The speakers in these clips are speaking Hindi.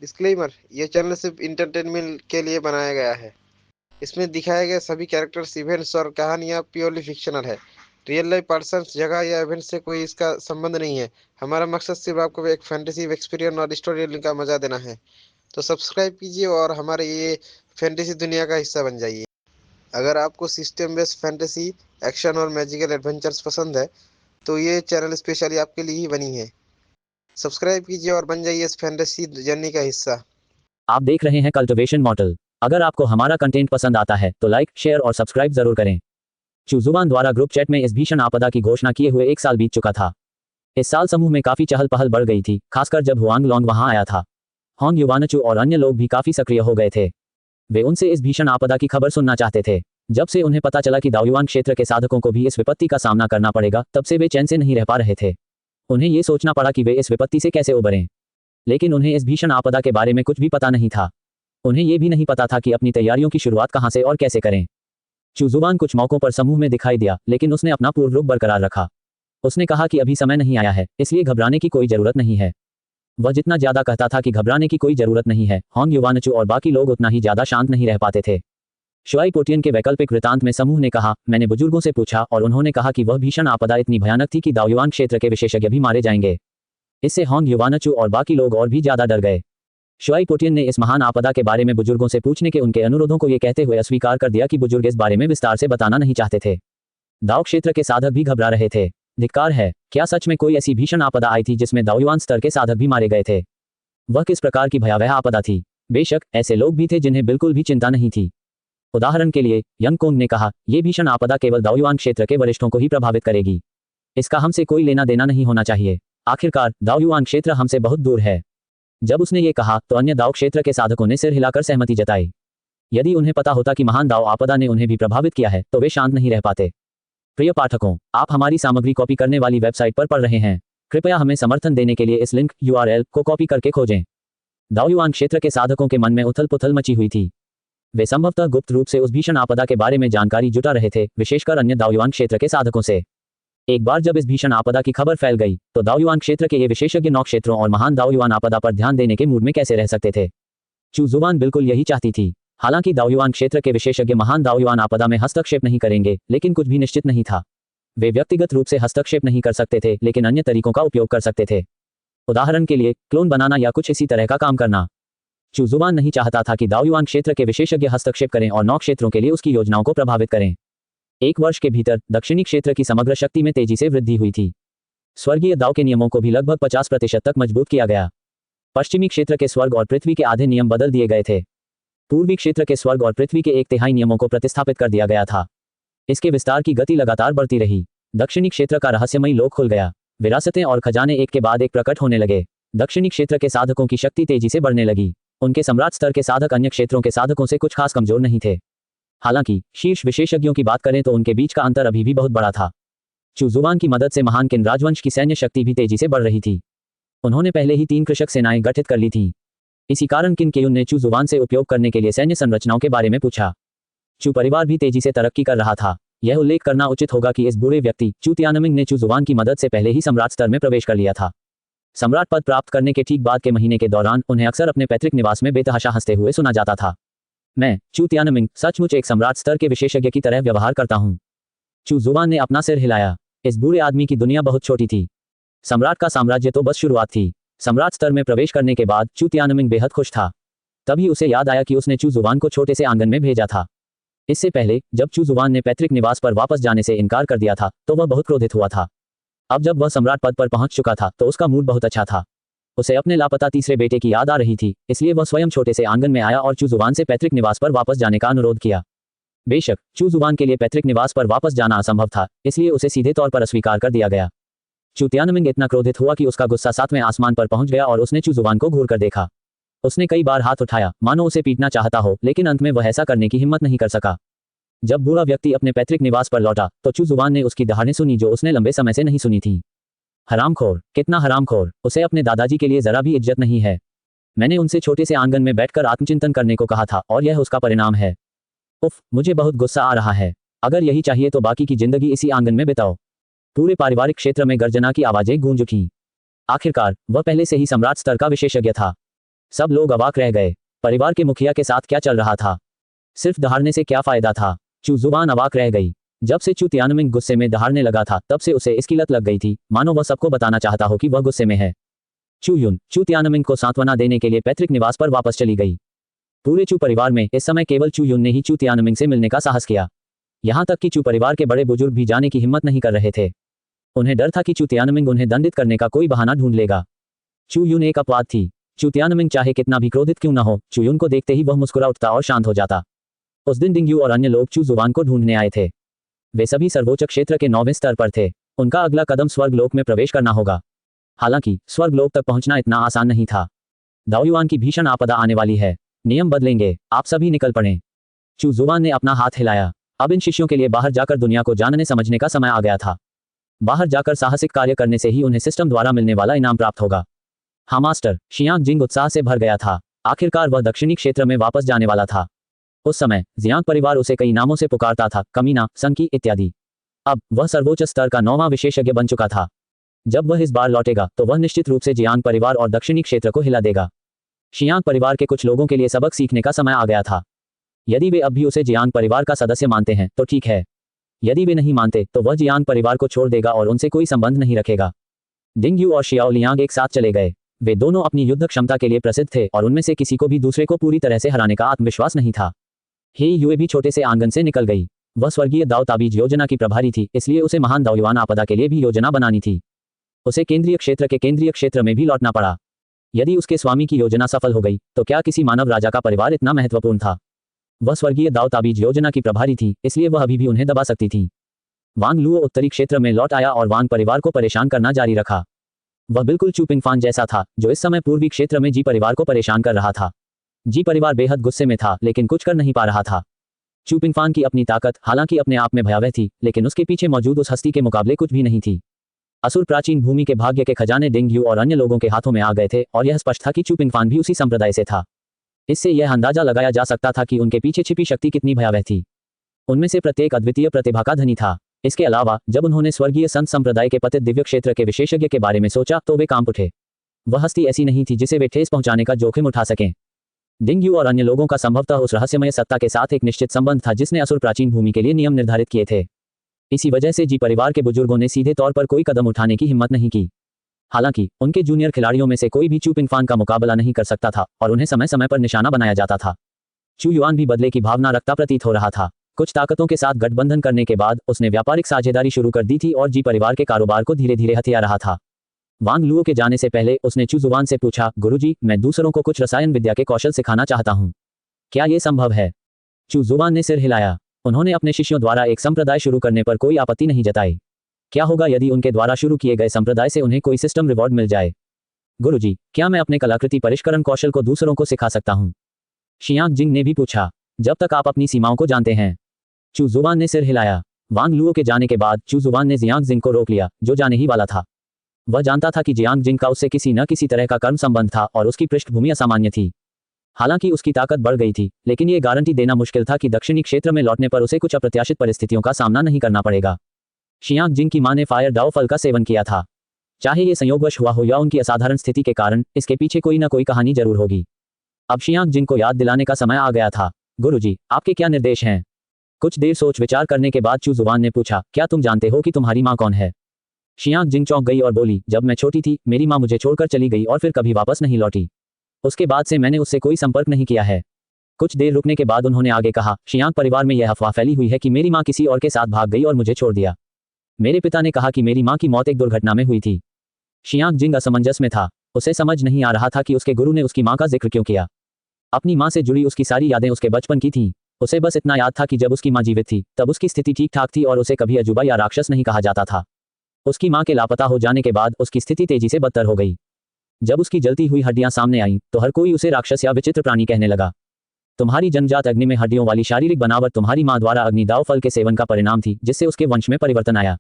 डिस्क्लेमर, यह चैनल सिर्फ इंटरटेनमेंट के लिए बनाया गया है। इसमें दिखाए गए सभी कैरेक्टर्स, इवेंट्स और कहानियाँ प्योरली फिक्शनल है। रियल लाइफ पर्सन्स, जगह या इवेंट से कोई इसका संबंध नहीं है। हमारा मकसद सिर्फ आपको एक फैंटेसी एक्सपीरियंस और स्टोरी टेलिंग का मजा देना है। तो सब्सक्राइब कीजिए और हमारे ये फैंटेसी दुनिया का हिस्सा बन जाइए। अगर आपको सिस्टम बेस्ड फैंटेसी, एक्शन और मैजिकल एडवेंचर्स पसंद है तो ये चैनल स्पेशली आपके लिए ही बनी है। सब्सक्राइब कीजिए और बन जाइए इस फैंटेसी जर्नी का हिस्सा। आप देख रहे हैं कल्टिवेशन मॉडल। अगर आपको हमारा कंटेंट पसंद आता है तो लाइक, शेयर और सब्सक्राइब जरूर करें। चूजुवान द्वारा ग्रुप चैट में इस भीषण आपदा की घोषणा किए हुए 1 साल बीत चुका था। इस साल समूह में काफी चहल पहल बढ़ गई थी, खासकर जब हुआंग लोंग वहां आया था। होंग युवानचू और अन्य लोग भी काफी सक्रिय हो गए थे। वे उनसे इस भीषण आपदा की खबर सुनना चाहते थे। जब से उन्हें पता चला कि दाओयुआन क्षेत्र के साधकों को भी इस विपत्ति का सामना करना पड़ेगा, तब से वे चैन से नहीं रह पा रहे थे। उन्हें ये सोचना पड़ा कि वे इस विपत्ति से कैसे उबरें। लेकिन उन्हें इस भीषण आपदा के बारे में कुछ भी पता नहीं था। उन्हें यह भी नहीं पता था कि अपनी तैयारियों की शुरुआत कहां से और कैसे करें। चूजुवान कुछ मौकों पर समूह में दिखाई दिया, लेकिन उसने अपना पूर्व रुख बरकरार रखा। उसने कहा कि अभी समय नहीं आया है, इसलिए घबराने की कोई जरूरत नहीं है। वह जितना ज्यादा कहता था कि घबराने की कोई जरूरत नहीं है, होंग युवानचू और बाकी लोग उतना ही ज्यादा शांत नहीं रह पाते थे। शुआई पोटियन के वैकल्पिक वृतांत में समूह ने कहा, मैंने बुजुर्गों से पूछा और उन्होंने कहा कि वह भीषण आपदा इतनी भयानक थी कि दाओयुआन क्षेत्र के विशेषज्ञ भी मारे जाएंगे। इससे होंग युवानचू और बाकी लोग और भी ज्यादा डर गए। शुआई पोटियन ने इस महान आपदा के बारे में बुजुर्गों से पूछने के उनके अनुरोधों को ये कहते हुए अस्वीकार कर दिया कि बुजुर्ग इस बारे में विस्तार से बताना नहीं चाहते थे। दाओ क्षेत्र के साधक भी घबरा रहे थे। धिक्कार है, क्या सच में कोई ऐसी भीषण आपदा आई थी जिसमें दाओयुआन स्तर के साधक भी मारे गए थे? वह किस प्रकार की भयावह आपदा थी? बेशक ऐसे लोग भी थे जिन्हें बिल्कुल भी चिंता नहीं थी। उदाहरण के लिए यंग कोंग ने कहा, यह भीषण आपदा केवल दाओयुआन क्षेत्र के वरिष्ठों को ही प्रभावित करेगी। इसका हमसे कोई लेना देना नहीं होना चाहिए। आखिरकार दाओयुआन क्षेत्र हमसे बहुत दूर है। जब उसने ये कहा तो अन्य दाओ क्षेत्र के साधकों ने सिर हिलाकर सहमति जताई। यदि उन्हें पता होता कि महान दाओ आपदा ने उन्हें भी प्रभावित किया है तो वे शांत नहीं रह पाते। प्रिय पाठकों, आप हमारी सामग्री कॉपी करने वाली वेबसाइट पर पढ़ रहे हैं। कृपया हमें समर्थन देने के लिए इस लिंक URL को कॉपी करके खोजें। दाओयुआन क्षेत्र के साधकों के मन में उथल पुथल मची हुई थी। वे संभवतः गुप्त रूप से उस भीषण आपदा के बारे में जानकारी जुटा रहे थे, विशेषकर अन्य दाओयुआन क्षेत्र के साधकों से। एक बार जब इस भीषण आपदा की खबर फैल गई तो दाओयुआन क्षेत्र के ये विशेषज्ञ नौ क्षेत्रों और महान दाओयुआन आपदा पर ध्यान देने के मूड में कैसे रह सकते थे? चूजुवान बिल्कुल यही चाहती थी। हालांकि दाओयुआन क्षेत्र के विशेषज्ञ महान दाओयुआन आपदा में हस्तक्षेप नहीं करेंगे, लेकिन कुछ भी निश्चित नहीं था। वे व्यक्तिगत रूप से हस्तक्षेप नहीं कर सकते थे, लेकिन अन्य तरीकों का उपयोग कर सकते थे। उदाहरण के लिए क्लोन बनाना या कुछ इसी तरह का काम करना। चूजुवान नहीं चाहता था कि दाओयुआन क्षेत्र के विशेषज्ञ हस्तक्षेप करें और नौ क्षेत्रों के लिए उसकी योजनाओं को प्रभावित करें। 1 वर्ष के भीतर दक्षिणी क्षेत्र की समग्र शक्ति में तेजी से वृद्धि हुई थी। स्वर्गीय दाओ के नियमों को भी लगभग 50% तक मजबूत किया गया। पश्चिमी क्षेत्र के स्वर्ग और पृथ्वी के आधे नियम बदल दिए गए थे। पूर्वी क्षेत्र के स्वर्ग और पृथ्वी के 1/3 नियमों को प्रतिस्थापित कर दिया गया था। इसके विस्तार की गति लगातार बढ़ती रही। दक्षिणी क्षेत्र का रहस्यमयी लोक खुल गया। विरासतें और खजाने एक के बाद एक प्रकट होने लगे। दक्षिणी क्षेत्र के साधकों की शक्ति तेजी से बढ़ने लगी। उनके सम्राट स्तर के साधक अन्य क्षेत्रों के साधकों से कुछ खास कमजोर नहीं थे। हालांकि शीर्ष विशेषज्ञों की बात करें तो उनके बीच का अंतर अभी भी बहुत बड़ा था। चूजुवान की मदद से महान किन राजवंश की सैन्य शक्ति भी तेजी से बढ़ रही थी। उन्होंने पहले ही 3 कृषक सेनाएं गठित कर ली थीं। इसी कारण किन केयुन ने चूजुवान से उपयोग करने के लिए सैन्य संरचनाओं के बारे में पूछा। चू परिवार भी तेजी से तरक्की कर रहा था। यह उल्लेख करना उचित होगा कि इस बूढ़े व्यक्ति चू तियानमिंग ने चूजुवान की मदद से पहले ही सम्राट स्तर में प्रवेश कर लिया था। सम्राट पद प्राप्त करने के ठीक बाद के महीने के दौरान उन्हें अक्सर अपने पैतृक निवास में बेतहाशा हंसते हुए सुना जाता था। मैं चू तियानमिंग सचमुच एक सम्राट स्तर के विशेषज्ञ की तरह व्यवहार करता हूँ। चूजुवान ने अपना सिर हिलाया। इस बूढ़े आदमी की दुनिया बहुत छोटी थी। सम्राट का साम्राज्य तो बस शुरुआत थी। सम्राट स्तर में प्रवेश करने के बाद चू तियानमिंग बेहद खुश था। तभी उसे याद आया कि उसने चूजुवान को छोटे से आंगन में भेजा था। इससे पहले जब चूजुवान ने पैतृक निवास पर वापस जाने से इनकार कर दिया था तो वह बहुत क्रोधित हुआ था। अब जब वह सम्राट पद पर पहुंच चुका था तो उसका मूड बहुत अच्छा था। उसे अपने लापता तीसरे बेटे की याद आ रही थी, इसलिए वह स्वयं छोटे से आंगन में आया और चूजुवान से पैतृक निवास पर वापस जाने का अनुरोध किया। बेशक चूजुवान के लिए पैतृक निवास पर वापस जाना असंभव था, इसलिए उसे सीधे तौर पर अस्वीकार कर दिया गया। चू तियानमिंग इतना क्रोधित हुआ कि उसका गुस्सा 7वें आसमान पर पहुंच गया और उसने चूजुवान को घूर कर देखा। उसने कई बार हाथ उठाया, मानो उसे पीटना चाहता हो, लेकिन अंत में वह ऐसा करने की हिम्मत नहीं कर सका। जब बूढ़ा व्यक्ति अपने पैतृक निवास पर लौटा तो चूजुवान ने उसकी दहाड़ें सुनी जो उसने लंबे समय से नहीं सुनी थी। हरामखोर, कितना हरामखोर, उसे अपने दादाजी के लिए जरा भी इज्जत नहीं है। मैंने उनसे छोटे से आंगन में बैठकर आत्मचिंतन करने को कहा था और यह उसका परिणाम है। उफ, मुझे बहुत गुस्सा आ रहा है। अगर यही चाहिए तो बाकी की जिंदगी इसी आंगन में बिताओ। पूरे पारिवारिक क्षेत्र में गर्जना की आवाजें गूंज उठीं। आखिरकार वह पहले से ही सम्राट स्तर का विशेषज्ञ था। सब लोग अवाक रह गए। परिवार के मुखिया के साथ क्या चल रहा था? सिर्फ दहाड़ने से क्या फायदा था? चू जुबान अवाक रह गई। जब से चू तियानमिंग गुस्से में दहाड़ने लगा था तब से उसे इसकी लत लग गई थी, मानो वह सबको बताना चाहता हो कि वह गुस्से में है। चू युन चू तियानमिंग को सांत्वना देने के लिए पैतृक निवास पर वापस चली गई। पूरे चू परिवार में इस समय केवल चू युन ने ही चू तियानमिंग से मिलने का साहस किया। यहाँ तक कि चू परिवार के बड़े बुजुर्ग भी जाने की हिम्मत नहीं कर रहे थे। उन्हें डर था कि चू तियानमिंग उन्हें दंडित करने का कोई बहाना ढूंढ लेगा। चू युन एक अपवाद थी। चू तियानमिंग चाहे कितना भी क्रोधित क्यों न हो, चू युन को देखते ही वह मुस्कुरा उठता और शांत हो जाता। उस दिन डिंगयू और अन्य लोग चू जुबान को ढूंढने आए थे। वे सभी सर्वोच्च क्षेत्र के 9वें स्तर पर थे। उनका अगला कदम स्वर्गलोक में प्रवेश करना होगा। हालांकि स्वर्गलोक तक पहुंचना इतना आसान नहीं था। दाओयुआन की भीषण आपदा आने वाली है। नियम बदलेंगे, आप सभी निकल पड़ें। चू जुबान ने अपना हाथ हिलाया। अब इन शिष्यों के लिए बाहर जाकर दुनिया को जानने समझने का समय आ गया था। बाहर जाकर साहसिक कार्य करने से ही उन्हें सिस्टम द्वारा मिलने वाला इनाम प्राप्त होगा। हाँ मास्टर, शियांग जिंग उत्साह से भर गया था। आखिरकार वह दक्षिणी क्षेत्र में वापस जाने वाला था। उस समय जियांग परिवार उसे कई नामों से पुकारता था, कमीना, संकी इत्यादि। अब वह सर्वोच्च स्तर का 9वां विशेषज्ञ बन चुका था। जब वह इस बार लौटेगा तो वह निश्चित रूप से जियांग परिवार और दक्षिणी क्षेत्र को हिला देगा। शियांग परिवार के कुछ लोगों के लिए सबक सीखने का समय आ गया था। यदि वे अब भी उसे जियांग परिवार का सदस्य मानते हैं तो ठीक है। यदि वे नहीं मानते तो वह जियांग परिवार को छोड़ देगा और उनसे कोई संबंध नहीं रखेगा। डिंगयू और शियाओ लियांग एक साथ चले गए। वे दोनों अपनी युद्ध क्षमता के लिए प्रसिद्ध थे और उनमें से किसी को भी दूसरे को पूरी तरह से हराने का आत्मविश्वास नहीं था। हे युए भी छोटे से आंगन से निकल गई। वह स्वर्गीय दाव ताबीज योजना की प्रभारी थी, इसलिए उसे महान दाओयुआन आपदा के लिए भी योजना बनानी थी। उसे केंद्रीय क्षेत्र के केंद्रीय क्षेत्र में भी लौटना पड़ा। यदि उसके स्वामी की योजना सफल हो गई तो क्या किसी मानव राजा का परिवार इतना महत्वपूर्ण था? वह स्वर्गीय दाव ताबीज योजना की प्रभारी थी, इसलिए वह अभी भी उन्हें दबा सकती थी। वांग लुओ उत्तरी क्षेत्र में लौट आया और वांग परिवार को परेशान करना जारी रखा। वह बिल्कुल चूपिंगफान जैसा था जो इस समय पूर्वी क्षेत्र में जी परिवार को परेशान कर रहा था। जी परिवार बेहद गुस्से में था लेकिन कुछ कर नहीं पा रहा था। चूपिंगफान की अपनी ताकत हालांकि अपने आप में भयावह थी, लेकिन उसके पीछे मौजूद उस हस्ती के मुकाबले कुछ भी नहीं थी। असुर प्राचीन भूमि के भाग्य के खजाने डिंगयू और अन्य लोगों के हाथों में आ गए थे और यह स्पष्ट था कि चूपिंगफान भी उसी संप्रदाय से था। इससे यह अंदाजा लगाया जा सकता था कि उनके पीछे छिपी शक्ति कितनी भयावह थी। उनमें से प्रत्येक अद्वितीय प्रतिभा का धनी था। इसके अलावा जब उन्होंने स्वर्गीय संत संप्रदाय के पतित दिव्य क्षेत्र के विशेषज्ञ के बारे में सोचा तो वे कांप उठे। वह हस्ती ऐसी नहीं थी जिसे वे ठेस पहुंचाने का जोखिम उठा सकें। डिंगयू और अन्य लोगों का संभवतः उस रहस्यमय सत्ता के साथ एक निश्चित संबंध था जिसने असुर प्राचीन भूमि के लिए नियम निर्धारित किए थे। इसी वजह से जी परिवार के बुजुर्गों ने सीधे तौर पर कोई कदम उठाने की हिम्मत नहीं की। हालांकि उनके जूनियर खिलाड़ियों में से कोई भी चूपिंगफान का मुकाबला नहीं कर सकता था और उन्हें समय समय पर निशाना बनाया जाता था। चू युआन भी बदले की भावना रखता प्रतीत हो रहा था। कुछ ताकतों के साथ गठबंधन करने के बाद उसने व्यापारिक साझेदारी शुरू कर दी थी और जी परिवार के कारोबार को धीरे धीरे हथिया रहा था। वांग लुओ के जाने से पहले उसने चू जुबान से पूछा, गुरुजी, मैं दूसरों को कुछ रसायन विद्या के कौशल सिखाना चाहता हूँ। क्या ये संभव है? चू जुबान ने सिर हिलाया। उन्होंने अपने शिष्यों द्वारा एक संप्रदाय शुरू करने पर कोई आपत्ति नहीं जताई। क्या होगा यदि उनके द्वारा शुरू किए गए संप्रदाय से उन्हें कोई सिस्टम रिवॉर्ड मिल जाए? गुरुजी, क्या मैं अपने कलाकृति परिष्करण कौशल को दूसरों को सिखा सकता हूँ? शियांग जिंग ने भी पूछा। जब तक आप अपनी सीमाओं को जानते हैं। चू जुबान ने सिर हिलाया। वांग लुओ के जाने के बाद चू जुबान ने जियांग जिंग को रोक लिया, जो जाने ही वाला था। वह जानता था कि जियांग जिंग का उससे किसी न किसी तरह का कर्म संबंध था और उसकी पृष्ठभूमि असामान्य थी। हालांकि उसकी ताकत बढ़ गई थी, लेकिन ये गारंटी देना मुश्किल था कि दक्षिणी क्षेत्र में लौटने पर उसे कुछ अप्रत्याशित परिस्थितियों का सामना नहीं करना पड़ेगा। शियांग जिंग की मां ने फायर डाओ फल का सेवन किया था। चाहे ये संयोगवश हुआ हो या उनकी असाधारण स्थिति के कारण, इसके पीछे कोई न कोई कहानी जरूर होगी। अब शियांग जिंग को याद दिलाने का समय आ गया था। गुरुजी, आपके क्या निर्देश हैं? कुछ देर सोच विचार करने के बाद चू जुबान ने पूछा, क्या तुम जानते हो कि तुम्हारी माँ कौन है? शियांग जिंग चौंक गई और बोली, जब मैं छोटी थी मेरी माँ मुझे छोड़कर चली गई और फिर कभी वापस नहीं लौटी। उसके बाद से मैंने उससे कोई संपर्क नहीं किया है। कुछ देर रुकने के बाद उन्होंने आगे कहा, शियांग परिवार में यह अफवाह फैली हुई है कि मेरी माँ किसी और के साथ भाग गई और मुझे छोड़ दिया। मेरे पिता ने कहा कि मेरी माँ की मौत एक दुर्घटना में हुई थी। शियांग जिंग असमंजस में था। उसे समझ नहीं आ रहा था कि उसके गुरु ने उसकी माँ का जिक्र क्यों किया। अपनी माँ से जुड़ी उसकी सारी यादें उसके बचपन की थीं। उसे बस इतना याद था कि जब उसकी माँ जीवित थी तब उसकी स्थिति ठीक ठाक थी और उसे कभी अजूबा या राक्षस नहीं कहा जाता था। उसकी माँ के लापता हो जाने के बाद उसकी स्थिति तेजी से बदतर हो गई। जब उसकी जलती हुई हड्डियां सामने आईं तो हर कोई उसे राक्षस या विचित्र प्राणी कहने लगा। तुम्हारी जन्मजात अग्नि में हड्डियों वाली शारीरिक बनावट तुम्हारी माँ द्वारा अग्निदाव फल के सेवन का परिणाम थी, जिससे उसके वंश में परिवर्तन आया।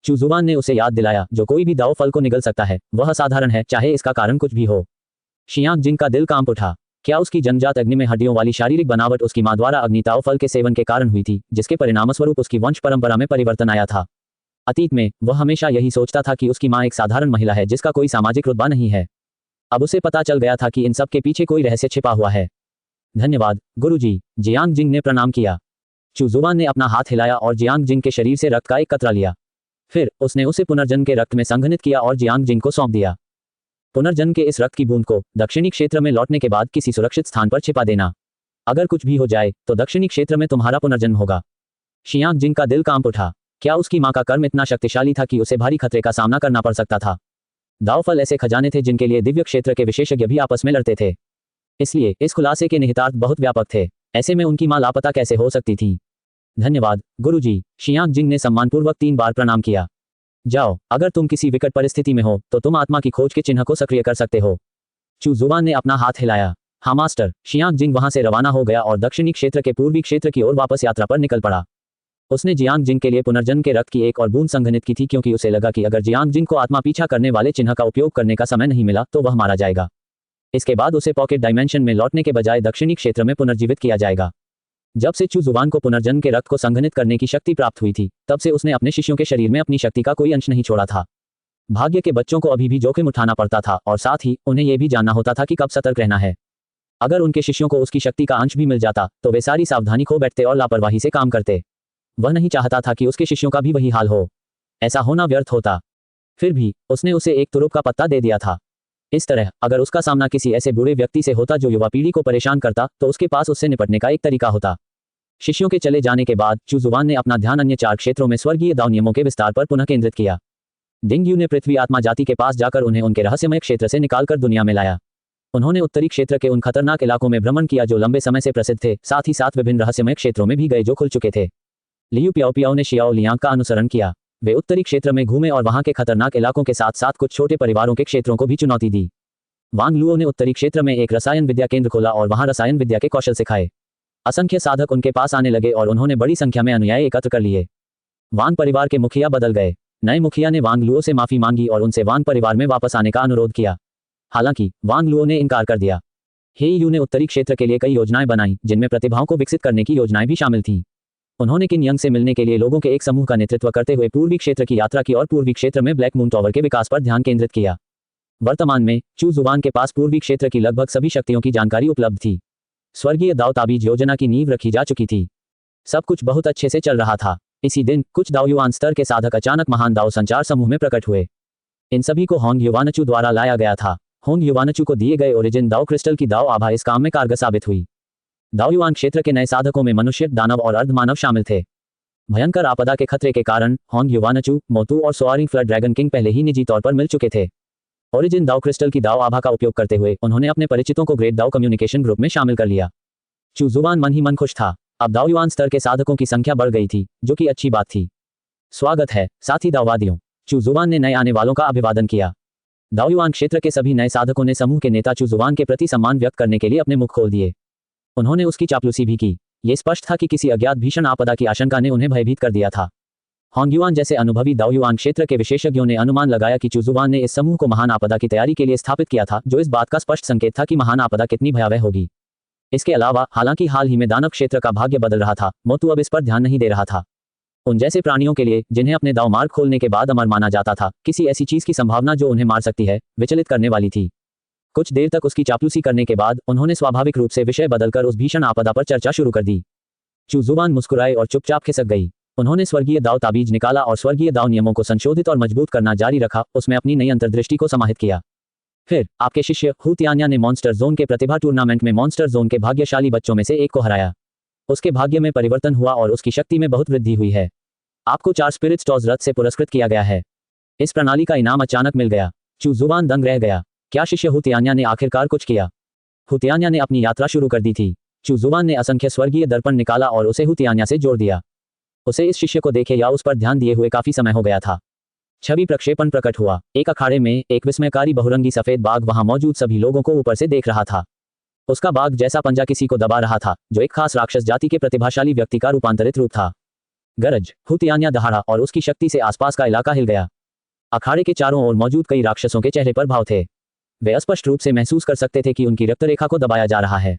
चू जुबान ने उसे याद दिलाया, जो कोई भी दाव फल को निगल सकता है वह असाधारण है, चाहे इसका कारण कुछ भी हो। शियांग जिंग का दिल कांप उठा। क्या उसकी जन्मजात अग्नि में हड्डियों वाली शारीरिक बनावट उसकी माँ द्वारा अग्निताव फल के सेवन के कारण हुई थी, जिसके परिणामस्वरूप उसकी वंश परंपरा में परिवर्तन आया था? अतीत में वह हमेशा यही सोचता था कि उसकी माँ एक साधारण महिला है जिसका कोई सामाजिक रुतबा नहीं है। अब उसे पता चल गया था कि इन सब के पीछे कोई रहस्य छिपा हुआ है। धन्यवाद गुरुजी, जियांग जिंग ने प्रणाम किया। चू जुबान ने अपना हाथ हिलाया और जियांग जिंग के शरीर से रक्त का एक कतरा लिया। फिर उसने उसे पुनर्जन्म के रक्त में संघनित किया और जियांग जिंग को सौंप दिया। पुनर्जन्म के इस रक्त की बूंद को दक्षिणी क्षेत्र में लौटने के बाद किसी सुरक्षित स्थान पर छिपा देना। अगर कुछ भी हो जाए तो दक्षिणी क्षेत्र में तुम्हारा पुनर्जन्म होगा। शियांग जिंग का दिल कांप उठा। क्या उसकी मां का कर्म इतना शक्तिशाली था कि उसे भारी खतरे का सामना करना पड़ सकता था? दावफल ऐसे खजाने थे जिनके लिए दिव्य क्षेत्र के विशेषज्ञ भी आपस में लड़ते थे। इसलिए इस खुलासे के निहितार्थ बहुत व्यापक थे। ऐसे में उनकी मां लापता कैसे हो सकती थी? धन्यवाद गुरुजी, शियांग जिंग ने सम्मानपूर्वक 3 बार प्रणाम किया। जाओ, अगर तुम किसी विकट परिस्थिति में हो तो तुम आत्मा की खोज के चिन्ह को सक्रिय कर सकते हो। चू जुबान ने अपना हाथ हिलाया। हाँ मास्टर। शियांग जिंग वहां से रवाना हो गया और दक्षिणी क्षेत्र के पूर्वी क्षेत्र की ओर वापस यात्रा पर निकल पड़ा। उसने जियांग जिंग के लिए पुनर्जन्म के रक्त की एक और बूंद संघनित की थी, क्योंकि उसे लगा कि अगर जियांग जिंग को आत्मा पीछा करने वाले चिन्ह का उपयोग करने का समय नहीं मिला तो वह मारा जाएगा। इसके बाद उसे पॉकेट डायमेंशन में लौटने के बजाय दक्षिणी क्षेत्र में पुनर्जीवित किया जाएगा। जब से चू जुबान को पुनर्जन्म के रक्त को संघनित करने की शक्ति प्राप्त हुई थी, तब से उसने अपने शिष्यों के शरीर में अपनी शक्ति का कोई अंश नहीं छोड़ा था। भाग्य के बच्चों को अभी भी जोखिम उठाना पड़ता था और साथ ही उन्हें यह भी जानना होता था कि कब सतर्क रहना है। अगर उनके शिष्यों को उसकी शक्ति का अंश भी मिल जाता तो वे सारी सावधानी खो बैठते और लापरवाही से काम करते। वह नहीं चाहता था कि उसके शिष्यों का भी वही हाल हो। ऐसा होना व्यर्थ होता। फिर भी उसने उसे एक तुरुप का पत्ता दे दिया था। इस तरह अगर उसका सामना किसी ऐसे बुरे व्यक्ति से होता जो युवा पीढ़ी को परेशान करता, तो उसके पास उससे निपटने का एक तरीका होता। शिष्यों के चले जाने के बाद चू जुबान ने अपना ध्यान अन्य 4 क्षेत्रों में स्वर्गीय दाव नियमों के विस्तार पर पुनः केंद्रित किया। डिंग यू ने पृथ्वी आत्मा जाति के पास जाकर उन्हें उनके रहस्यमय क्षेत्र से निकालकर दुनिया में लाया। उन्होंने उत्तरी क्षेत्र के उन खतरनाक इलाकों में भ्रमण किया जो लंबे समय से प्रसिद्ध थे, साथ ही साथ विभिन्न रहस्यमय क्षेत्रों में भी गए जो खुल चुके थे। लियू पियाओ पियाओ ने शियाओ लियांग का अनुसरण किया। वे उत्तरी क्षेत्र में घूमे और वहां के खतरनाक इलाकों के साथ साथ कुछ छोटे परिवारों के क्षेत्रों को भी चुनौती दी। वांग लुओ ने उत्तरी क्षेत्र में एक रसायन विद्या केंद्र खोला और वहां रसायन विद्या के कौशल सिखाए। असंख्य साधक उनके पास आने लगे और उन्होंने बड़ी संख्या में अनुयायी एकत्र कर लिए। वांग परिवार के मुखिया बदल गए। नए मुखिया ने वांग लुओ से माफी मांगी और उनसे वांग परिवार में वापस आने का अनुरोध किया। हालांकि वांग लुओ ने इनकार कर दिया। हे यू ने उत्तरी क्षेत्र के लिए कई योजनाएं बनाई, जिनमें प्रतिभाओं को विकसित करने की योजनाएं भी शामिल थीं। उन्होंने किन यंग से मिलने के लिए लोगों के एक समूह का नेतृत्व करते हुए पूर्वी क्षेत्र की यात्रा की और पूर्वी क्षेत्र में ब्लैक मून टावर के विकास पर ध्यान केंद्रित किया। वर्तमान में चू जुबान के पास पूर्वी क्षेत्र की लगभग सभी शक्तियों की जानकारी उपलब्ध थी। स्वर्गीय दाव ताबीज योजना की नींव रखी जा चुकी थी। सब कुछ बहुत अच्छे से चल रहा था। इसी दिन कुछ दाव युवान स्तर के साधक अचानक महान दाव संचार समूह में प्रकट हुए। इन सभी को होंग युवानचू द्वारा लाया गया था। होंग युवानचू को दिए गए ओरिजिन दाव क्रिस्टल की दाव आभा इस काम में कारगर साबित हुई। दाव युवान क्षेत्र के नए साधकों में मनुष्य, दानव और अर्धमानव शामिल थे। भयंकर आपदा के खतरे के कारण होंग युवानचू, मोतू और सोआरिंग फ्लड ड्रैगन किंग पहले ही निजी तौर पर मिल चुके थे। ओरिजिन दाव क्रिस्टल की दाव आभा का उपयोग करते हुए उन्होंने अपने परिचितों को ग्रेट दाव कम्युनिकेशन ग्रुप में शामिल कर लिया। चू जुबान मन ही मन खुश था। अब दाव युवान स्तर के साधकों की संख्या बढ़ गई थी, जो कि अच्छी बात थी। स्वागत है साथी दाववादियों। चू जुबान ने नए आने वालों का अभिवादन किया। दाव युवान क्षेत्र के सभी नए साधकों ने समूह के नेता चू जुबान के प्रति सम्मान व्यक्त करने के लिए अपने मुख खोल दिए। उन्होंने उसकी चापलूसी भी की। ये स्पष्ट था कि किसी अज्ञात भीषण आपदा की आशंका ने उन्हें भयभीत कर दिया था। होंग युआन जैसे अनुभवी दाव युआन क्षेत्र के विशेषज्ञों ने अनुमान लगाया कि चू जुबान ने इस समूह को महान आपदा की तैयारी के लिए स्थापित किया था, जो इस बात का स्पष्ट संकेत था कि महान आपदा कितनी भयावह होगी। इसके अलावा हालांकि हाल ही में दानव क्षेत्र का भाग्य बदल रहा था, मोतू अब इस पर ध्यान नहीं दे रहा था। उन जैसे प्राणियों के लिए जिन्हें अपने दाव मार्ग खोलने के बाद अमर माना जाता था, किसी ऐसी चीज की संभावना जो उन्हें मार सकती है, विचलित करने वाली थी। कुछ देर तक उसकी चापलूसी करने के बाद उन्होंने स्वाभाविक रूप से विषय बदलकर उस भीषण आपदा पर चर्चा शुरू कर दी। चू जुबान मुस्कुराए और चुपचाप खिसक गई। उन्होंने स्वर्गीय दाव ताबीज निकाला और स्वर्गीय दाव नियमों को संशोधित और मजबूत करना जारी रखा, उसमें अपनी नई अंतर्दृष्टि को समाहित किया। फिर आपके शिष्य हु तियान्या ने मॉन्स्टर जोन के प्रतिभा टूर्नामेंट में मॉन्स्टर जोन के भाग्यशाली बच्चों में से एक को हराया। उसके भाग्य में परिवर्तन हुआ और उसकी शक्ति में बहुत वृद्धि हुई है। आपको 4 स्पिरिट स्टॉर्स रथ से पुरस्कृत किया गया है। इस प्रणाली का इनाम अचानक मिल गया। चू जुबान दंग रह गया। क्या शिष्य हु तियान्या ने आखिरकार कुछ किया? हु तियान्या ने अपनी यात्रा शुरू कर दी थी। चू जुबान ने असंख्य स्वर्गीय दर्पण निकाला और उसे हु तियान्या से जोड़ दिया। उसे इस शिष्य को देखे या उस पर ध्यान दिए हुए काफी समय हो गया था। छवि प्रक्षेपण प्रकट हुआ। एक अखाड़े में एक विस्मयकारी बहुरंगी सफेद बाघ वहां मौजूद सभी लोगों को ऊपर से देख रहा था। उसका बाघ जैसा पंजा किसी को दबा रहा था, जो एक खास राक्षस जाति के प्रतिभाशाली व्यक्ति का रूपांतरित रूप था। गरज, हु तियान्या दहाड़ा और उसकी शक्ति से आसपास का इलाका हिल गया। अखाड़े के चारों ओर मौजूद कई राक्षसों के चेहरे पर भाव थे। वे स्पष्ट रूप से महसूस कर सकते थे कि उनकी रक्तरेखा को दबाया जा रहा है।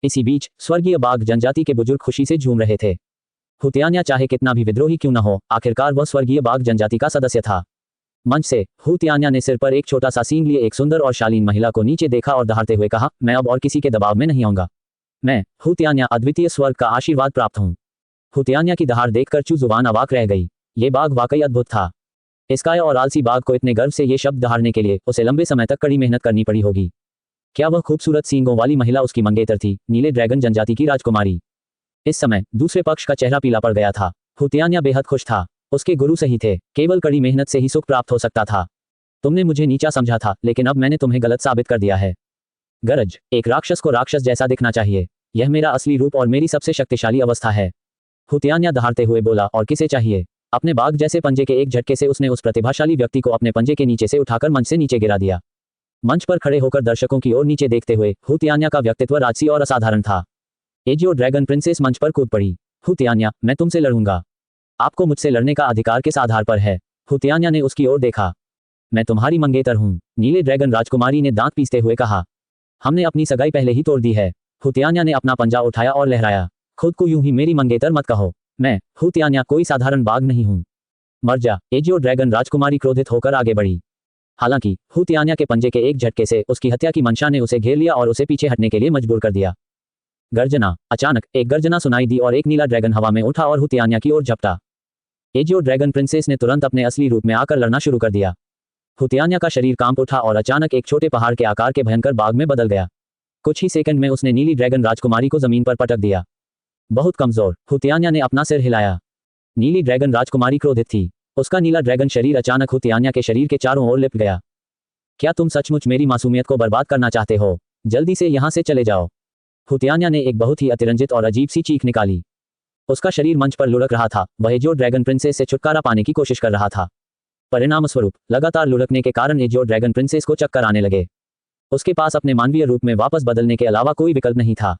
इसी बीच स्वर्गीय बाघ जनजाति के बुजुर्ग खुशी से झूम रहे थे। हु तियान्या चाहे कितना भी विद्रोही क्यों न हो, आखिरकार वह स्वर्गीय बाघ जनजाति का सदस्य था। मंच से हू तियान्या ने सिर पर एक छोटा सा सींग लिए एक सुंदर और शालीन महिला को नीचे देखा और दहाड़ते हुए कहा, मैं अब और किसी के दबाव में नहीं आऊंगा। मैं हू तियान्या अद्वितीय स्वर्ग का आशीर्वाद प्राप्त हूँ। हू तियान्या की दहाड़ देखकर चू जुबान अवाक रह गई। ये बाघ वाकई अद्भुत था। इस काय और आलसी बाघ को इतने गर्व से ये शब्द दहाड़ने के लिए उसे लंबे समय तक कड़ी मेहनत करनी पड़ी होगी। क्या वह खूबसूरत सींगों वाली महिला उसकी मंगेतर थी, नीले ड्रैगन जनजाति की राजकुमारी? इस समय दूसरे पक्ष का चेहरा पीला पड़ गया था। हू तियान्या बेहद खुश था। उसके गुरु सही थे, केवल कड़ी मेहनत से ही सुख प्राप्त हो सकता था। तुमने मुझे नीचा समझा था, लेकिन अब मैंने तुम्हें गलत साबित कर दिया है। गरज, एक राक्षस को राक्षस जैसा दिखना चाहिए। यह मेरा असली रूप और मेरी सबसे शक्तिशाली अवस्था है। हू तियान्या दहाड़ते हुए बोला, और किसे चाहिए? अपने बाघ जैसे पंजे के एक झटके से उसने उस प्रतिभाशाली व्यक्ति को अपने पंजे के नीचे से उठाकर मंच से नीचे गिरा दिया। मंच पर खड़े होकर दर्शकों की ओर नीचे देखते हुए हू तियान्या का व्यक्तित्व राजसी और असाधारण था। एजियो ड्रैगन प्रिंसेस मंच पर कूद पड़ी। हू तियान्या, मैं तुमसे लड़ूंगा। आपको मुझसे लड़ने का अधिकार किस आधार पर है? हू तियान्या ने उसकी ओर देखा। मैं तुम्हारी मंगेतर हूँ, नीले ड्रैगन राजकुमारी ने दांत पीसते हुए कहा। हमने अपनी सगाई पहले ही तोड़ दी है। हू तियान्या ने अपना पंजा उठाया और लहराया। खुद को यूं ही मेरी मंगेतर मत कहो। मैं हू तियान्या कोई साधारण बाघ नहीं हूँ। मर जा। एजियो ड्रैगन राजकुमारी क्रोधित होकर आगे बढ़ी। हालांकि हू तियान्या के पंजे के एक झटके से उसकी हत्या की मंशा ने उसे घेर लिया और उसे पीछे हटने के लिए मजबूर कर दिया। गर्जना। अचानक एक गर्जना सुनाई दी और एक नीला ड्रैगन हवा में उठा और हू तियान्या की ओर झपटा। एजियो ड्रैगन प्रिंसेस ने तुरंत अपने असली रूप में आकर लड़ना शुरू कर दिया। हू तियान्या का शरीर कांप उठा और अचानक एक छोटे पहाड़ के आकार के भयंकर बाघ में बदल गया। कुछ ही सेकंड में उसने नीली ड्रैगन राजकुमारी को जमीन पर पटक दिया। बहुत कमजोर। हू तियान्या ने अपना सिर हिलाया। नीली ड्रैगन राजकुमारी क्रोधित थी। उसका नीला ड्रैगन शरीर अचानक हू तियान्या के शरीर के चारों ओर लिपट गया। क्या तुम सचमुच मेरी मासूमियत को बर्बाद करना चाहते हो? जल्दी से यहाँ से चले जाओ। हू तियान्या ने एक बहुत ही अतिरंजित और अजीब सी चीख निकाली। उसका शरीर मंच पर लुढ़क रहा था। वह एजियो ड्रैगन प्रिंसेस से छुटकारा पाने की कोशिश कर रहा था। परिणामस्वरूप लगातार लुढ़कने के कारण एजियो ड्रैगन प्रिंसेस को चक्कर आने लगे। उसके पास अपने मानवीय रूप में वापस बदलने के अलावा कोई विकल्प नहीं था।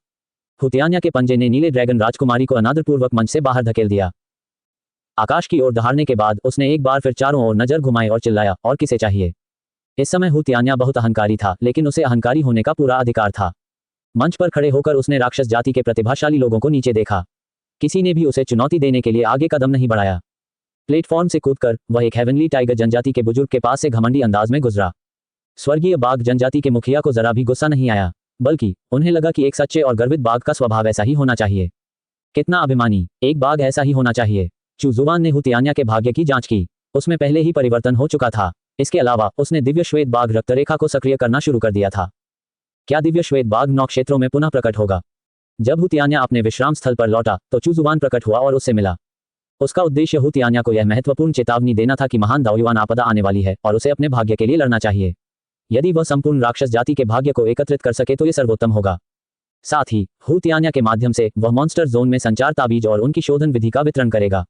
हू तियान्या के पंजे ने नीले ड्रैगन राजकुमारी को अनादरपूर्वक मंच से बाहर धकेल दिया। आकाश की ओर दहाड़ने के बाद उसने एक बार फिर चारों ओर नजर घुमाई और चिल्लाया, और किसे चाहिए? इस समय हू तियान्या बहुत अहंकारी था, लेकिन उसे अहंकारी होने का पूरा अधिकार था। मंच पर खड़े होकर उसने राक्षस जाति के प्रतिभाशाली लोगों को नीचे देखा। किसी ने भी उसे चुनौती देने के लिए आगे कदम नहीं बढ़ाया। प्लेटफॉर्म से कूदकर वह एक हेवनली टाइगर जनजाति के बुजुर्ग के पास से घमंडी अंदाज में गुजरा। स्वर्गीय बाघ जनजाति के मुखिया को जरा भी गुस्सा नहीं आया, बल्कि उन्हें लगा कि एक सच्चे और गर्वित बाघ का स्वभाव ऐसा ही होना चाहिए। कितना अभिमानी, एक बाघ ऐसा ही होना चाहिए। चू जुबान ने हू तियान्या के भाग्य की जांच की। उसमें पहले ही परिवर्तन हो चुका था। इसके अलावा उसने दिव्य श्वेत बाघ रक्तरेखा को सक्रिय करना शुरू कर दिया था। क्या दिव्य श्वेत बाघ 9 क्षेत्रों में पुनः प्रकट होगा? जब हू तियान्या अपने विश्राम स्थल पर लौटा तो चू जुबान प्रकट हुआ और उससे मिला। उसका उद्देश्य हू तियान्या को यह महत्वपूर्ण चेतावनी देना था कि महान दाओयुआन आपदा आने वाली है और उसे अपने भाग्य के लिए लड़ना चाहिए। यदि वह संपूर्ण राक्षस जाति के भाग्य को एकत्रित कर सके तो यह सर्वोत्तम होगा। साथ ही हू तियान्या के माध्यम से वह मॉन्स्टर जोन में संचार ताबीज और उनकी शोधन विधि का वितरण करेगा।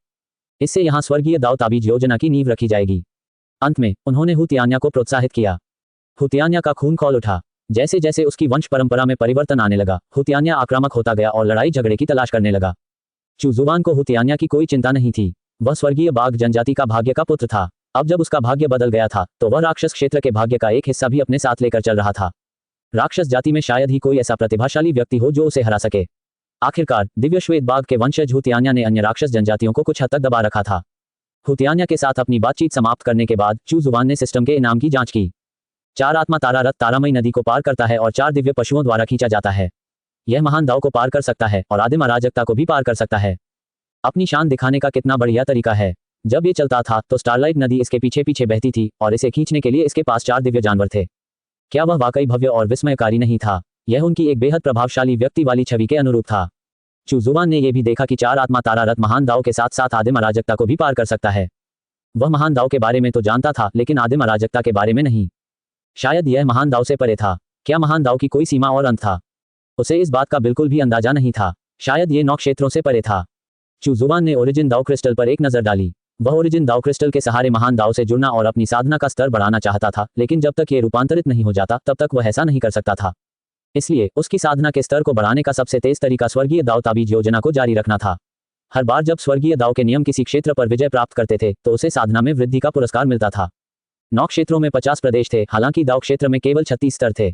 इससे यहाँ स्वर्गीय दाव ताबीज योजना की नींव रखी जाएगी। अंत में उन्होंने हू तियान्या को प्रोत्साहित किया। हू तियान्या का खून खौल उठा। जैसे जैसे उसकी वंश परंपरा में परिवर्तन आने लगा, हू तियान्या आक्रामक होता गया और लड़ाई झगड़े की तलाश करने लगा। चू जुबान को हू तियान्या की कोई चिंता नहीं थी। वह स्वर्गीय बाघ जनजाति का भाग्य का पुत्र था। अब जब उसका भाग्य बदल गया था तो वह राक्षस क्षेत्र के भाग्य का एक हिस्सा भी अपने साथ लेकर चल रहा था। राक्षस जाति में शायद ही कोई ऐसा प्रतिभाशाली व्यक्ति हो जो उसे हरा सके। आखिरकार दिव्य श्वेत बाघ के वंशज हू तियान्या ने अन्य राक्षस जनजातियों को कुछ हद तक दबा रखा था। हू तियान्या के साथ अपनी बातचीत समाप्त करने के बाद चू जुबान ने सिस्टम के इनाम की जांच की। 4 आत्मा तारा रथ तारामयी नदी को पार करता है और 4 दिव्य पशुओं द्वारा खींचा जाता है। यह महान दाव को पार कर सकता है और आदिम अराजकता को भी पार कर सकता है। अपनी शान दिखाने का कितना बढ़िया तरीका है। जब ये चलता था तो स्टारलाइट नदी इसके पीछे पीछे बहती थी और इसे खींचने के लिए इसके पास 4 दिव्य जानवर थे। क्या वह वाकई भव्य और विस्मयकारी नहीं था? यह उनकी एक बेहद प्रभावशाली व्यक्ति वाली छवि के अनुरूप था। चू जुबान ने यह भी देखा कि 4 आत्मा तारा रथ महान दाव के साथ साथ आदिम अराजकता को भी पार कर सकता है। वह महान दाव के बारे में तो जानता था, लेकिन आदिम अराजकता के बारे में नहीं। शायद यह महान दाव से परे था। क्या महान दाव की कोई सीमा और अंत था? उसे इस बात का बिल्कुल भी अंदाजा नहीं था। शायद ये 9 क्षेत्रों से परे था। चू जुबान ने ओरिजिन दाव क्रिस्टल पर एक नजर डाली। वह ओरिजिन दाव क्रिस्टल के सहारे महान दाव से जुड़ना और अपनी साधना का स्तर बढ़ाना चाहता था, लेकिन जब तक ये रूपांतरित नहीं हो जाता तब तक वह ऐसा नहीं कर सकता था। इसलिए उसकी साधना के स्तर को बढ़ाने का सबसे तेज तरीका स्वर्गीय दाव ताबीज योजना को जारी रखना था। हर बार जब स्वर्गीय दाव के नियम किसी क्षेत्र पर विजय प्राप्त करते थे तो उसे साधना में वृद्धि का पुरस्कार मिलता था। 9 क्षेत्रों में 50 प्रदेश थे, हालांकि दाव क्षेत्र में केवल 36 स्तर थे।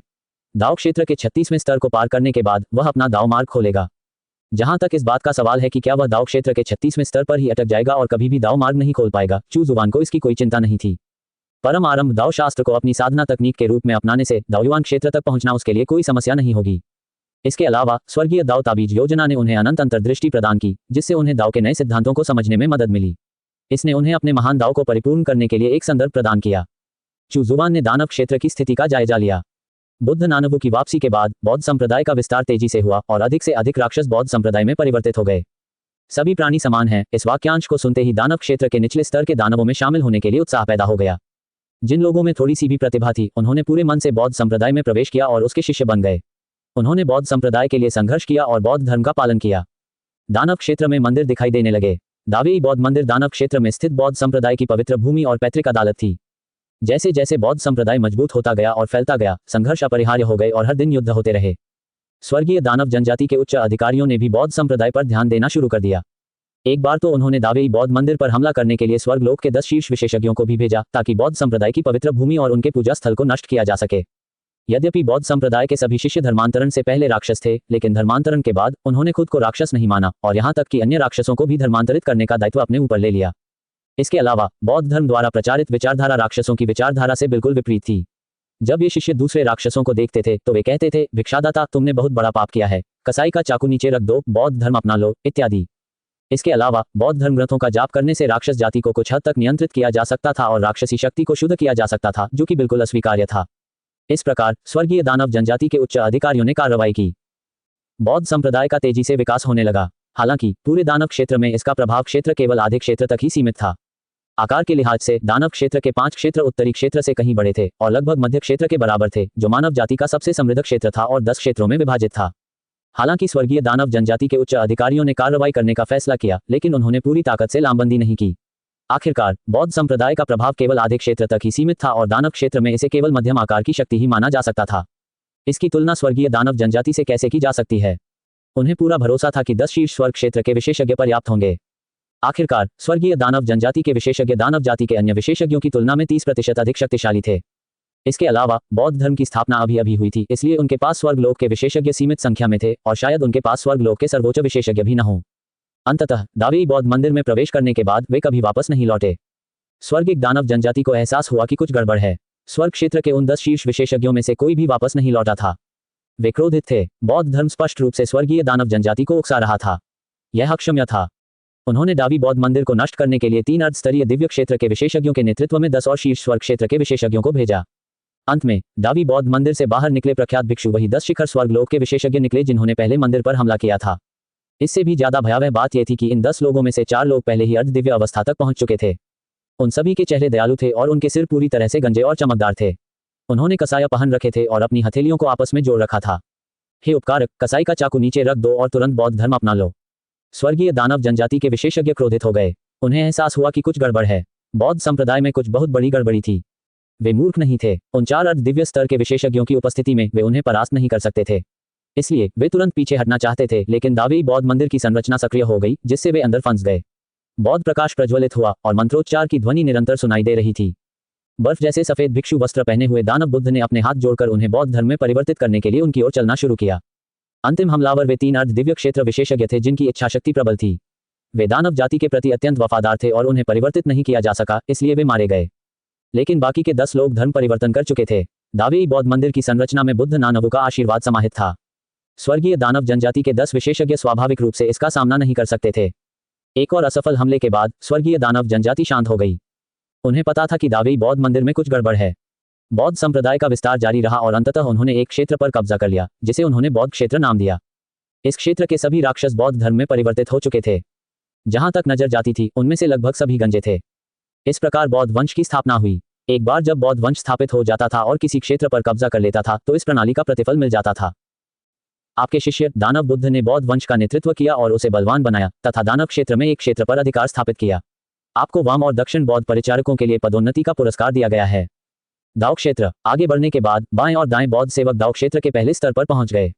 दाव क्षेत्र के 36वें स्तर को पार करने के बाद वह अपना दाव मार्ग खोलेगा। जहां तक इस बात का सवाल है कि क्या वह दाव क्षेत्र के 36वें स्तर पर ही अटक जाएगा और कभी भी दाव मार्ग नहीं खोल पाएगा, चू जुबान को इसकी कोई चिंता नहीं थी। परम आरंभ दाव शास्त्र को अपनी साधना तकनीक के रूप में अपनाने से दावयुआन क्षेत्र तक पहुंचना उसके लिए कोई समस्या नहीं होगी। इसके अलावा स्वर्गीय दाव ताबीज योजना ने उन्हें अनंत अंतर्दृष्टि प्रदान की, जिससे उन्हें दाव के नए सिद्धांतों को समझने में मदद मिली। इसने उन्हें अपने महान दाव को परिपूर्ण करने के लिए एक संदर्भ प्रदान किया। चू जुबान ने दानव क्षेत्र की स्थिति का जायजा लिया। बुद्ध नानवु की वापसी के बाद बौद्ध संप्रदाय का विस्तार तेजी से हुआ और अधिक से अधिक राक्षस बौद्ध संप्रदाय में परिवर्तित हो गए। सभी प्राणी समान हैं, इस वाक्यांश को सुनते ही दानव क्षेत्र के निचले स्तर के दानवों में शामिल होने के लिए उत्साह पैदा हो गया। जिन लोगों में थोड़ी सी भी प्रतिभा थी, उन्होंने पूरे मन से बौद्ध संप्रदाय में प्रवेश किया और उसके शिष्य बन गए। उन्होंने बौद्ध संप्रदाय के लिए संघर्ष किया और बौद्ध धर्म का पालन किया। दानव क्षेत्र में मंदिर दिखाई देने लगे। दावेई बौद्ध मंदिर दानव क्षेत्र में स्थित बौद्ध संप्रदाय की पवित्र भूमि और पैतृक अदालत थी। जैसे जैसे बौद्ध संप्रदाय मजबूत होता गया और फैलता गया, संघर्ष अपरिहार्य हो गए और हर दिन युद्ध होते रहे। स्वर्गीय दानव जनजाति के उच्च अधिकारियों ने भी बौद्ध संप्रदाय पर ध्यान देना शुरू कर दिया। एक बार तो उन्होंने दावेई बौद्ध मंदिर पर हमला करने के लिए स्वर्गलोक के 10 शीर्ष विशेषज्ञों को भी भेजा, ताकि बौद्ध संप्रदाय की पवित्र भूमि और उनके पूजा स्थल को नष्ट किया जा सके। यद्यपि बौद्ध संप्रदाय के सभी शिष्य धर्मांतरण से पहले राक्षस थे, लेकिन धर्मांतरण के बाद उन्होंने खुद को राक्षस नहीं माना और यहाँ तक कि अन्य राक्षसों को भी धर्मांतरित करने का दायित्व अपने ऊपर ले लिया। इसके अलावा बौद्ध धर्म द्वारा प्रचारित विचारधारा राक्षसों की विचारधारा से बिल्कुल विपरीत थी। जब ये शिष्य दूसरे राक्षसों को देखते थे तो वे कहते थे, भिक्षादाता, तुमने बहुत बड़ा पाप किया है, कसाई का चाकू नीचे रख दो, बौद्ध धर्म अपना लो, इत्यादि। इसके अलावा बौद्ध धर्म ग्रंथों का जाप करने से राक्षस जाति को कुछ हद तक नियंत्रित किया जा सकता था और राक्षसी शक्ति को शुद्ध किया जा सकता था, जो कि बिल्कुल अस्वीकार्य था। इस प्रकार स्वर्गीय दानव जनजाति के उच्च अधिकारियों ने कार्रवाई की। बौद्ध संप्रदाय का तेजी से विकास होने लगा। हालांकि पूरे दानव क्षेत्र में इसका प्रभाव क्षेत्र केवल आधे क्षेत्र तक ही सीमित था। आकार के लिहाज से दानव क्षेत्र के 5 क्षेत्र उत्तरी क्षेत्र से कहीं बड़े थे और लगभग मध्य क्षेत्र के बराबर थे, जो मानव जाति का सबसे समृद्ध क्षेत्र था और 10 क्षेत्रों में विभाजित था। हालांकि स्वर्गीय दानव जनजाति के उच्च अधिकारियों ने कार्रवाई करने का फैसला किया, लेकिन उन्होंने पूरी ताकत से लामबंदी नहीं की। आखिरकार बौद्ध संप्रदाय का प्रभाव केवल आधे क्षेत्र तक ही सीमित था और दानव क्षेत्र में इसे केवल मध्यम आकार की शक्ति ही माना जा सकता था। इसकी तुलना स्वर्गीय दानव जनजाति से कैसे की जा सकती है? उन्हें पूरा भरोसा था कि 10 शीर्ष स्वर्ग क्षेत्र के विशेषज्ञ पर्याप्त होंगे। आखिरकार स्वर्गीय दानव जनजाति के विशेषज्ञ दानव जाति के अन्य विशेषज्ञों की तुलना में 30% अधिक शक्तिशाली थे। इसके अलावा बौद्ध धर्म की स्थापना अभी अभी हुई थी, इसलिए उनके पास स्वर्गलोक के विशेषज्ञ सीमित संख्या में थे और शायद उनके पास स्वर्गलोक के सर्वोच्च विशेषज्ञ भी न हों। अंततः दावेई बौद्ध मंदिर में प्रवेश करने के बाद वे कभी वापस नहीं लौटे। स्वर्गिक दानव जनजाति को एहसास हुआ कि कुछ गड़बड़ है। स्वर्ग क्षेत्र के उन 10 शीर्ष विशेषज्ञों में से कोई भी वापस नहीं लौटा था। वे क्रोधित थे। बौद्ध धर्म स्पष्ट रूप से स्वर्गीय दानव जनजाति को उकसा रहा था। यह अक्षम्य था। उन्होंने दावी बौद्ध मंदिर को नष्ट करने के लिए 3 अर्धस्तरीय दिव्य क्षेत्र के विशेषज्ञों के नेतृत्व में 10 और शीर्ष स्वर्ग क्षेत्र के विशेषज्ञों को भेजा। अंत में दावी बौद्ध मंदिर से बाहर निकले प्रख्यात भिक्षु वही 10 शिखर स्वर्गलोक के विशेषज्ञ निकले जिन्होंने पहले मंदिर पर हमला किया था। इससे भी ज्यादा भयावह बात यह थी कि इन 10 लोगों में से 4 लोग पहले ही अर्ध दिव्य अवस्था तक पहुंच चुके थे। उन सभी के चेहरे दयालु थे और उनके सिर पूरी तरह से गंजे और चमकदार थे। उन्होंने कसाया पहन रखे थे और अपनी हथेलियों को आपस में जोड़ रखा था। हे उपकारक, कसाई का चाकू नीचे रख दो और तुरंत बौद्ध धर्म अपना लो। स्वर्गीय दानव जनजाति के विशेषज्ञ क्रोधित हो गए। उन्हें एहसास हुआ कि कुछ गड़बड़ है। बौद्ध संप्रदाय में कुछ बहुत बड़ी गड़बड़ी थी। वे मूर्ख नहीं थे। उन 4 अर्ध दिव्य स्तर के विशेषज्ञों की उपस्थिति में वे उन्हें परास्त नहीं कर सकते थे। इसलिए वे तुरंत पीछे हटना चाहते थे, लेकिन दावेई बौद्ध मंदिर की संरचना सक्रिय हो गई, जिससे वे अंदर फंस गए। बौद्ध प्रकाश प्रज्वलित हुआ और मंत्रोच्चार की ध्वनि निरंतर सुनाई दे रही थी। बर्फ जैसे सफेद भिक्षु वस्त्र पहने हुए दानव बुद्ध ने अपने हाथ जोड़कर उन्हें बौद्ध धर्म में परिवर्तित करने के लिए उनकी ओर चलना शुरू किया। अंतिम हमलावर वे 3 अर्ध दिव्य क्षेत्र विशेषज्ञ थे जिनकी इच्छाशक्ति प्रबल थी। वे दानव जाति के प्रति अत्यंत वफादार थे और उन्हें परिवर्तित नहीं किया जा सका, इसलिए वे मारे गए। लेकिन बाकी के 10 लोग धर्म परिवर्तन कर चुके थे। दावेई बौद्ध मंदिर की संरचना में बुद्ध नानवु का आशीर्वाद समाहित था। स्वर्गीय दानव जनजाति के 10 विशेषज्ञ स्वाभाविक रूप से इसका सामना नहीं कर सकते थे। एक और असफल हमले के बाद स्वर्गीय दानव जनजाति शांत हो गई। उन्हें पता था कि दावेई बौद्ध मंदिर में कुछ गड़बड़ है। बौद्ध संप्रदाय का विस्तार जारी रहा और अंततः उन्होंने एक क्षेत्र पर कब्जा कर लिया, जिसे उन्होंने बौद्ध क्षेत्र नाम दिया। इस क्षेत्र के सभी राक्षस बौद्ध धर्म में परिवर्तित हो चुके थे। जहां तक नजर जाती थी, उनमें से लगभग सभी गंजे थे। इस प्रकार बौद्ध वंश की स्थापना हुई। एक बार जब बौद्ध वंश स्थापित हो जाता था और किसी क्षेत्र पर कब्जा कर लेता था, तो इस प्रणाली का प्रतिफल मिल जाता था। आपके शिष्य दानव बुद्ध ने बौद्ध वंश का नेतृत्व किया और उसे बलवान बनाया तथा दानव क्षेत्र में एक क्षेत्र पर अधिकार स्थापित किया। आपको वाम और दक्षिण बौद्ध परिचारकों के लिए पदोन्नति का पुरस्कार दिया गया है। दाव क्षेत्र आगे बढ़ने के बाद बाएं और दाएं बौद्ध सेवक दाव क्षेत्र के पहले स्तर पर पहुंच गए।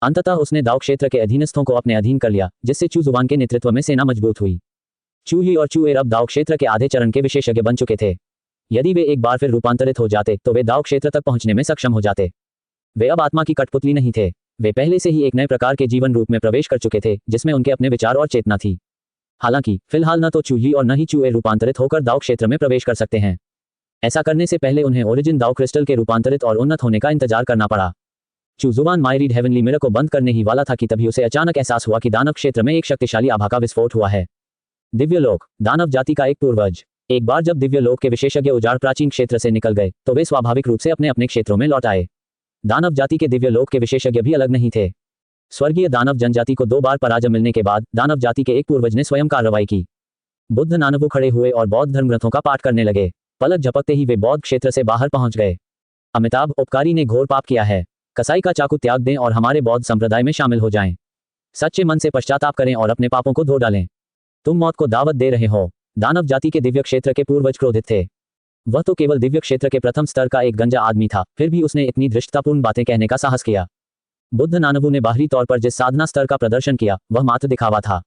अंततः उसने दाव क्षेत्र के अधीनस्थों को अपने अधीन कर लिया, जिससे चू जुबान के नेतृत्व में सेना मजबूत हुई। चू ही और चू एर अब दाव क्षेत्र के आधे चरण के विशेषज्ञ बन चुके थे। यदि वे एक बार फिर रूपांतरित हो जाते तो वे दाव क्षेत्र तक पहुंचने में सक्षम हो जाते। वे अब आत्मा की कठपुतली नहीं थे। वे पहले से ही एक नए प्रकार के जीवन रूप में प्रवेश कर चुके थे, जिसमें उनके अपने विचार और चेतना थी। हालांकि फिलहाल न तो चू ही और न ही चू एर रूपांतरित होकर दाव क्षेत्र में प्रवेश कर सकते हैं। ऐसा करने से पहले उन्हें ओरिजिन दाओ क्रिस्टल के रूपांतरित और उन्नत होने का इंतजार करना पड़ा। चुजुवान माइरीड हेवनली मिरर को बंद करने ही वाला था कि तभी उसे अचानक एहसास हुआ कि दानव क्षेत्र में एक शक्तिशाली आभा का विस्फोट हुआ है। दिव्यलोक, दानव जाति का एक पूर्वज। एक बार जब दिव्यलोक के विशेषज्ञ उजाड़ प्राचीन क्षेत्र से निकल गए तो वे स्वाभाविक रूप से अपने अपने क्षेत्रों में लौट आए। दानव जाति के दिव्यलोक के विशेषज्ञ भी अलग नहीं थे। स्वर्गीय दानव जनजाति को 2 बार पराजय मिलने के बाद दानव जाति के एक पूर्वज ने स्वयं कार्रवाई की। बुद्ध नानवु खड़े हुए और बौद्ध धर्मग्रंथों का पाठ करने लगे। पलक झपकते ही वे बौद्ध क्षेत्र से बाहर पहुंच गए। अमिताभ, उपकारी ने घोर पाप किया है। कसाई का चाकू त्याग दें और हमारे बौद्ध संप्रदाय में शामिल हो जाएं। सच्चे मन से पश्चाताप करें और अपने पापों को धो डालें। तुम मौत को दावत दे रहे हो। दानव जाति के दिव्य क्षेत्र के पूर्वज क्रोधित थे। वह तो केवल दिव्य क्षेत्र के प्रथम स्तर का एक गंजा आदमी था, फिर भी उसने इतनी धृष्टतापूर्ण बातें कहने का साहस किया। बुद्ध नानवु ने बाहरी तौर पर जिस साधना स्तर का प्रदर्शन किया वह मात्र दिखावा था।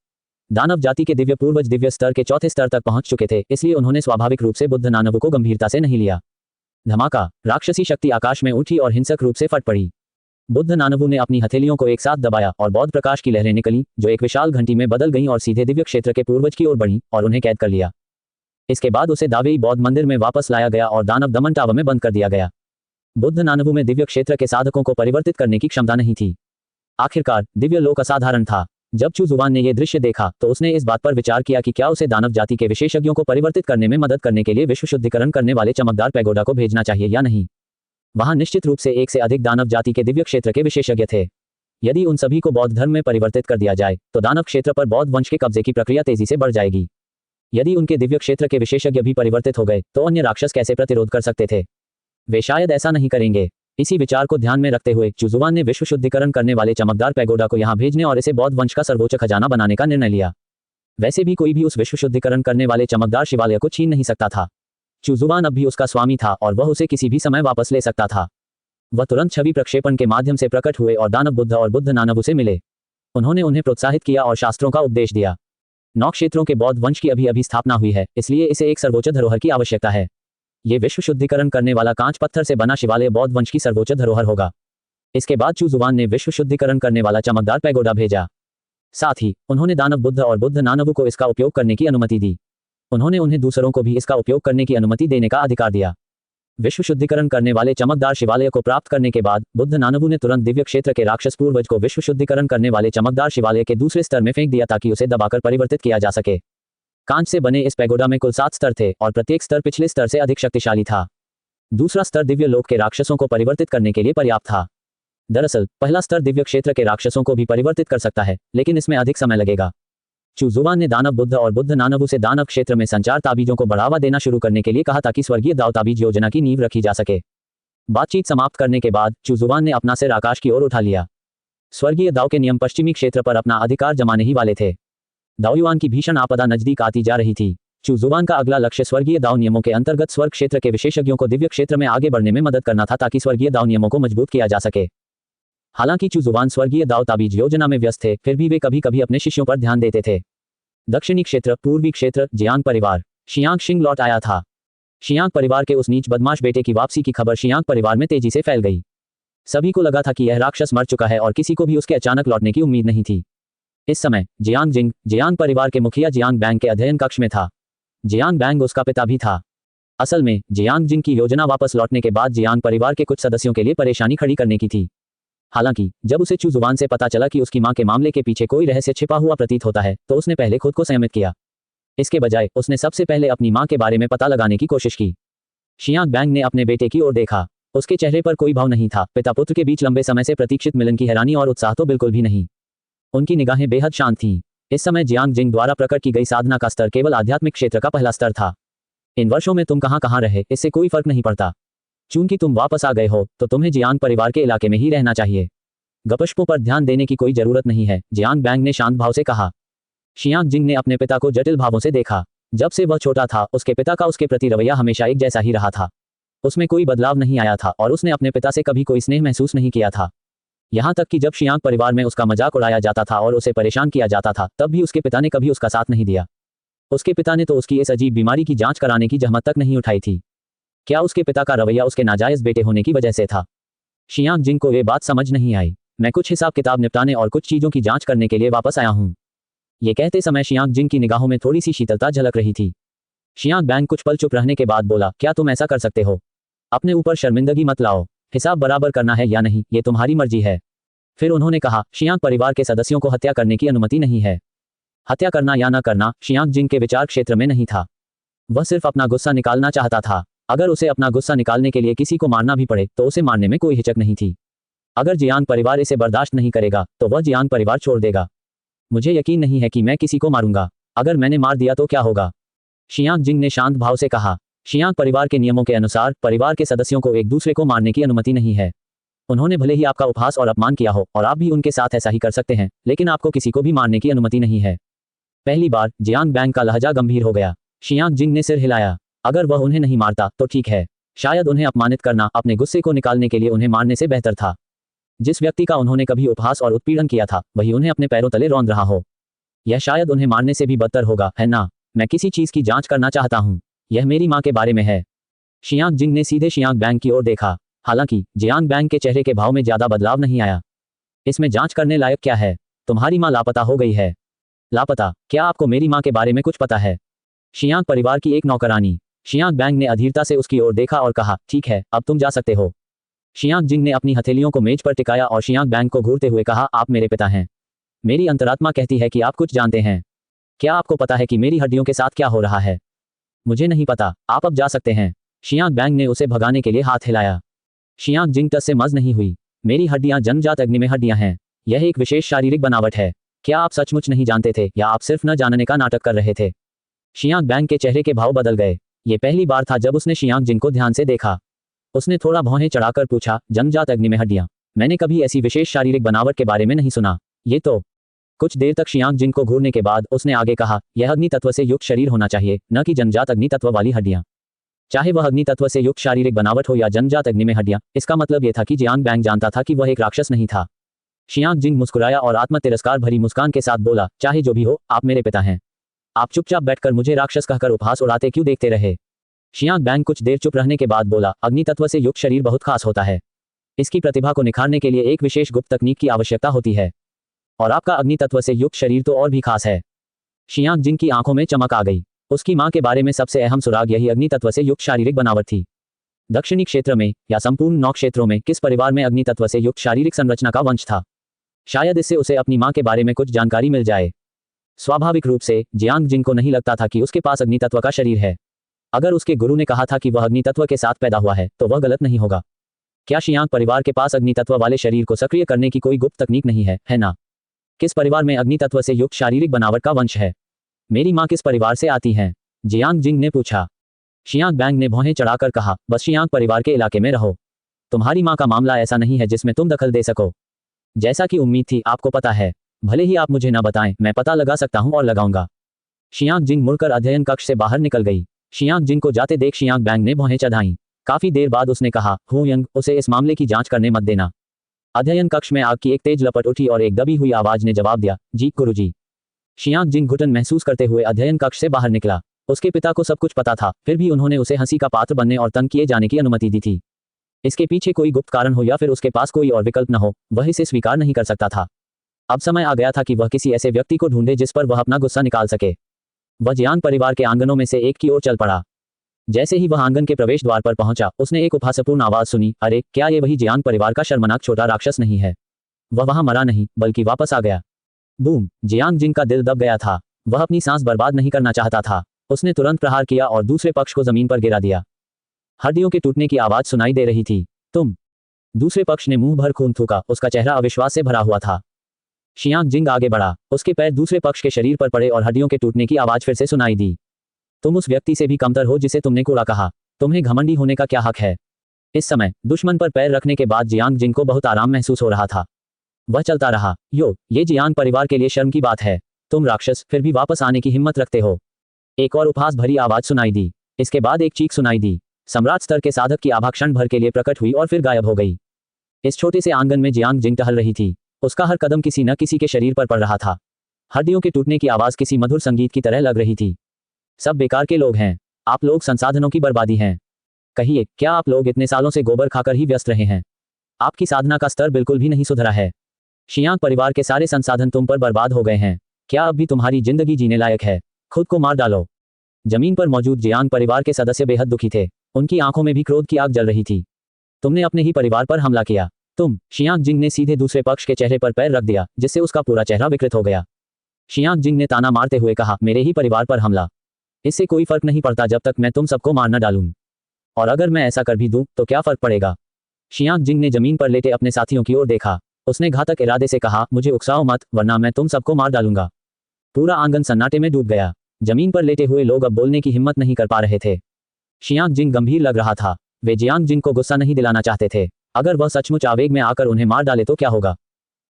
दानव जाति के दिव्य पूर्वज दिव्य स्तर के चौथे स्तर तक पहुंच चुके थे, इसलिए उन्होंने स्वाभाविक रूप से बुद्ध नानवु को गंभीरता से नहीं लिया। धमाका, राक्षसी शक्ति आकाश में उठी और हिंसक रूप से फट पड़ी। बुद्ध नानवु ने अपनी हथेलियों को एक साथ दबाया और बौद्ध प्रकाश की लहरें निकली जो एक विशाल घंटी में बदल गईं और सीधे दिव्य क्षेत्र के पूर्वज की ओर बढ़ीं और उन्हें कैद कर लिया। इसके बाद उसे दावेई बौद्ध मंदिर में वापस लाया गया और दानव दमन टावर में बंद कर दिया गया। बुद्ध नानवु में दिव्य क्षेत्र के साधकों को परिवर्तित करने की क्षमता नहीं थी। आखिरकार दिव्य लोक असाधारण था। जब चुजुवान ने यह दृश्य देखा तो उसने इस बात पर विचार किया कि क्या उसे दानव जाति के विशेषज्ञों को परिवर्तित करने में मदद करने के लिए विश्व शुद्धिकरण करने वाले चमकदार पैगोडा को भेजना चाहिए या नहीं। वहां निश्चित रूप से एक से अधिक दानव जाति के दिव्य क्षेत्र के विशेषज्ञ थे। यदि उन सभी को बौद्ध धर्म में परिवर्तित कर दिया जाए तो दानव क्षेत्र पर बौद्ध वंश के कब्जे की प्रक्रिया तेजी से बढ़ जाएगी। यदि उनके दिव्य क्षेत्र के विशेषज्ञ भी परिवर्तित हो गए तो अन्य राक्षस कैसे प्रतिरोध कर सकते थे? वे शायद ऐसा नहीं करेंगे। इसी विचार को ध्यान में रखते हुए चुजुवान ने विश्व शुद्धिकरण करने वाले चमकदार पैगोडा को यहां भेजने और इसे बौद्ध वंश का सर्वोच्च खजाना बनाने का निर्णय लिया। वैसे भी कोई भी उस विश्व शुद्धिकरण करने वाले चमकदार शिवालय को छीन नहीं सकता था। चुजुवान अब भी उसका स्वामी था और वह उसे किसी भी समय वापस ले सकता था। वह तुरंत छवि प्रक्षेपण के माध्यम से प्रकट हुए और दानव बुद्ध और बुद्ध नानवु से मिले। उन्होंने उन्हें प्रोत्साहित किया और शास्त्रों का उपदेश दिया। 9 क्षेत्रों के बौद्ध वंश की अभी स्थापना हुई है, इसलिए इसे एक सर्वोच्च धरोहर की आवश्यकता है। ये विश्व शुद्धिकरण करने वाला कांच पत्थर से बना शिवालय बौद्ध वंश की सर्वोच्च धरोहर होगा। इसके बाद चुजुवान ने विश्व शुद्धिकरण करने वाला चमकदार पैगोडा भेजा। साथ ही उन्होंने दानव बुद्ध और बुद्ध नानवु को इसका उपयोग करने की अनुमति दी। उन्होंने उन्हें दूसरों को भी इसका उपयोग करने की अनुमति देने का अधिकार दिया। विश्व शुद्धिकरण करने वाले चमकदार शिवालय को प्राप्त करने के बाद बुद्ध नानवु ने तुरंत दिव्य क्षेत्र के राक्षस पूर्वज को विश्व शुद्धिकरण करने वाले चमकदार शिवालय के दूसरे स्तर में फेंक दिया ताकि उसे दबाकर परिवर्तित किया जा सके। कांच से बने इस पैगोडा में कुल 7 स्तर थे और प्रत्येक स्तर पिछले स्तर से अधिक शक्तिशाली था। दूसरा स्तर दिव्य लोक के राक्षसों को परिवर्तित करने के लिए पर्याप्त था। दरअसल पहला स्तर दिव्य क्षेत्र के राक्षसों को भी परिवर्तित कर सकता है, लेकिन इसमें अधिक समय लगेगा। चुजुवान ने दानव बुद्ध और बुद्ध नानवु से दानव क्षेत्र में संचार ताबीजों को बढ़ावा देना शुरू करने के लिए कहा ताकि स्वर्गीय दाव ताबीज योजना की नींव रखी जा सके। बातचीत समाप्त करने के बाद चुजुवान ने अपना सिर आकाश की ओर उठा लिया। स्वर्गीय दाव के नियम पश्चिमी क्षेत्र पर अपना अधिकार जमाने ही वाले थे। दाओयुआन की भीषण आपदा नजदीक आती जा रही थी। चुजुवान का अगला लक्ष्य स्वर्गीय दाव नियमों के अंतर्गत स्वर्ग क्षेत्र के विशेषज्ञों को दिव्य क्षेत्र में आगे बढ़ने में मदद करना था ताकि स्वर्गीय दाव नियमों को मजबूत किया जा सके। हालांकि चुजुवान स्वर्गीय दाव ताबीज योजना में व्यस्त थे, फिर भी वे कभी कभी अपने शिष्यों पर ध्यान देते थे। दक्षिणी क्षेत्र, पूर्वी क्षेत्र, जियांग परिवार। शियांग शिंग लौट आया था। शियांग परिवार के उस नीच बदमाश बेटे की वापसी की खबर शियांग परिवार में तेजी से फैल गई। सभी को लगा था कि यह राक्षस मर चुका है और किसी को भी उसके अचानक लौटने की उम्मीद नहीं थी। इस समय जियांग जिंग, जियांग परिवार के मुखिया जियांग बैंग के अध्ययन कक्ष में था। जियांग बैंग उसका पिता भी था। असल में जियांग जिंग की योजना वापस लौटने के बाद जियांग परिवार के कुछ सदस्यों के लिए परेशानी खड़ी करने की थी। हालांकि जब उसे चुजुवान से पता चला कि उसकी मां के मामले के पीछे कोई रहस्य छिपा हुआ प्रतीत होता है तो उसने पहले खुद को संयमित किया। इसके बजाय उसने सबसे पहले अपनी मां के बारे में पता लगाने की कोशिश की। शियांग बैंग ने अपने बेटे की ओर देखा। उसके चेहरे पर कोई भाव नहीं था। पिता पुत्र के बीच लंबे समय से प्रतीक्षित मिलन की हैरानी और उत्साह तो बिल्कुल भी नहीं। उनकी निगाहें बेहद शांत थीं। इस समय जियांग जिंग द्वारा प्रकट की गई साधना का स्तर केवल आध्यात्मिक क्षेत्र का पहला स्तर था। इन वर्षों में तुम कहां रहे इससे कोई फर्क नहीं पड़ता। चूंकि तुम वापस आ गए हो तो तुम्हें जियांग परिवार के इलाके में ही रहना चाहिए। गपशपों पर ध्यान देने की कोई जरूरत नहीं है, जियांग बैंग ने शांत भाव से कहा। शियांग जिंग ने अपने पिता को जटिल भावों से देखा। जब से वह छोटा था उसके पिता का उसके प्रति रवैया हमेशा एक जैसा ही रहा था। उसमें कोई बदलाव नहीं आया था और उसने अपने पिता से कभी कोई स्नेह महसूस नहीं किया था। यहाँ तक कि जब शियांग परिवार में उसका मजाक उड़ाया जाता था और उसे परेशान किया जाता था तब भी उसके पिता ने कभी उसका साथ नहीं दिया। उसके पिता ने तो उसकी इस अजीब बीमारी की जांच कराने की जहमत तक नहीं उठाई थी। क्या उसके पिता का रवैया उसके नाजायज बेटे होने की वजह से था? शियांग जिंग को ये बात समझ नहीं आई। मैं कुछ हिसाब किताब निपटाने और कुछ चीजों की जांच करने के लिए वापस आया हूँ। ये कहते समय शियांग जिंग की निगाहों में थोड़ी सी शीतलता झलक रही थी। शियांग बैंग कुछ पल चुप रहने के बाद बोला, क्या तुम ऐसा कर सकते हो? अपने ऊपर शर्मिंदगी मत लाओ। हिसाब बराबर करना है या नहीं, ये तुम्हारी मर्जी है। फिर उन्होंने कहा, शियांग परिवार के सदस्यों को हत्या करने की अनुमति नहीं है। हत्या करना या न करना शियांग जिंग के विचार क्षेत्र में नहीं था। वह सिर्फ अपना गुस्सा निकालना चाहता था। अगर उसे अपना गुस्सा निकालने के लिए किसी को मारना भी पड़े तो उसे मारने में कोई हिचक नहीं थी। अगर जियांग परिवार इसे बर्दाश्त नहीं करेगा तो वह जियांग परिवार छोड़ देगा। मुझे यकीन नहीं है कि मैं किसी को मारूंगा। अगर मैंने मार दिया तो क्या होगा? शियांग जिंग ने शांत भाव से कहा। शियांग परिवार के नियमों के अनुसार परिवार के सदस्यों को एक दूसरे को मारने की अनुमति नहीं है। उन्होंने भले ही आपका उपहास और अपमान किया हो और आप भी उनके साथ ऐसा ही कर सकते हैं, लेकिन आपको किसी को भी मारने की अनुमति नहीं है। पहली बार जियांग बैंग का लहजा गंभीर हो गया। शियांग जिंग ने सिर हिलाया। अगर वह उन्हें नहीं मारता तो ठीक है। शायद उन्हें अपमानित करना अपने गुस्से को निकालने के लिए उन्हें मारने से बेहतर था। जिस व्यक्ति का उन्होंने कभी उपहास और उत्पीड़न किया था वही उन्हें अपने पैरों तले रौंद रहा हो। यह शायद उन्हें मारने से भी बदतर होगा, है ना? मैं किसी चीज की जांच करना चाहता हूं। यह मेरी मां के बारे में है। शियांग जिंग ने सीधे शियांग बैंग की ओर देखा। हालांकि जियांग बैंग के चेहरे के भाव में ज्यादा बदलाव नहीं आया। इसमें जांच करने लायक क्या है? तुम्हारी मां लापता हो गई है। लापता? क्या आपको मेरी मां के बारे में कुछ पता है? शियांग परिवार की एक नौकरानी। शियांग बैंग ने अधीरता से उसकी ओर देखा और कहा, ठीक है, अब तुम जा सकते हो। शियांग जिंग ने अपनी हथेलियों को मेज पर टिकाया और शियांग बैंग को घूरते हुए कहा, आप मेरे पिता हैं। मेरी अंतरात्मा कहती है कि आप कुछ जानते हैं। क्या आपको पता है कि मेरी हड्डियों के साथ क्या हो रहा है? मुझे नहीं पता, आप अब जा सकते हैं। शियांग बैंग ने उसे भगाने के लिए हाथ हिलाया। शियांग जिंग टस से मज नहीं हुई। मेरी हड्डियां जन्मजात अग्नि में हड्डियां हैं। यह एक विशेष शारीरिक बनावट है। क्या आप सचमुच नहीं जानते थे या आप सिर्फ न जानने का नाटक कर रहे थे? शियांग बैंग के चेहरे के भाव बदल गए। ये पहली बार था जब उसने शियांग जिंग को ध्यान से देखा। उसने थोड़ा भौहें चढ़ाकर पूछा, जन्मजात अग्नि में हड्डियां? मैंने कभी ऐसी विशेष शारीरिक बनावट के बारे में नहीं सुना। ये तो। कुछ देर तक शियांग जिंग को घूरने के बाद उसने आगे कहा, यह अग्नि तत्व से युक्त शरीर होना चाहिए, न कि जन्मजात अग्नि तत्व वाली हड्डियां। चाहे वह अग्नि तत्व से युक्त शारीरिक बनावट हो या जन्मजात अग्नि में हड्डियां, इसका मतलब यह था कि जियांग बैंग जानता था कि वह एक राक्षस नहीं था। शियांग जिंग मुस्कुराया और आत्म तिरस्कार भरी मुस्कान के साथ बोला, चाहे जो भी हो, आप मेरे पिता हैं। आप चुपचाप बैठकर मुझे राक्षस कहकर उपहास उड़ाते क्यों देखते रहे? शियांग बैंग कुछ देर चुप रहने के बाद बोला, अग्नि तत्व से युक्त शरीर बहुत खास होता है। इसकी प्रतिभा को निखारने के लिए एक विशेष गुप्त तकनीक की आवश्यकता होती है। और आपका अग्नि तत्व से युक्त शरीर तो और भी खास है। शियांग जिंग की आंखों में चमक आ गई। उसकी मां के बारे में सबसे अहम सुराग यही अग्नि तत्व से युक्त शारीरिक बनावट थी। दक्षिणी क्षेत्र में या संपूर्ण नौ क्षेत्रों में किस परिवार में अग्नि तत्व से युक्त शारीरिक संरचना का वंश था? शायद इससे उसे अपनी मां के बारे में कुछ जानकारी मिल जाए। स्वाभाविक रूप से जियांग जिंग को नहीं लगता था कि उसके पास अग्नि तत्व का शरीर है। अगर उसके गुरु ने कहा था कि वह अग्नि तत्व के साथ पैदा हुआ है तो वह गलत नहीं होगा। क्या शियांग परिवार के पास अग्नि तत्व वाले शरीर को सक्रिय करने की कोई गुप्त तकनीक नहीं है ना? किस परिवार में अग्नि तत्व से युक्त शारीरिक बनावट का वंश है? मेरी मां किस परिवार से आती हैं? जियांग जिंग ने पूछा। शियांग बैंग ने भौहें चढ़ाकर कहा, बस शियांग परिवार के इलाके में रहो। तुम्हारी मां का मामला ऐसा नहीं है जिसमें तुम दखल दे सको। जैसा कि उम्मीद थी, आपको पता है। भले ही आप मुझे न बताएं, मैं पता लगा सकता हूं और लगाऊंगा। शियांग जिंग मुड़कर अध्ययन कक्ष से बाहर निकल गई। शियांग जिंग को जाते देख शियांग बैंग ने भौहें चढ़ाईं। काफी देर बाद उसने कहा, हु यंग, उसे इस मामले की जांच करने मत देना। अध्ययन कक्ष में आग की एक तेज लपट उठी और एक दबी हुई आवाज ने जवाब दिया, जी गुरुजी। शियांग जिंग घुटन महसूस करते हुए अध्ययन कक्ष से बाहर निकला। उसके पिता को सब कुछ पता था, फिर भी उन्होंने उसे हंसी का पात्र बनने और तंग किए जाने की अनुमति दी थी। इसके पीछे कोई गुप्त कारण हो या फिर उसके पास कोई और विकल्प न हो, वह इसे स्वीकार नहीं कर सकता था। अब समय आ गया था कि वह किसी ऐसे व्यक्ति को ढूंढे जिस पर वह अपना गुस्सा निकाल सके। वह जियांग परिवार के आंगनों में से एक की ओर चल पड़ा। जैसे ही वह आंगन के प्रवेश द्वार पर पहुंचा, उसने एक उपहासपूर्ण आवाज सुनी, अरे, क्या ये वही जियांग परिवार का शर्मनाक छोटा राक्षस नहीं है? वह वहां मरा नहीं, बल्कि वापस आ गया। बूम! जियांग जिंग का दिल दब गया था। वह अपनी सांस बर्बाद नहीं करना चाहता था। उसने तुरंत प्रहार किया और दूसरे पक्ष को जमीन पर गिरा दिया। हड्डियों के टूटने की आवाज सुनाई दे रही थी। तुम? दूसरे पक्ष ने मुंह भर खून थूका। उसका चेहरा अविश्वास से भरा हुआ था। शियांग जिंग आगे बढ़ा। उसके पैर दूसरे पक्ष के शरीर पर पड़े और हड्डियों के टूटने की आवाज फिर से सुनाई दी। तुम उस व्यक्ति से भी कमतर हो जिसे तुमने कूड़ा कहा। तुम्हें घमंडी होने का क्या हक है? इस समय दुश्मन पर पैर रखने के बाद जियांग जिंग को बहुत आराम महसूस हो रहा था। वह चलता रहा। ये जियांग परिवार के लिए शर्म की बात है। तुम राक्षस, फिर भी वापस आने की हिम्मत रखते हो। एक और उपहास भरी आवाज सुनाई दी। इसके बाद एक चीख सुनाई दी। सम्राट स्तर के साधक की आभा क्षण भर के लिए प्रकट हुई और फिर गायब हो गई। इस छोटे से आंगन में जियांग जिंग टहल रही थी। उसका हर कदम किसी न किसी के शरीर पर पड़ रहा था। हड्डियों के टूटने की आवाज किसी मधुर संगीत की तरह लग रही थी। सब बेकार के लोग हैं। आप लोग संसाधनों की बर्बादी हैं। कहिए, क्या आप लोग इतने सालों से गोबर खाकर ही व्यस्त रहे हैं? आपकी साधना का स्तर बिल्कुल भी नहीं सुधरा है। शियांग परिवार के सारे संसाधन तुम पर बर्बाद हो गए हैं। क्या अब भी तुम्हारी जिंदगी जीने लायक है? खुद को मार डालो। जमीन पर मौजूद जियांग परिवार के सदस्य बेहद दुखी थे। उनकी आंखों में भी क्रोध की आग जल रही थी। तुमने अपने ही परिवार पर हमला किया। तुम। शियांग जिंग ने सीधे दूसरे पक्ष के चेहरे पर पैर रख दिया, जिससे उसका पूरा चेहरा विकृत हो गया। शियांग जिंग ने ताना मारते हुए कहा, मेरे ही परिवार पर हमला। इससे कोई फर्क नहीं पड़ता जब तक मैं तुम सबको मार न डालूं। और अगर मैं ऐसा कर भी दूं तो क्या फर्क पड़ेगा। शियांग जिंग ने जमीन पर लेटे अपने साथियों की ओर देखा। उसने घातक इरादे से कहा, मुझे उकसाओ मत, वरना मैं तुम सबको मार डालूंगा। पूरा आंगन सन्नाटे में डूब गया। जमीन पर लेटे हुए लोग अब बोलने की हिम्मत नहीं कर पा रहे थे। शियांग जिंग गंभीर लग रहा था। वे जियांग जिंग को गुस्सा नहीं दिलाना चाहते थे। अगर वह सचमुच आवेग में आकर उन्हें मार डाले तो क्या होगा।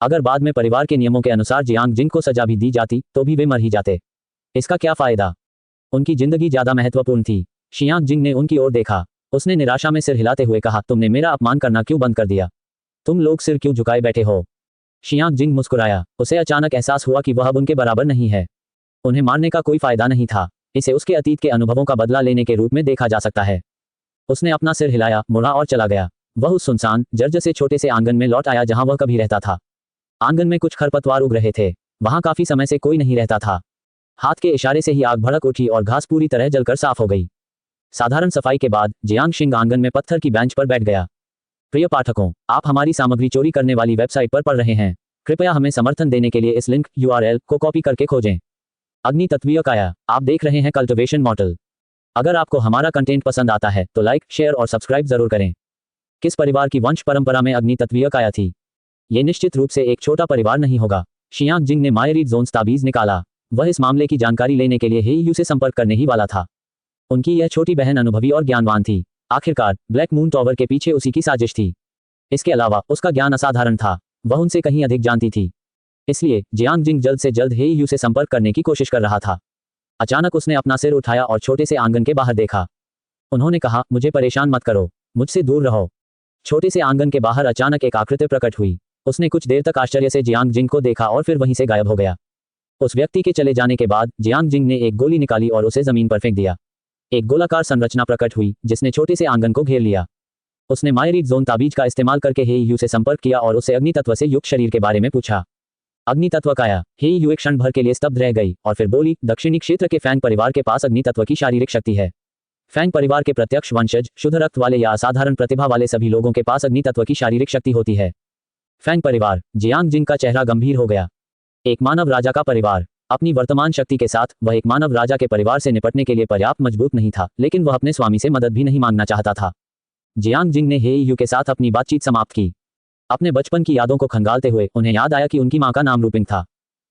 अगर बाद में परिवार के नियमों के अनुसार जियांग जिंग को सजा भी दी जाती तो भी वे मर ही जाते। इसका क्या फायदा। उनकी जिंदगी ज्यादा महत्वपूर्ण थी। शियांग जिंग ने उनकी ओर देखा। उसने निराशा में सिर हिलाते हुए कहा, तुमने मेरा अपमान करना क्यों बंद कर दिया। तुम लोग सिर क्यों झुकाए बैठे हो। शियांग जिंग मुस्कुराया। उसे अचानक एहसास हुआ कि वह अब उनके बराबर नहीं है। उन्हें मारने का कोई फायदा नहीं था। इसे उसके अतीत के अनुभवों का बदला लेने के रूप में देखा जा सकता है। उसने अपना सिर हिलाया, मुड़ा और चला गया। वह उस सुनसान जर्जर से छोटे से आंगन में लौट आया जहां वह कभी रहता था। आंगन में कुछ खरपतवार उग रहे थे। वहां काफी समय से कोई नहीं रहता था। हाथ के इशारे से ही आग भड़क उठी और घास पूरी तरह जलकर साफ हो गई। साधारण सफाई के बाद जियांग शिंग आंगन में पत्थर की बेंच पर बैठ गया। प्रिय पाठकों, आप हमारी सामग्री चोरी करने वाली वेबसाइट पर पढ़ रहे हैं। कृपया हमें समर्थन देने के लिए इस लिंक URL को कॉपी करके खोजें। अग्नि तत्वीय काया। आप देख रहे हैं कल्टिवेशन मॉडल। अगर आपको हमारा कंटेंट पसंद आता है तो लाइक, शेयर और सब्सक्राइब जरूर करें। किस परिवार की वंश परंपरा में अग्नि तत्वीय काया थी। ये निश्चित रूप से एक छोटा परिवार नहीं होगा। शियांग जिंग ने मायरीड जोन्स ताबीज निकाला। वह इस मामले की जानकारी लेने के लिए हेयू से संपर्क करने ही वाला था। उनकी यह छोटी बहन अनुभवी और ज्ञानवान थी। आखिरकार ब्लैक मून टॉवर के पीछे उसी की साजिश थी। इसके अलावा उसका ज्ञान असाधारण था। वह उनसे कहीं अधिक जानती थी। इसलिए जियांग जिंग जल्द से जल्द हेयू से संपर्क करने की कोशिश कर रहा था। अचानक उसने अपना सिर उठाया और छोटे से आंगन के बाहर देखा। उन्होंने कहा, मुझे परेशान मत करो, मुझसे दूर रहो। छोटे से आंगन के बाहर अचानक एक आकृति प्रकट हुई। उसने कुछ देर तक आश्चर्य से जियांग जिंग को देखा और फिर वहीं से गायब हो गया। उस व्यक्ति के चले जाने के बाद जियांग जिंग ने एक गोली निकाली और उसे जमीन पर फेंक दिया। एक गोलाकार संरचना प्रकट हुई जिसने छोटे से आंगन को घेर लिया। उसने मायरीड जोन ताबीज का इस्तेमाल करके हेयू से संपर्क किया और उससे अग्नि तत्व से युक्त शरीर के बारे में पूछा। अग्नि तत्व काया। हेयू एक क्षण भर के लिए स्तब्ध रह गई और फिर बोली, दक्षिणी क्षेत्र के फैंग परिवार के पास अग्नि तत्व की शारीरिक शक्ति है। फैंग परिवार के प्रत्यक्ष वंशज, शुद्ध रक्त वाले या असाधारण प्रतिभा वाले सभी लोगों के पास अग्नि तत्व की शारीरिक शक्ति होती है। फैंग परिवार। जियांग जिंग का चेहरा गंभीर हो गया। एक मानव राजा का परिवार। अपनी वर्तमान शक्ति के साथ वह एक मानव राजा के परिवार से निपटने के लिए पर्याप्त मजबूत नहीं था, लेकिन वह अपने स्वामी से मदद भी नहीं मांगना चाहता था। जियांग जिंग ने हेयू के साथ अपनी बातचीत समाप्त की। अपने बचपन की यादों को खंगालते हुए उन्हें याद आया कि उनकी मां का नाम रूपिंग था।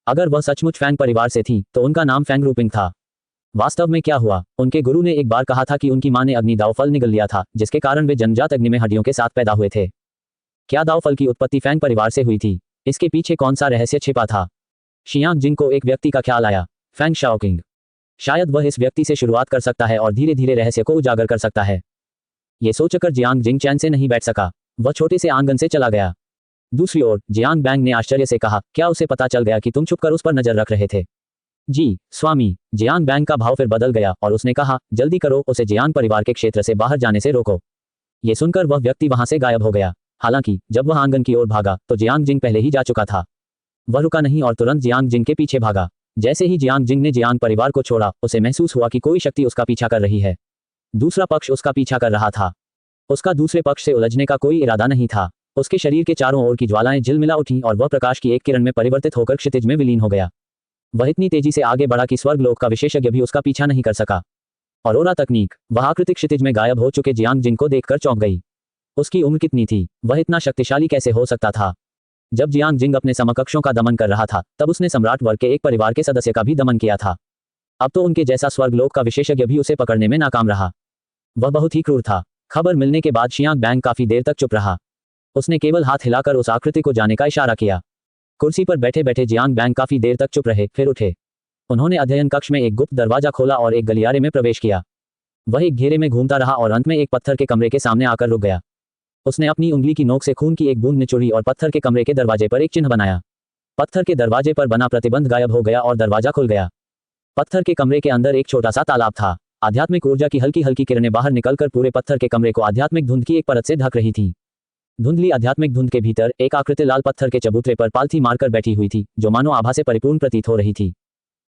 अगर वह सचमुच फैंग परिवार से थी तो उनका नाम फैंग रूपिंग था। वास्तव में क्या हुआ। उनके गुरु ने एक बार कहा था कि उनकी मां ने अग्नि दाव फल निगल लिया था, जिसके कारण वे जन्मजात अग्नि में हड्डियों के साथ पैदा हुए थे। क्या दाव फल की उत्पत्ति फैंग परिवार से हुई थी। इसके पीछे कौन सा रहस्य छिपा था। शियांग जिंग को एक व्यक्ति का ख्याल आया, फैंग शाओकिंग। शायद वह इस व्यक्ति से शुरुआत कर सकता है और धीरे धीरे रहस्य को उजागर कर सकता है। ये सोचकर जियांग जिंग चैन से नहीं बैठ सका। वह छोटे से आंगन से चला गया। दूसरी ओर जियांग बैंग ने आश्चर्य से कहा, क्या उसे पता चल गया कि तुम छुपकर उस पर नजर रख रहे थे। जी स्वामी। जियांग बैंग का भाव फिर बदल गया और उसने कहा, जल्दी करो, उसे जियांग परिवार के क्षेत्र से बाहर जाने से रोको। ये सुनकर वह व्यक्ति वहां से गायब हो गया। हालांकि जब वह आंगन की ओर भागा तो जियांग जिंग पहले ही जा चुका था। वह रुका नहीं और तुरंत जियांग जिंग के पीछे भागा। जैसे ही जियांग जिंग ने जियांग परिवार को छोड़ा, उसे महसूस हुआ कि कोई शक्ति उसका पीछा कर रही है। दूसरा पक्ष उसका पीछा कर रहा था। उसका दूसरे पक्ष से उलझने का कोई इरादा नहीं था। उसके शरीर के चारों ओर की ज्वालाएं झिलमिला उठीं और वह प्रकाश की एक किरण में परिवर्तित होकर क्षितिज में विलीन हो गया। वह इतनी तेजी से आगे बढ़ा कि स्वर्गलोक का विशेषज्ञ भी उसका पीछा नहीं कर सका। औरोरा तकनीक। वह आकृतिक क्षितिज में गायब हो चुके जियांग जिंग को देखकर चौंक गई। उसकी उम्र कितनी थी। वह इतना शक्तिशाली कैसे हो सकता था। जब जियांग जिंग अपने समकक्षों का दमन कर रहा था तब उसने सम्राट वर्ग के एक परिवार के सदस्य का भी दमन किया था। अब तो उनके जैसा स्वर्गलोक का विशेषज्ञ भी उसे पकड़ने में नाकाम रहा। वह बहुत ही क्रूर था। खबर मिलने के बाद शियांग बैंग काफी देर तक चुप रहा। उसने केवल हाथ हिलाकर उस आकृति को जाने का इशारा किया। कुर्सी पर बैठे बैठे जियांग बैंग काफी देर तक चुप रहे, फिर उठे। उन्होंने अध्ययन कक्ष में एक गुप्त दरवाजा खोला और एक गलियारे में प्रवेश किया। वह एक घेरे में घूमता रहा और अंत में एक पत्थर के कमरे के सामने आकर रुक गया। उसने अपनी उंगली की नोक से खून की एक बूंद निचोड़ी और पत्थर के कमरे के दरवाजे पर एक चिन्ह बनाया। पत्थर के दरवाजे पर बना प्रतिबंध गायब हो गया और दरवाजा खुल गया। पत्थर के कमरे के अंदर एक छोटा सा तालाब था। आध्यात्मिक ऊर्जा की हल्की हल्की किरणें बाहर निकलकर पूरे पत्थर के कमरे को आध्यात्मिक धुंध की एक परत से ढक रही थी। धुंधली आध्यात्मिक धुंध के भीतर एक आकृति लाल पत्थर के चबूतरे पर पालथी मारकर बैठी हुई थी, जो मानो आभा से परिपूर्ण प्रतीत हो रही थी।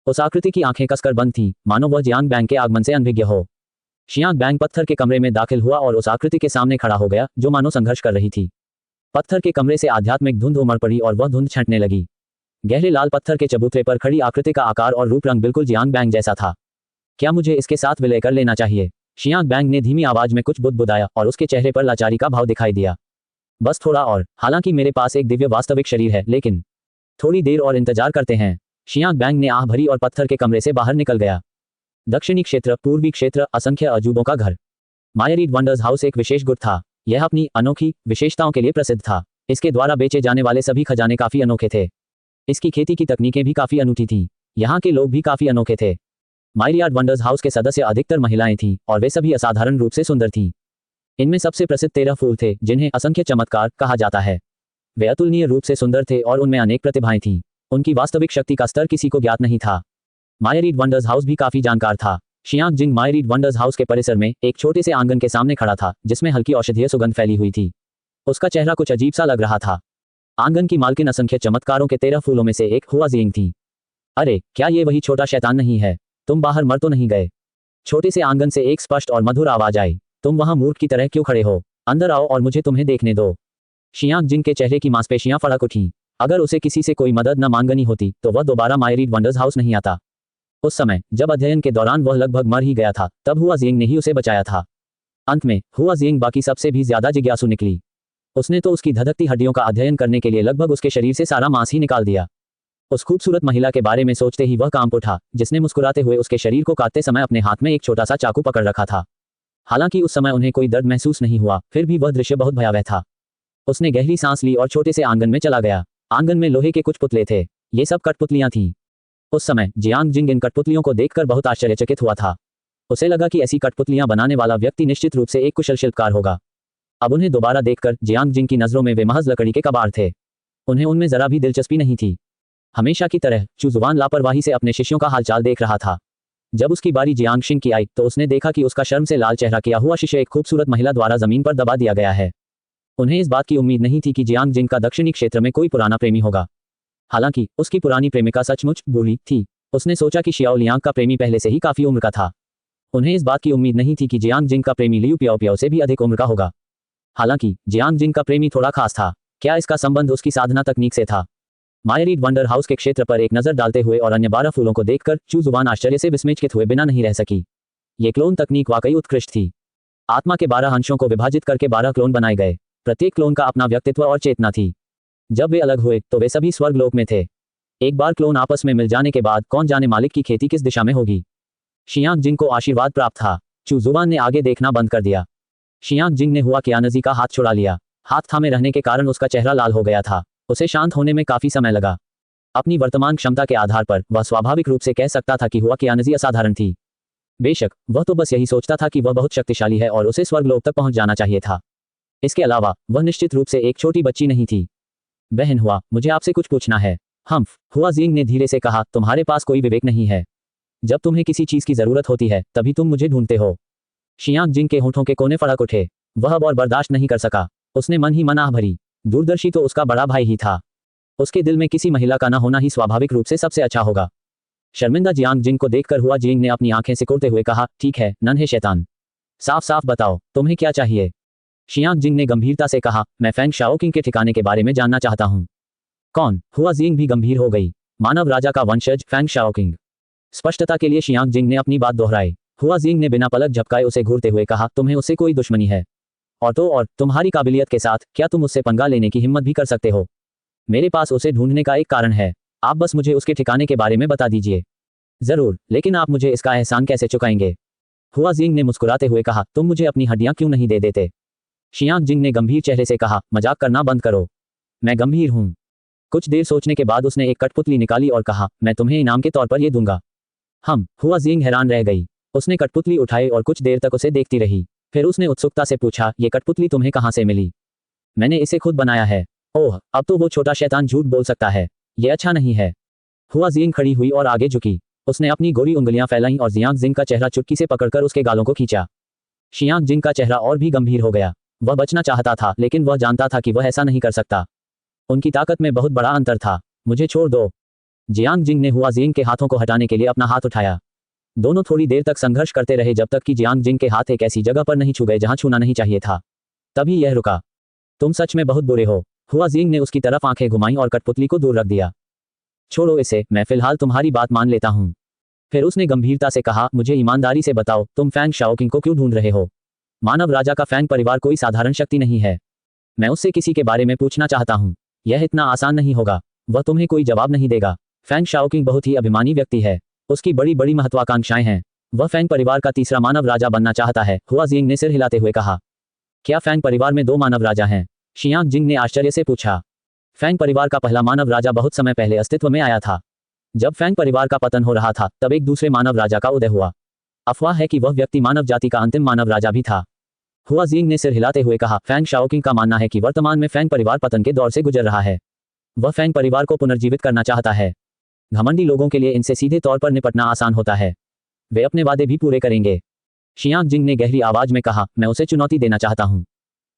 उस आकृति की आंखें कसकर बंद थीं, मानो वह जियांग बैंग के आगमन से अनभिज्ञ हो। शियांग बैंग पत्थर के कमरे में दाखिल हुआ और उस आकृति के सामने खड़ा हो गया जो मानो संघर्ष कर रही थी। पत्थर के कमरे से आध्यात्मिक धुंध उमड़ पड़ी और वह धुंध छंटने लगी। गहरे लाल पत्थर के चबूतरे पर खड़ी आकृति का आकार और रूप रंग बिल्कुल जियांग बैंग जैसा था। क्या मुझे इसके साथ विलय कर लेना चाहिए? शियांग बैंग ने धीमी आवाज में कुछ बुदबुदाया और उसके चेहरे पर लाचारी का भाव दिखाई दिया। बस थोड़ा और, हालांकि मेरे पास एक दिव्य वास्तविक शरीर है, लेकिन थोड़ी देर और इंतजार करते हैं। शियांग बैंग ने आह भरी और पत्थर के कमरे से बाहर निकल गया। दक्षिणी क्षेत्र, पूर्वी क्षेत्र, असंख्य अजूबों का घर। मायरीड वंडर्स हाउस एक विशेष गुट था। यह अपनी अनोखी विशेषताओं के लिए प्रसिद्ध था। इसके द्वारा बेचे जाने वाले सभी खजाने काफी अनोखे थे। इसकी खेती की तकनीकें भी काफी अनूठी थीं। यहाँ के लोग भी काफी अनोखे थे। मायरीड वंडर्स हाउस के सदस्य अधिकतर महिलाएं थीं और वे सभी असाधारण रूप से सुंदर थीं। इनमें सबसे प्रसिद्ध 13 फूल थे जिन्हें असंख्य चमत्कार कहा जाता है। वे अतुलनीय रूप से सुंदर थे और उनमें अनेक प्रतिभाएं थीं। उनकी वास्तविक शक्ति का स्तर किसी को ज्ञात नहीं था। मायरीड वंडर्स हाउस भी काफी जानकार था। शियांग जिंग मायरीड वंडर्स हाउस के परिसर में एक छोटे से आंगन के सामने खड़ा था जिसमें हल्की औषधीय सुगंध फैली हुई थी। उसका चेहरा कुछ अजीब सा लग रहा था। आंगन की मालकिन असंख्य चमत्कारों के 13 फूलों में से एक हुआ जिंग थी। अरे, क्या ये वही छोटा शैतान नहीं है? तुम बाहर मर तो नहीं गए? छोटे से आंगन से एक स्पष्ट और मधुर आवाज आई। तुम वहां मूर्ख की तरह क्यों खड़े हो? अंदर आओ और मुझे तुम्हें देखने दो। शियांग जिंग के चेहरे की मांसपेशियां फड़क उठी। अगर उसे किसी से कोई मदद न मांगनी होती तो वह दोबारा मायरीड वंडर्स हाउस नहीं आता। उस समय जब अध्ययन के दौरान वह लगभग मर ही गया था, तब हुआ जिंग ने ही उसे बचाया था। अंत में हुआ जिंग बाकी सबसे भी ज्यादा जिज्ञासु निकली। उसने तो उसकी धधकती हड्डियों का अध्ययन करने के लिए लगभग उसके शरीर से सारा मांस ही निकाल दिया। उस खूबसूरत महिला के बारे में सोचते ही वह कांप उठा, जिसने मुस्कुराते हुए उसके शरीर को काटते समय अपने हाथ में एक छोटा सा चाकू पकड़ रखा था। हालांकि उस समय उन्हें कोई दर्द महसूस नहीं हुआ, फिर भी वह दृश्य बहुत भयावह था। उसने गहरी सांस ली और छोटे से आंगन में चला गया। आंगन में लोहे के कुछ पुतले थे। ये सब कठपुतलियां थीं। उस समय जियांग जिंग इन कठपुतलियों को देखकर बहुत आश्चर्यचकित हुआ था। उसे लगा कि ऐसी कठपुतलियां बनाने वाला व्यक्ति निश्चित रूप से एक कुशल शिल्पकार होगा। अब उन्हें दोबारा देखकर जियांग जिंग की नजरों में वे महज लकड़ी के कबाड़ थे। उन्हें उनमें जरा भी दिलचस्पी नहीं थी। हमेशा की तरह चुजुआन लापरवाही से अपने शिष्यों का हालचाल देख रहा था। जब उसकी बारी जियांग शिंग की आई तो उसने देखा कि उसका शर्म से लाल चेहरा किया हुआ शिष्य एक खूबसूरत महिला द्वारा जमीन पर दबा दिया गया है। उन्हें इस बात की उम्मीद नहीं थी कि जियांग जिंग का दक्षिणी क्षेत्र में कोई पुराना प्रेमी होगा। हालांकि उसकी पुरानी प्रेमिका सचमुच बूढ़ी थी। उसने सोचा कि शियाओ लियांग का प्रेमी पहले से ही काफी उम्र का था। उन्हें इस बात की उम्मीद नहीं थी कि जियांग जिंग का प्रेमी लियू पियाओ पियाओ से भी अधिक उम्र का होगा। हालांकि जियांग जिंग का प्रेमी थोड़ा खास था। क्या इसका संबंध उसकी साधना तकनीक से था? मायरीड वंडर हाउस के क्षेत्र पर एक नजर डालते हुए और अन्य 12 फूलों को देखकर चुजुआन आश्चर्य से विस्मित हुए बिना नहीं रह सकी। ये क्लोन तकनीक वाकई उत्कृष्ट थी। आत्मा के 12 अंशों को विभाजित करके 12 क्लोन बनाए गए। प्रत्येक क्लोन का अपना व्यक्तित्व और चेतना थी। जब वे अलग हुए तो वे सभी स्वर्गलोक में थे। एक बार क्लोन आपस में मिल जाने के बाद कौन जाने मालिक की खेती किस दिशा में होगी। शियांग जिंग को आशीर्वाद प्राप्त था। चुजुआन ने आगे देखना बंद कर दिया। शियांग जिंग ने हुआ कियानजी का हाथ छुड़ा लिया। हाथ थामे रहने के कारण उसका चेहरा लाल हो गया था। उसे शांत होने में काफी समय लगा। अपनी वर्तमान क्षमता के आधार पर वह स्वाभाविक रूप से कह सकता था कि हुआ कियानजी असाधारण थी। बेशक वह तो बस यही सोचता था कि वह बहुत शक्तिशाली है और उसे स्वर्गलोक तक पहुंच जाना चाहिए था। इसके अलावा वह निश्चित रूप से एक छोटी बच्ची नहीं थी। बहन हुआ, मुझे आपसे कुछ पूछना है। हम्फ, हुआ जिंग ने धीरे से कहा, तुम्हारे पास कोई विवेक नहीं है। जब तुम्हें किसी चीज की जरूरत होती है तभी तुम मुझे ढूंढते हो। शियांग जिंग के होठों के कोने फड़क उठे। वह अब और बर्दाश्त नहीं कर सका। उसने मन ही मन आह भरी। दूरदर्शी तो उसका बड़ा भाई ही था। उसके दिल में किसी महिला का न होना ही स्वाभाविक रूप से सबसे अच्छा होगा। शर्मिंदा जियांग जिंग को देखकर हुआ जिंग ने अपनी आंखें सिकुड़ते हुए कहा, ठीक है नन्हे शैतान, साफ साफ बताओ तुम्हें क्या चाहिए। शियांग जिंग ने गंभीरता से कहा, मैं फैंग शाओकिंग के ठिकाने के बारे में जानना चाहता हूँ। कौन? हुआ जिंग भी गंभीर हो गई। मानव राजा का वंशज फैंग शाओकिंग। स्पष्टता के लिए शियांग जिंग ने अपनी बात दोहराई। हुआ जिंग ने बिना पलक झपकाए उसे घूरते हुए कहा, तुम्हें उससे कोई दुश्मनी है? और तो और तुम्हारी काबिलियत के साथ क्या तुम उससे पंगा लेने की हिम्मत भी कर सकते हो? मेरे पास उसे ढूंढने का एक कारण है। आप बस मुझे उसके ठिकाने के बारे में बता दीजिए। जरूर, लेकिन आप मुझे इसका एहसान कैसे चुकाएंगे? हुआ जिंग ने मुस्कुराते हुए कहा, तुम मुझे अपनी हड्डियां क्यों नहीं दे देते? शियांग जिंग ने गंभीर चेहरे से कहा, मजाक करना बंद करो। मैं गंभीर हूं। कुछ देर सोचने के बाद उसने एक कठपुतली निकाली और कहा, मैं तुम्हें इनाम के तौर पर यह दूंगा। हुआ जिंग हैरान रह गई। उसने कठपुतली उठाई और कुछ देर तक उसे देखती रही। फिर उसने उत्सुकता से पूछा, ये कठपुतली तुम्हें कहां से मिली? मैंने इसे खुद बनाया है। ओह, अब तो वो छोटा शैतान झूठ बोल सकता है। ये अच्छा नहीं है। हुआ जिंग खड़ी हुई और आगे झुकी। उसने अपनी गोरी उंगलियां फैलाईं और जियांग जिंग का चेहरा चुटकी से पकड़कर उसके गालों को खींचा। शियांग जिंग का चेहरा और भी गंभीर हो गया। वह बचना चाहता था लेकिन वह जानता था कि वह ऐसा नहीं कर सकता। उनकी ताकत में बहुत बड़ा अंतर था। मुझे छोड़ दो। जियांग जिंग ने हुआ जिंग के हाथों को हटाने के लिए अपना हाथ उठाया। दोनों थोड़ी देर तक संघर्ष करते रहे जब तक कि जियांग जिंग के हाथ एक ऐसी जगह पर नहीं छू गए जहां छूना नहीं चाहिए था। तभी यह रुका। तुम सच में बहुत बुरे हो। हुआ जिंग ने उसकी तरफ आंखें घुमाई और कठपुतली को दूर रख दिया। छोड़ो इसे, मैं फिलहाल तुम्हारी बात मान लेता हूं। फिर उसने गंभीरता से कहा, मुझे ईमानदारी से बताओ, तुम फैंग शाओकिंग को क्यों ढूंढ रहे हो? मानव राजा का फैंग परिवार कोई साधारण शक्ति नहीं है। मैं उससे किसी के बारे में पूछना चाहता हूं। यह इतना आसान नहीं होगा। वह तुम्हें कोई जवाब नहीं देगा। फैंग शाओकिंग बहुत ही अभिमानी व्यक्ति है। उसकी बड़ी बड़ी महत्वाकांक्षाएं हैं। वह फैंग परिवार का तीसरा मानव राजा बनना चाहता है। हुआ जिंग ने सिर हिलाते हुए कहा। क्या फैंग परिवार में 2 मानव राजा हैं? शियांग जिंग ने आश्चर्य से पूछा। फैंग परिवार का पहला मानव राजा बहुत समय पहले अस्तित्व में आया था। जब फैंग परिवार का पतन हो रहा था तब एक दूसरे मानव राजा का उदय हुआ। अफवाह है कि वह व्यक्ति मानव जाति का अंतिम मानव राजा भी था। हुआ जिंग ने सिर हिलाते हुए कहा। फैंग शाओकिंग का मानना है कि वर्तमान में फैंग परिवार पतन के दौर से गुजर रहा है। वह फैंग परिवार को पुनर्जीवित करना चाहता है। घमंडी लोगों के लिए इनसे सीधे तौर पर निपटना आसान होता है। वे अपने वादे भी पूरे करेंगे। शियांग जिंग ने गहरी आवाज में कहा, मैं उसे चुनौती देना चाहता हूं।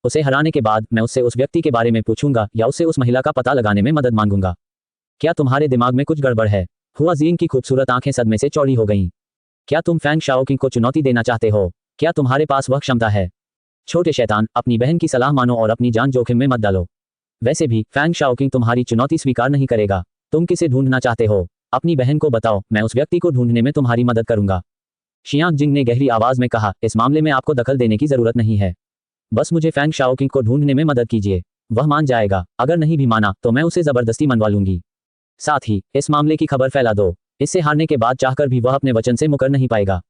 उसे हराने के बाद मैं उससे उस व्यक्ति के बारे में पूछूंगा या उससे उस महिला का पता लगाने में मदद मांगूंगा। क्या तुम्हारे दिमाग में कुछ गड़बड़ है? हुआ जिंग की खूबसूरत आंखें सदमे से चौड़ी हो गईं। क्या तुम फैंग शाओकिंग को चुनौती देना चाहते हो? क्या तुम्हारे पास वह क्षमता है? छोटे शैतान, अपनी बहन की सलाह मानो और अपनी जान जोखिम में मत डालो। वैसे भी फैंग शाओकिंग तुम्हारी चुनौती स्वीकार नहीं करेगा। तुम किसे ढूंढना चाहते हो? अपनी बहन को बताओ, मैं उस व्यक्ति को ढूंढने में तुम्हारी मदद करूंगा। शियांग जिंग ने गहरी आवाज में कहा, इस मामले में आपको दखल देने की जरूरत नहीं है। बस मुझे फैंग शाओकिंग को ढूंढने में मदद कीजिए। वह मान जाएगा। अगर नहीं भी माना तो मैं उसे जबरदस्ती मनवा लूंगी। साथ ही इस मामले की खबर फैला दो। इससे हारने के बाद चाहकर भी वह अपने वचन से मुकर नहीं पाएगा।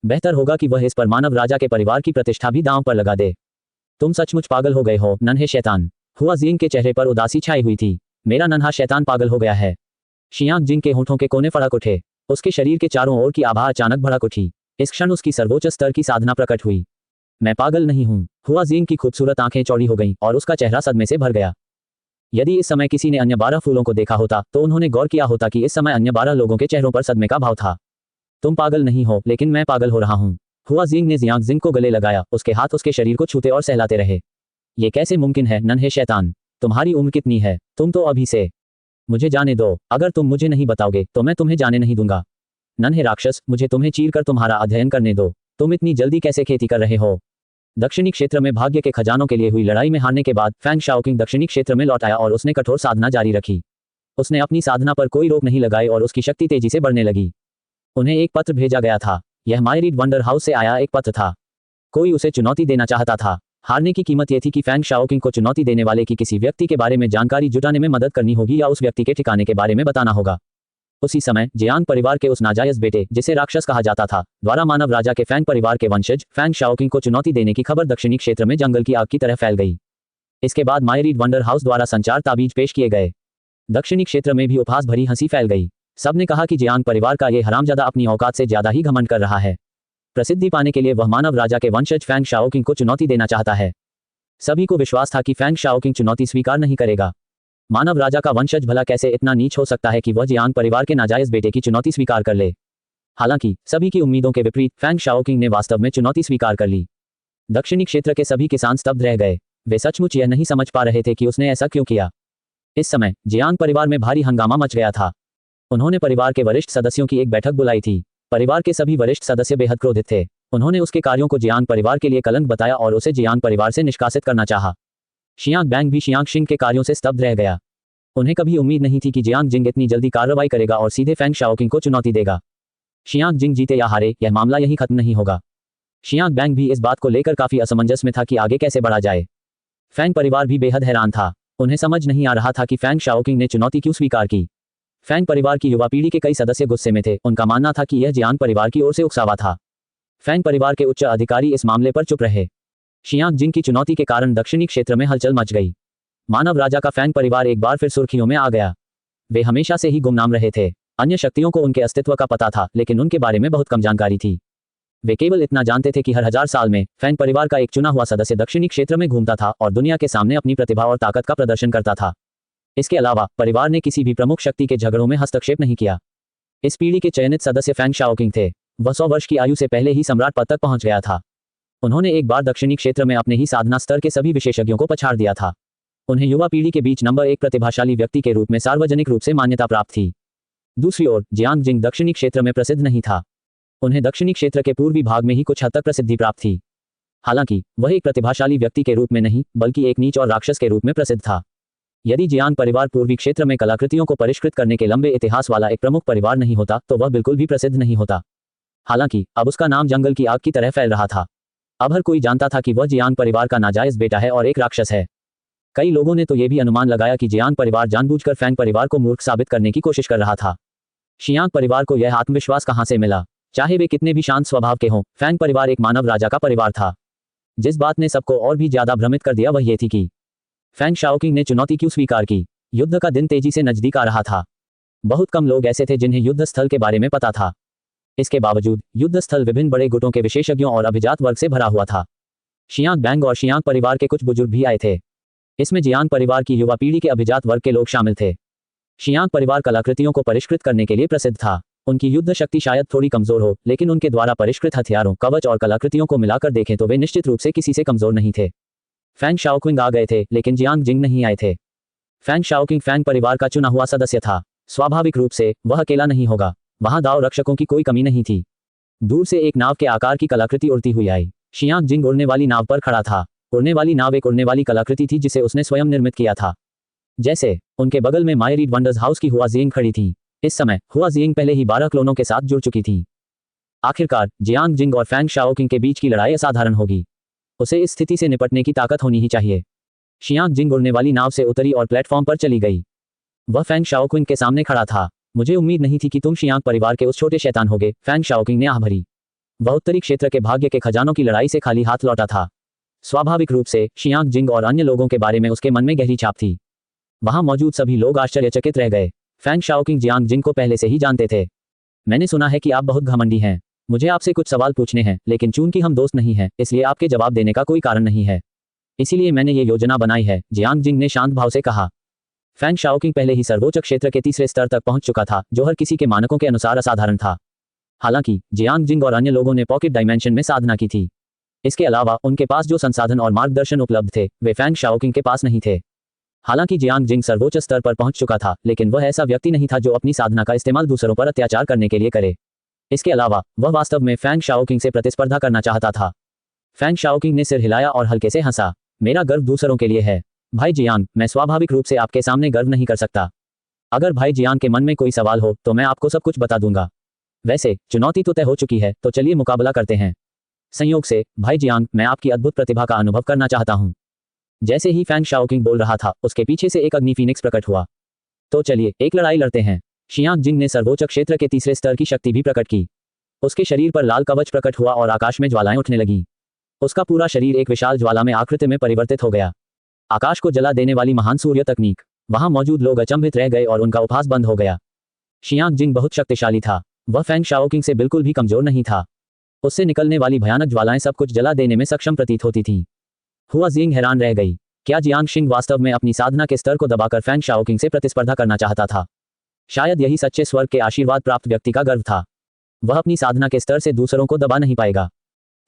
बेहतर होगा कि वह इस पर मानव राजा के परिवार की प्रतिष्ठा भी दांव पर लगा दे। तुम सचमुच पागल हो गए हो, नन्हे शैतान। हुआ जिंग के चेहरे पर उदासी छाई हुई थी। मेरा नन्हा शैतान पागल हो गया है। शियांग जिंग के होठों के कोने फड़क उठे। उसके शरीर के चारों ओर की आभा अचानक भड़क उठी। इस क्षण उसकी सर्वोच्च स्तर की साधना प्रकट हुई। मैं पागल नहीं हूं। हुआ जिंग की खूबसूरत आंखें चौड़ी हो गईं और उसका चेहरा सदमे से भर गया। यदि इस समय किसी ने अन्य 12 फूलों को देखा होता तो उन्होंने गौर किया होता कि इस समय अन्य 12 लोगों के चेहरों पर सदमे का भाव था। तुम पागल नहीं हो, लेकिन मैं पागल हो रहा हूं। हुआ जिंग ने जियांग जिंग को गले लगाया। उसके हाथ उसके शरीर को छूते और सहलाते रहे। ये कैसे मुमकिन है, नन्हे शैतान? तुम्हारी उम्र कितनी है? तुम तो अभी से। मुझे जाने दो। अगर तुम मुझे नहीं बताओगे तो मैं तुम्हें जाने नहीं दूंगा। नन्हे राक्षस, मुझे तुम्हें चीरकर तुम्हारा अध्ययन करने दो। तुम इतनी जल्दी कैसे खेती कर रहे हो? दक्षिणी क्षेत्र में भाग्य के खजानों के लिए हुई लड़ाई में हारने के बाद फैंग शाओकिंग दक्षिणी क्षेत्र में लौट आया और उसने कठोर साधना जारी रखी। उसने अपनी साधना पर कोई रोक नहीं लगाई और उसकी शक्ति तेजी से बढ़ने लगी। उन्हें एक पत्र भेजा गया था। यह मायरीड वंडर हाउस से आया एक पत्र था। कोई उसे चुनौती देना चाहता था। हारने की कीमत यह थी कि फैंग शाओकिंग को चुनौती देने वाले की किसी व्यक्ति के बारे में जानकारी जुटाने में मदद करनी होगी या उस व्यक्ति के ठिकाने के बारे में बताना होगा। उसी समय जियांग परिवार के उस नाजायज बेटे, जिसे राक्षस कहा जाता था, द्वारा मानव राजा के फैंग परिवार के वंशज फैंग शाओकिंग को चुनौती देने की खबर दक्षिणी क्षेत्र में जंगल की आग की तरह फैल गई। इसके बाद मायरीड वंडर हाउस द्वारा संचार ताबीज पेश किए गए। दक्षिणी क्षेत्र में भी उपहास भरी हंसी फैल गई। सबने कहा कि जियांग परिवार का यह हरामजादा अपनी औकात से ज्यादा ही घमंड कर रहा है। प्रसिद्धि पाने के लिए वह मानव राजा के वंशज फैंग शाओकिंग को चुनौती देना चाहता है। सभी को विश्वास था कि फैंग शाओकिंग चुनौती स्वीकार नहीं करेगा। मानव राजा का वंशज भला कैसे इतना नीच हो सकता है कि वह जियांग परिवार के नाजायज बेटे की चुनौती स्वीकार कर ले? हालांकि सभी की उम्मीदों के विपरीत फैंग शाओकिंग ने वास्तव में चुनौती स्वीकार कर ली। दक्षिणी क्षेत्र के सभी किसान स्तब्ध रह गए। वे सचमुच यह नहीं समझ पा रहे थे कि उसने ऐसा क्यों किया। इस समय जियांग परिवार में भारी हंगामा मच गया था। उन्होंने परिवार के वरिष्ठ सदस्यों की एक बैठक बुलाई थी। परिवार के सभी वरिष्ठ सदस्य बेहद क्रोधित थे। उन्होंने उसके कार्यों को जियांग परिवार के लिए कलंक बताया और उसे जियांग परिवार से निष्कासित करना चाहा। शियांग बैंग भी शियांग शिंग के कार्यों से स्तब्ध रह गया। उन्हें कभी उम्मीद नहीं थी कि जियांग जिंग इतनी जल्दी कार्रवाई करेगा और सीधे फैंग शाओकिंग को चुनौती देगा। शियांग जिंग जीते या हारे, यह मामला यही खत्म नहीं होगा। शियांग बैंग भी इस बात को लेकर काफी असमंजस में था कि आगे कैसे बढ़ा जाए। फैंग परिवार भी बेहद हैरान था। उन्हें समझ नहीं आ रहा था कि फैंग शाओकिंग ने चुनौती क्यों स्वीकार की। फैंग परिवार की युवा पीढ़ी के कई सदस्य गुस्से में थे। उनका मानना था कि यह जियांग परिवार की ओर से उकसावा था। फैंग परिवार के उच्च अधिकारी इस मामले पर चुप रहे। शियांग जिंग की चुनौती के कारण दक्षिणी क्षेत्र में हलचल मच गई। मानव राजा का फैंग परिवार एक बार फिर सुर्खियों में आ गया। वे हमेशा से ही गुमनाम रहे थे। अन्य शक्तियों को उनके अस्तित्व का पता था, लेकिन उनके बारे में बहुत कम जानकारी थी। वे केवल इतना जानते थे कि हर 1000 साल में फैंग परिवार का एक चुना हुआ सदस्य दक्षिणी क्षेत्र में घूमता था और दुनिया के सामने अपनी प्रतिभा और ताकत का प्रदर्शन करता था। इसके अलावा परिवार ने किसी भी प्रमुख शक्ति के झगड़ों में हस्तक्षेप नहीं किया। इस पीढ़ी के चयनित सदस्य फैंग शाओकिंग थे। वह 100 वर्ष की आयु से पहले ही सम्राट पद तक पहुंच गया था। उन्होंने एक बार दक्षिणी क्षेत्र में अपने ही साधना स्तर के सभी विशेषज्ञों को पछाड़ दिया था। उन्हें युवा पीढ़ी के बीच नंबर 1 प्रतिभाशाली व्यक्ति के रूप में सार्वजनिक रूप से मान्यता प्राप्त थी। दूसरी ओर जियांग जिंग दक्षिणी क्षेत्र में प्रसिद्ध नहीं था। उन्हें दक्षिणी क्षेत्र के पूर्वी भाग में ही कुछ हद तक प्रसिद्धि प्राप्त थी। हालांकि वह एक प्रतिभाशाली व्यक्ति के रूप में नहीं बल्कि एक नीच और राक्षस के रूप में प्रसिद्ध था। यदि जियांग परिवार पूर्वी क्षेत्र में कलाकृतियों को परिष्कृत करने के लंबे इतिहास वाला एक प्रमुख परिवार नहीं होता तो वह बिल्कुल भी प्रसिद्ध नहीं होता। हालांकि अब उसका नाम जंगल की आग की तरह फैल रहा था। अब हर कोई जानता था कि वह जियांग परिवार का नाजायज बेटा है और एक राक्षस है। कई लोगों ने तो यह भी अनुमान लगाया कि जियांग परिवार जानबूझकर फैंग परिवार को मूर्ख साबित करने की कोशिश कर रहा था। शियांग परिवार को यह आत्मविश्वास कहां से मिला? चाहे वे कितने भी शांत स्वभाव के हों, फैंग परिवार एक मानव राजा का परिवार था। जिस बात ने सबको और भी ज्यादा भ्रमित कर दिया वह यह थी कि फैंग शाओकिंग ने चुनौती क्यों स्वीकार की। युद्ध का दिन तेजी से नजदीक आ रहा था। बहुत कम लोग ऐसे थे जिन्हें युद्ध स्थल के बारे में पता था। इसके बावजूद युद्ध स्थल विभिन्न बड़े गुटों के विशेषज्ञों और अभिजात वर्ग से भरा हुआ था। शियांग बैंग और शियांग परिवार के कुछ बुजुर्ग भी आए थे। इसमें जियांग परिवार की युवा पीढ़ी के अभिजात वर्ग के लोग शामिल थे। शियांग परिवार कलाकृतियों को परिष्कृत करने के लिए प्रसिद्ध था। उनकी युद्ध शक्ति शायद थोड़ी कमजोर हो, लेकिन उनके द्वारा परिष्कृत हथियारों, कवच और कलाकृतियों को मिलाकर देखें तो वे निश्चित रूप से किसी से कमजोर नहीं थे। फैंग शाओक्विंग आ गए थे, लेकिन जियांग जिंग नहीं आए थे। फैंग शाओकिंग फैंग परिवार का चुना हुआ सदस्य था। स्वाभाविक रूप से वह अकेला नहीं होगा। वहां दाव रक्षकों की कोई कमी नहीं थी। दूर से एक नाव के आकार की कलाकृति उड़ती हुई आई। शियांग जिंग उड़ने वाली नाव पर खड़ा था। उड़ने वाली नाव एक उड़ने वाली कलाकृति थी जिसे उसने स्वयं निर्मित किया था। जैसे उनके बगल में मायरीड वंडर्स हाउस की हुआ जियांग खड़ी थी। इस समय हुआ जियांग पहले ही 12 क्लोनों के साथ जुड़ चुकी थी। आखिरकार जियांग जिंग और फैंग शाओकिंग के बीच की लड़ाई असाधारण होगी। उसे इस स्थिति से निपटने की ताकत होनी ही चाहिए। शियांग जिंग उड़ने वाली नाव से उतरी और प्लेटफॉर्म पर चली गई। वह फैंग शाओक्विंग के सामने खड़ा था। मुझे उम्मीद नहीं थी कि तुम शियांग परिवार के उस छोटे शैतान होगे, फैंग शाओकिंग ने आह भरी। वह उत्तरी क्षेत्र के भाग्य के खजानों की लड़ाई से खाली हाथ लौटा था। स्वाभाविक रूप से शियांग जिंग और अन्य लोगों के बारे में उसके मन में गहरी छाप थी। वहां मौजूद सभी लोग आश्चर्यचकित रह गए। फैंग शाओकिंग जियांग जिंग को पहले से ही जानते थे। मैंने सुना है कि आप बहुत घमंडी हैं। मुझे आपसे कुछ सवाल पूछने हैं, लेकिन चूंकि हम दोस्त नहीं हैं, इसलिए आपके जवाब देने का कोई कारण नहीं है। इसीलिए मैंने ये योजना बनाई है, जियांग जिंग ने शांत भाव से कहा। फैंग शाओकिंग पहले ही सर्वोच्च क्षेत्र के तीसरे स्तर तक पहुंच चुका था, जो हर किसी के मानकों के अनुसार असाधारण था। हालांकि जियांग जिंग और अन्य लोगों ने पॉकेट डायमेंशन में साधना की थी। इसके अलावा उनके पास जो संसाधन और मार्गदर्शन उपलब्ध थे वे फैंग शाओकिंग के पास नहीं थे। हालांकि जियांग जिंग सर्वोच्च स्तर पर पहुंच चुका था, लेकिन वह ऐसा व्यक्ति नहीं था जो अपनी साधना का इस्तेमाल दूसरों पर अत्याचार करने के लिए करे। इसके अलावा वह वास्तव में फैंग शाओकिंग से प्रतिस्पर्धा करना चाहता था। फैंग शाओकिंग ने सिर हिलाया और हल्के से हंसा। मेरा गर्व दूसरों के लिए है भाई जियांग, मैं स्वाभाविक रूप से आपके सामने गर्व नहीं कर सकता। अगर भाई जियांग के मन में कोई सवाल हो तो मैं आपको सब कुछ बता दूंगा। वैसे चुनौती तो तय हो चुकी है, तो चलिए मुकाबला करते हैं। संयोग से भाई जियांग, मैं आपकी अद्भुत प्रतिभा का अनुभव करना चाहता हूं। जैसे ही फैंग शाओकिंग बोल रहा था, उसके पीछे से एक अग्नि फीनिक्स प्रकट हुआ। तो चलिए एक लड़ाई लड़ते हैं। शियांग जिंग ने सर्वोच्च क्षेत्र के तीसरे स्तर की शक्ति भी प्रकट की। उसके शरीर पर लाल कवच प्रकट हुआ और आकाश में ज्वालाएं उठने लगीं। उसका पूरा शरीर एक विशाल ज्वाला में आकृति में परिवर्तित हो गया। आकाश को जला देने वाली महान सूर्य तकनीक। वहां मौजूद लोग अचंभित रह गए और उनका उपहास बंद हो गया। शियांग जिंग बहुत शक्तिशाली था। वह फैंग शाओकिंग से बिल्कुल भी कमजोर नहीं था। उससे निकलने वाली भयानक ज्वालाएं सब कुछ जला देने में सक्षम प्रतीत होती थीं। हुआ जिंग हैरान रह गई। क्या जियांग शिंग वास्तव में अपनी साधना के स्तर को दबाकर फैंग शाओकिंग से प्रतिस्पर्धा करना चाहता था? शायद यही सच्चे स्वर्ग के आशीर्वाद प्राप्त व्यक्ति का गर्व था। वह अपनी साधना के स्तर से दूसरों को दबा नहीं पाएगा।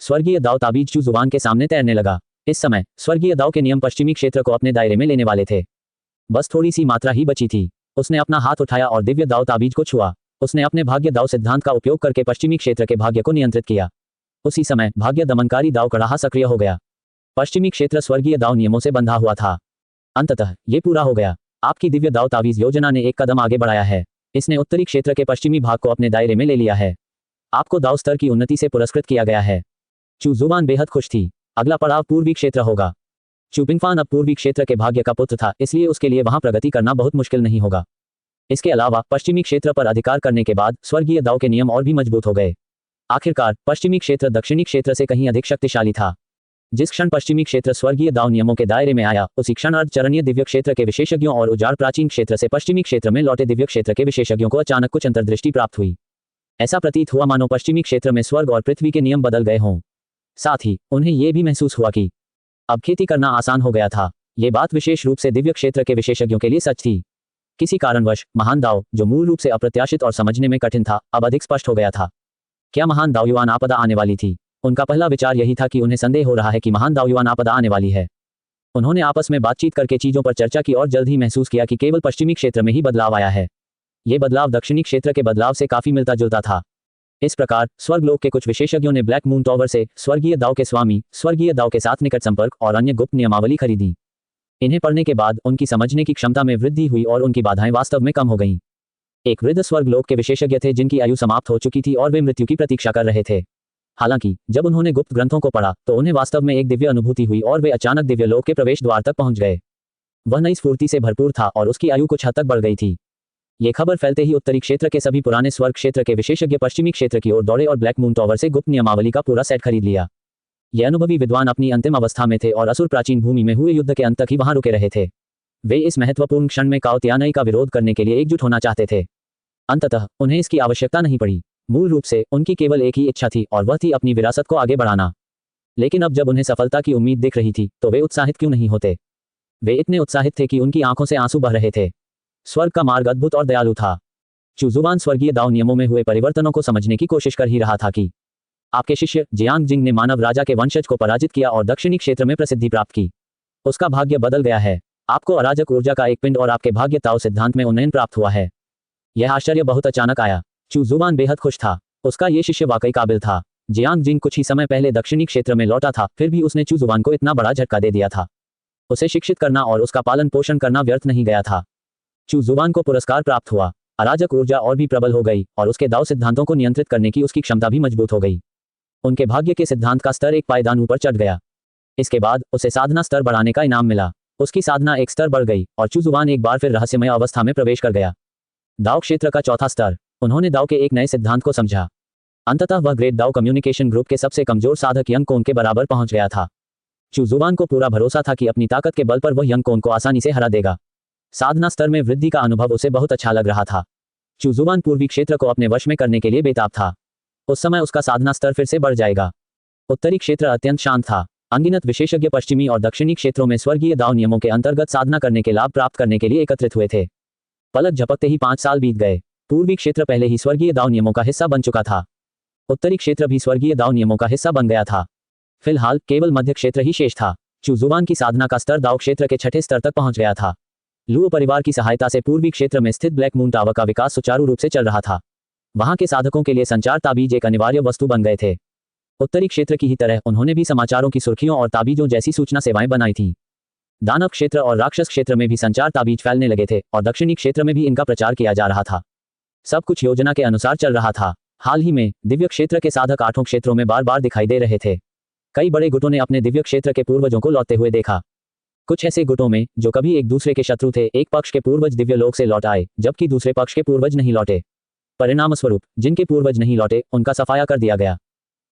स्वर्गीय दाव ताबीज चू जुबान के सामने तैरने लगा। इस समय स्वर्गीय दाव के नियम पश्चिमी क्षेत्र को अपने दायरे में लेने वाले थे। बस थोड़ी सी मात्रा ही बची थी। उसने अपना हाथ उठाया और दिव्य दाव ताबीज को छुआ। उसने अपने भाग्य दाव सिद्धांत का उपयोग करके पश्चिमी क्षेत्र के भाग्य को नियंत्रित किया। उसी समय भाग्य दमनकारी दाव कड़ाहा सक्रिय हो गया। पश्चिमी क्षेत्र स्वर्गीय दाव नियमों से बंधा हुआ था। अंततः ये पूरा हो गया। आपकी दिव्य दाव ताबीज योजना ने एक कदम आगे बढ़ाया है। इसने उत्तरी क्षेत्र के पश्चिमी भाग को अपने दायरे में ले लिया है। आपको दाव स्तर की उन्नति से पुरस्कृत किया गया है। चू जुबान बेहद खुश थी। अगला पड़ाव पूर्वी क्षेत्र होगा। चू पिंगफान अब पूर्वी क्षेत्र के भाग्य का पुत्र था, इसलिए उसके लिए वहां प्रगति करना बहुत मुश्किल नहीं होगा। इसके अलावा पश्चिमी क्षेत्र पर अधिकार करने के बाद स्वर्गीय दाव के नियम और भी मजबूत हो गए। आखिरकार पश्चिमी क्षेत्र दक्षिणी क्षेत्र से कहीं अधिक शक्तिशाली था। जिस क्षण पश्चिमी क्षेत्र स्वर्गीय दाव नियमों के दायरे में आया, उसी क्षण अर्धचरणीय दिव्य क्षेत्र के विशेषज्ञों और उजाड़ प्राचीन क्षेत्र से पश्चिमी क्षेत्र में लौटे दिव्य क्षेत्र के विशेषज्ञों को अचानक कुछ अंतर्दृष्टि प्राप्त हुई। ऐसा प्रतीत हुआ मानो पश्चिमी क्षेत्र में स्वर्ग और पृथ्वी के नियम बदल गए हों। साथ ही उन्हें यह भी महसूस हुआ कि अब खेती करना आसान हो गया था। ये बात विशेष रूप से दिव्य क्षेत्र के विशेषज्ञों के लिए सच थी। किसी कारणवश महान दाव, जो मूल रूप से अप्रत्याशित और समझने में कठिन था, अब अधिक स्पष्ट हो गया था। क्या महान दावयुआन आपदा आने वाली थी? उनका पहला विचार यही था कि उन्हें संदेह हो रहा है कि महान दावयुआन आपदा आने वाली है। उन्होंने आपस में बातचीत करके चीजों पर चर्चा की और जल्द ही महसूस किया कि केवल पश्चिमी क्षेत्र में ही बदलाव आया है। ये बदलाव दक्षिणी क्षेत्र के बदलाव से काफी मिलता जुलता था। इस प्रकार स्वर्गलोक के कुछ विशेषज्ञों ने ब्लैक मून टॉवर से स्वर्गीय दाव के स्वामी, स्वर्गीय दाव के साथ निकट संपर्क और अन्य गुप्त नियमावली खरीदी। इन्हें पढ़ने के बाद उनकी समझने की क्षमता में वृद्धि हुई और उनकी बाधाएं वास्तव में कम हो गईं। एक वृद्ध स्वर्गलोक के विशेषज्ञ थे जिनकी आयु समाप्त हो चुकी थी और वे मृत्यु की प्रतीक्षा कर रहे थे। हालांकि जब उन्होंने गुप्त ग्रंथों को पढ़ा तो उन्हें वास्तव में एक दिव्य अनुभूति हुई और वे अचानक दिव्य लोक के प्रवेश द्वार तक पहुंच गए। वह नई स्फूर्ति से भरपूर था और उसकी आयु कुछ हद तक बढ़ गई थी। ये खबर फैलते ही उत्तरी क्षेत्र के सभी पुराने स्वर्ग क्षेत्र के विशेषज्ञ पश्चिमी क्षेत्र की ओर दौड़े और ब्लैक मून टॉवर से गुप्त नियमावली का पूरा सेट खरीद लिया। ये अनुभवी विद्वान अपनी अंतिम अवस्था में थे और असुर प्राचीन भूमि में हुए युद्ध के अंत तक ही वहां रुके रहे थे। वे इस महत्वपूर्ण क्षण में काओतियानई का विरोध करने के लिए एकजुट होना चाहते थे। अंततः उन्हें इसकी आवश्यकता नहीं पड़ी। मूल रूप से उनकी केवल एक ही इच्छा थी और वह थी अपनी विरासत को आगे बढ़ाना। लेकिन अब जब उन्हें सफलता की उम्मीद दिख रही थी तो वे उत्साहित क्यों नहीं होते। वे इतने उत्साहित थे कि उनकी आंखों से आंसू बह रहे थे। स्वर्ग का मार्ग अद्भुत और दयालु था। चुजुवान स्वर्गीय दाव नियमों में हुए परिवर्तनों को समझने की कोशिश कर ही रहा था कि आपके शिष्य जियांग जिंग ने मानव राजा के वंशज को पराजित किया और दक्षिणी क्षेत्र में प्रसिद्धि प्राप्त की। उसका भाग्य बदल गया है। आपको अराजक ऊर्जा का एक पिंड और आपके भाग्य ताओ सिद्धांत में उन्नयन प्राप्त हुआ है। यह आश्चर्य बहुत अचानक आया। चुजुवान बेहद खुश था। उसका ये शिष्य वाकई काबिल था। जियांग जिंग कुछ ही समय पहले दक्षिणी क्षेत्र में लौटा था, फिर भी उसने चुजुवान को इतना बड़ा झटका दे दिया था। उसे शिक्षित करना और उसका पालन पोषण करना व्यर्थ नहीं गया था। चुजुवान को पुरस्कार प्राप्त हुआ। अराजक ऊर्जा और भी प्रबल हो गई और उसके दाव सिद्धांतों को नियंत्रित करने की उसकी क्षमता भी मजबूत हो गई। उनके भाग्य के सिद्धांत का स्तर एक पायदान ऊपर चढ़ गया। इसके बाद उसे साधना स्तर बढ़ाने का इनाम मिला। उसकी साधना एक स्तर बढ़ गई और चुजुवान एक बार फिर रहस्यमय अवस्था में प्रवेश कर गया। दाव क्षेत्र का चौथा स्तर। उन्होंने दाव के एक नए सिद्धांत को समझा। अंततः वह ग्रेट दाव कम्युनिकेशन ग्रुप के सबसे कमजोर साधक यंग कोन के बराबर पहुंच गया था। चुजुवान को पूरा भरोसा था कि अपनी ताकत के बल पर वह यंग कोन को आसानी से हरा देगा। साधना स्तर में वृद्धि का अनुभव उसे बहुत अच्छा लग रहा था। चुजुवान पूर्वी क्षेत्र को अपने वश में करने के लिए बेताब था। उस समय उसका साधना स्तर फिर से बढ़ जाएगा। उत्तरी क्षेत्र अत्यंत शांत था। अनगिनत विशेषज्ञ पश्चिमी और दक्षिणी क्षेत्रों में स्वर्गीय दाव नियमों के अंतर्गत साधना करने के लाभ प्राप्त करने के लिए एकत्रित हुए थे। पलक झपकते ही 5 साल बीत गए। पूर्वी क्षेत्र पहले ही स्वर्गीय दाव नियमों का हिस्सा बन चुका था। उत्तरी क्षेत्र भी स्वर्गीय दाव नियमों का हिस्सा बन गया था। फिलहाल केवल मध्य क्षेत्र ही शेष था। चुजुवान की साधना का स्तर दाव क्षेत्र के छठे स्तर तक पहुंच गया था। लुओ परिवार की सहायता से पूर्वी क्षेत्र में स्थित ब्लैक मून टावर का विकास सुचारू रूप से चल रहा था। वहां के साधकों के लिए संचार ताबीज एक अनिवार्य वस्तु बन गए थे। उत्तरी क्षेत्र की ही तरह उन्होंने भी समाचारों की सुर्खियों और ताबीजों जैसी सूचना सेवाएं बनाई थीं। दानव क्षेत्र और राक्षस क्षेत्र में भी संचार ताबीज फैलने लगे थे और दक्षिणी क्षेत्र में भी इनका प्रचार किया जा रहा था। सब कुछ योजना के अनुसार चल रहा था। हाल ही में दिव्य क्षेत्र के साधक 8 क्षेत्रों में बार बार दिखाई दे रहे थे। कई बड़े गुटों ने अपने दिव्य क्षेत्र के पूर्वजों को लौटते हुए देखा। कुछ ऐसे गुटों में जो कभी एक दूसरे के शत्रु थे, एक पक्ष के पूर्वज दिव्य लोक से लौट आए जबकि दूसरे पक्ष के पूर्वज नहीं लौटे। परिणाम स्वरूप जिनके पूर्वज नहीं लौटे उनका सफाया कर दिया गया।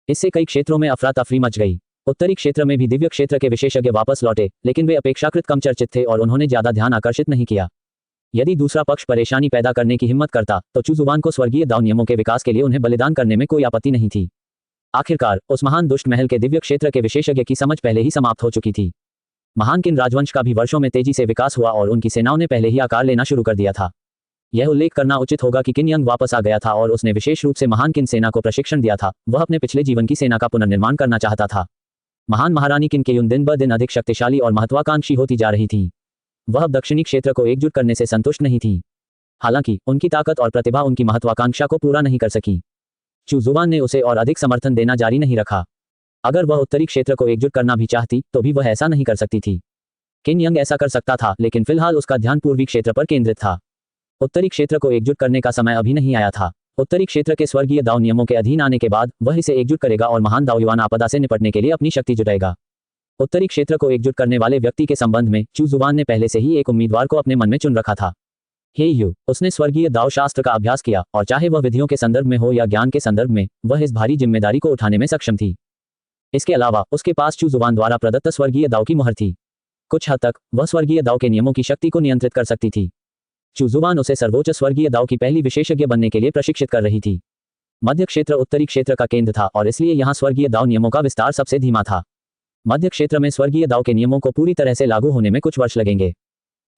इससे कई क्षेत्रों में अफरा तफरी मच गई। उत्तरी क्षेत्र में भी दिव्य क्षेत्र के विशेषज्ञ वापस लौटे, लेकिन वे अपेक्षाकृत कम चर्चित थे और उन्होंने ज्यादा ध्यान आकर्षित नहीं किया। यदि दूसरा पक्ष परेशानी पैदा करने की हिम्मत करता तो चुजुवान को स्वर्गीय दाव नियमों के विकास के लिए उन्हें बलिदान करने में कोई आपत्ति नहीं थी। आखिरकार उस महान दुष्ट महल के दिव्य क्षेत्र के विशेषज्ञ की समझ पहले ही समाप्त हो चुकी थी। महान किन राजवंश का भी वर्षों में तेजी से विकास हुआ और उनकी सेनाओं ने पहले ही आकार लेना शुरू कर दिया था। यह उल्लेख करना उचित होगा कि किन यंग वापस आ गया था और उसने विशेष रूप से महान किन सेना को प्रशिक्षण दिया था। वह अपने पिछले जीवन की सेना का पुनर्निर्माण करना चाहता था। महान महारानी किन केयुन दिन ब दिन अधिक शक्तिशाली और महत्वाकांक्षी होती जा रही थी। वह अब दक्षिणी क्षेत्र को एकजुट करने से संतुष्ट नहीं थी। हालांकि उनकी ताकत और प्रतिभा उनकी महत्वाकांक्षा को पूरा नहीं कर सकी। चुजुवान ने उसे और अधिक समर्थन देना जारी नहीं रखा। अगर वह उत्तरी क्षेत्र को एकजुट करना भी चाहती तो भी वह ऐसा नहीं कर सकती थी। किन यंग ऐसा कर सकता था, लेकिन फिलहाल उसका ध्यान पूर्वी क्षेत्र पर केंद्रित था। उत्तरी क्षेत्र को एकजुट करने का समय अभी नहीं आया था। उत्तरी क्षेत्र के स्वर्गीय दाव नियमों के अधीन आने के बाद वह इसे एकजुट करेगा और महान दावयुआन आपदा से निपटने के लिए अपनी शक्ति जुटाएगा। उत्तरी क्षेत्र को एकजुट करने वाले व्यक्ति के संबंध में चुजुवान ने पहले से ही एक उम्मीदवार को अपने मन में चुन रखा था। हे यू, उसने स्वर्गीय दाव शास्त्र का अभ्यास किया और चाहे वह विधियों के संदर्भ में हो या ज्ञान के संदर्भ में, वह इस भारी जिम्मेदारी को उठाने में सक्षम थी। इसके अलावा उसके पास चुजुवान द्वारा प्रदत्त स्वर्गीय दाव की मुहर थी। कुछ हद तक वह स्वर्गीय दाव के नियमों की शक्ति को नियंत्रित कर सकती थी। चुजुवान उसे सर्वोच्च स्वर्गीय दाव की पहली विशेषज्ञ बनने के लिए प्रशिक्षित कर रही थी। मध्य क्षेत्र उत्तरी क्षेत्र का केंद्र था और इसलिए यहां स्वर्गीय दाव नियमों का विस्तार सबसे धीमा था। मध्य क्षेत्र में स्वर्गीय दाव के नियमों को पूरी तरह से लागू होने में कुछ वर्ष लगेंगे।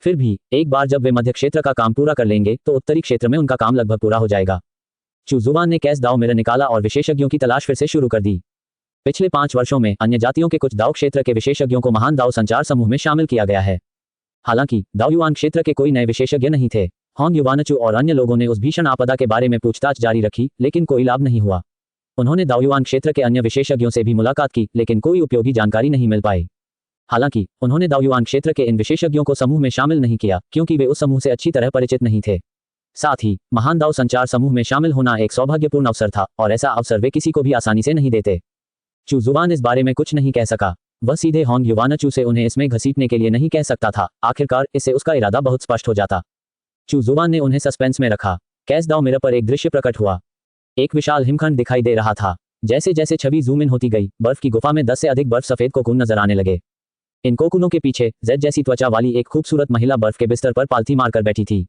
फिर भी एक बार जब वे मध्य क्षेत्र का काम पूरा कर लेंगे तो उत्तरी क्षेत्र में उनका काम लगभग पूरा हो जाएगा। चुजुवान ने कैस दाव मिरर निकाला और विशेषज्ञों की तलाश फिर से शुरू कर दी। पिछले 5 वर्षों में अन्य जातियों के कुछ दाव क्षेत्र के विशेषज्ञों को महान दाव संचार समूह में शामिल किया गया है। हालांकि दावयुआन क्षेत्र के कोई नए विशेषज्ञ नहीं थे होंग युवानचू और अन्य लोगों ने उस भीषण आपदा के बारे में पूछताछ जारी रखी, लेकिन कोई लाभ नहीं हुआ। उन्होंने दाओयुआन क्षेत्र के अन्य विशेषज्ञों से भी मुलाकात की, लेकिन कोई उपयोगी जानकारी नहीं मिल पाई। हालांकि उन्होंने दाओयुआन क्षेत्र के इन विशेषज्ञों को समूह में शामिल नहीं किया, क्योंकि वे उस समूह से अच्छी तरह परिचित नहीं थे। साथ ही महान दाओ संचार समूह में शामिल होना एक सौभाग्यपूर्ण अवसर था, और ऐसा अवसर वे किसी को भी आसानी से नहीं देते। चू जुबान इस बारे में कुछ नहीं कह सका। वह सीधे होंग युवानचू से उन्हें इसमें घसीटने के लिए नहीं कह सकता था। आखिरकार इससे उसका इरादा बहुत स्पष्ट हो जाता। चू जुबान ने उन्हें सस्पेंस में रखा। कैस दाओ मिरर पर एक दृश्य प्रकट हुआ। एक विशाल हिमखंड दिखाई दे रहा था। जैसे जैसे छवि जूम इन होती गई, बर्फ की गुफा में 10 से अधिक बर्फ सफेद कोकून नजर आने लगे। इन कोकूनों के पीछे जेड जैसी त्वचा वाली एक खूबसूरत महिला बर्फ के बिस्तर पर पालथी मारकर बैठी थी।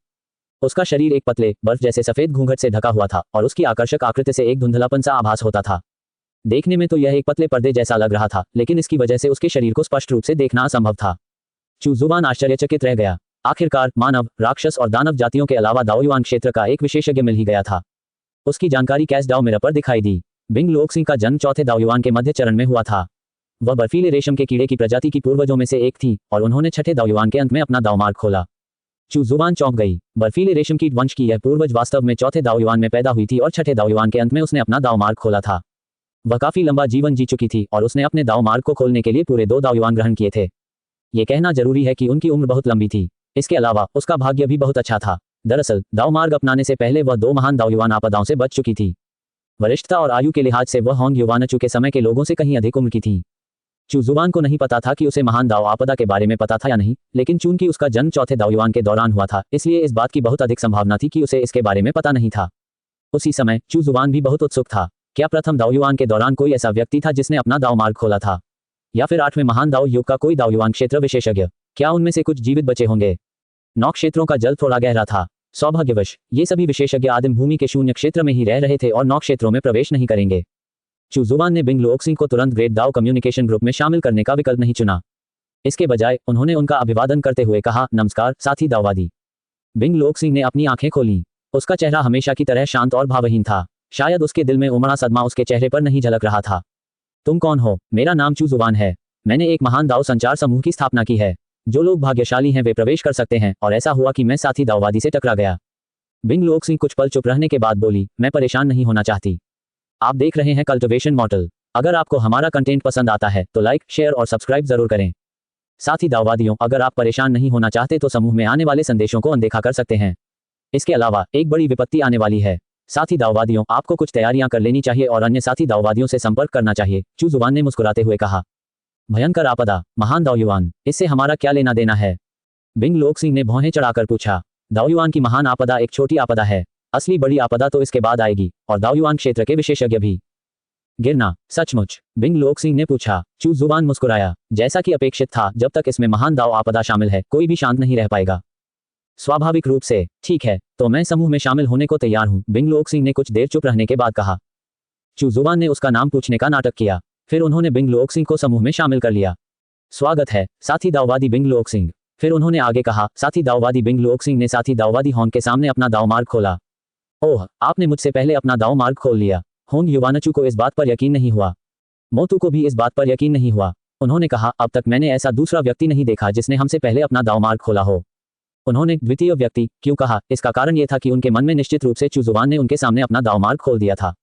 उसका शरीर एक पतले बर्फ जैसे सफेद घूंघट से ढका हुआ था, और उसकी आकर्षक आकृति से एक धुंधलापन सा आभास होता था। देखने में तो यह एक पतले पर्दे जैसा लग रहा था, लेकिन इसकी वजह से उसके शरीर को स्पष्ट रूप से देखना असंभव था। चू जुबान आश्चर्यचकित रह गया। आखिरकार मानव, राक्षस और दानव जातियों के अलावा दाओयुआन क्षेत्र का एक विशेषज्ञ मिल ही गया था। उसकी जानकारी कैस दाओ मिरर पर दिखाई दी। बिंग लोकसिंग का जन्म चौथे दाओयुआन के मध्य चरण में हुआ था। वह बर्फीले रेशम के कीड़े की प्रजाति की पूर्वजों में से एक थी, और उन्होंने छठे दाओयुआन के अंत में अपना दाव मार्ग खोला। चू जुबान चौंक गई। बर्फीले रेशम कीट वंश की यह पूर्वज वास्तव में चौथे दाओयुआन में पैदा हुई थी, और छठे दाओयुआन के अंत में उसने अपना दाव मार्ग खोला था। वह काफी लंबा जीवन जी चुकी थी, और उसने अपने दाव मार्ग को खोलने के लिए पूरे 2 दाओयुआन ग्रहण किए थे। ये कहना जरूरी है कि उनकी उम्र बहुत लंबी थी। इसके अलावा उसका भाग्य भी बहुत अच्छा था। दरअसल दाव मार्ग अपनाने से पहले वह 2 महान दाओयुआन आपदाओं से बच चुकी थी। वरिष्ठता और आयु के लिहाज से वह होंग युवानचू के समय के लोगों से कहीं अधिक उम्र की थी। चू जुबान को नहीं पता था कि उसे महान दाओ आपदा के बारे में पता था या नहीं, लेकिन चूंकि उसका जन्म चौथे दाओयुआन के दौरान हुआ था, इसलिए इस बात की बहुत अधिक संभावना थी कि उसे इसके बारे में पता नहीं था। उसी समय चू जुबान भी बहुत उत्सुक था। क्या प्रथम दाओयुआन के दौरान कोई ऐसा व्यक्ति था जिसने अपना दाव मार्ग खोला था, या फिर 8वें महान दाओ युग का कोई दाओयुआन क्षेत्र विशेषज्ञ? क्या उनमें से कुछ जीवित बचे होंगे? 9 क्षेत्रों का जल थोड़ा गहरा था। सौभाग्यवश ये सभी विशेषज्ञ आदिम भूमि के शून्य क्षेत्र में ही रह रहे थे और 9 क्षेत्रों में प्रवेश नहीं करेंगे। चू जुबान ने बिंग लोकसिंग को तुरंत ग्रेट दाओ कम्युनिकेशन ग्रुप में शामिल करने का विकल्प नहीं चुना। इसके बजाय उन्होंने उनका अभिवादन करते हुए कहा, नमस्कार साथी दाओवादी। बिंग लोकसिंग ने अपनी आंखें खोलीं। उसका चेहरा हमेशा की तरह शांत और भावहीन था। शायद उसके दिल में उमड़ा सदमा उसके चेहरे पर नहीं झलक रहा था। तुम कौन हो? मेरा नाम चू जुबान है। मैंने एक महान दाओ संचार समूह की स्थापना की है। जो लोग भाग्यशाली हैं वे प्रवेश कर सकते हैं, और ऐसा हुआ कि मैं साथी दाओवादी से टकरा गया। बिंग लोकसिंग कुछ पल चुप रहने के बाद बोली, मैं परेशान नहीं होना चाहती। आप देख रहे हैं कल्टिवेशन मॉडल। अगर आपको हमारा कंटेंट पसंद आता है तो लाइक, शेयर और सब्सक्राइब जरूर करें। साथी दाओवादियों, अगर आप परेशान नहीं होना चाहते तो समूह में आने वाले संदेशों को अनदेखा कर सकते हैं। इसके अलावा एक बड़ी विपत्ति आने वाली है। साथी दाओवादियों, आपको कुछ तैयारियां कर लेनी चाहिए और अन्य साथी दाओवादियों से संपर्क करना चाहिए। चू जुबान ने मुस्कुराते हुए कहा। भयंकर आपदा, महान दाओयुआन, इससे हमारा क्या लेना देना है? बिंग लोकसिंग ने भौहें चढ़ाकर पूछा। दाओयुआन की महान आपदा एक छोटी आपदा है। असली बड़ी आपदा तो इसके बाद आएगी, और दाओयुआन क्षेत्र के विशेषज्ञ भी। गिरना, सचमुच? बिंग लोकसिंग ने पूछा। चू जुबान मुस्कुराया। जैसा कि अपेक्षित था, जब तक इसमें महान दाओ आपदा शामिल है, कोई भी शांत नहीं रह पाएगा। स्वाभाविक रूप से। ठीक है, तो मैं समूह में शामिल होने को तैयार हूं, बिंग लोकसिंग ने कुछ देर चुप रहने के बाद कहा। चू जुबान ने उसका नाम पूछने का नाटक किया। फिर उन्होंने बिंग लोकसिंग को समूह में शामिल कर लिया। स्वागत है, साथी दाओवादी बिंग लोकसिंग। फिर उन्होंने आगे कहा, साथी दाओवादी बिंग लोकसिंग ने साथी दाओवादी होंग के सामने अपना दाव मार्ग खोला। ओह, आपने मुझसे पहले अपना दाव मार्ग खोल लिया। होंग युवानचू को इस बात पर यकीन नहीं हुआ। मोतू को भी इस बात पर यकीन नहीं हुआ। उन्होंने कहा, अब तक मैंने ऐसा दूसरा व्यक्ति नहीं देखा जिसने हमसे पहले अपना दाव मार्ग खोला हो। उन्होंने द्वितीय व्यक्ति क्यों कहा? इसका कारण यह था कि उनके मन में निश्चित रूप से चू जुबान ने उनके सामने अपना दाव मार्ग खोल दिया था।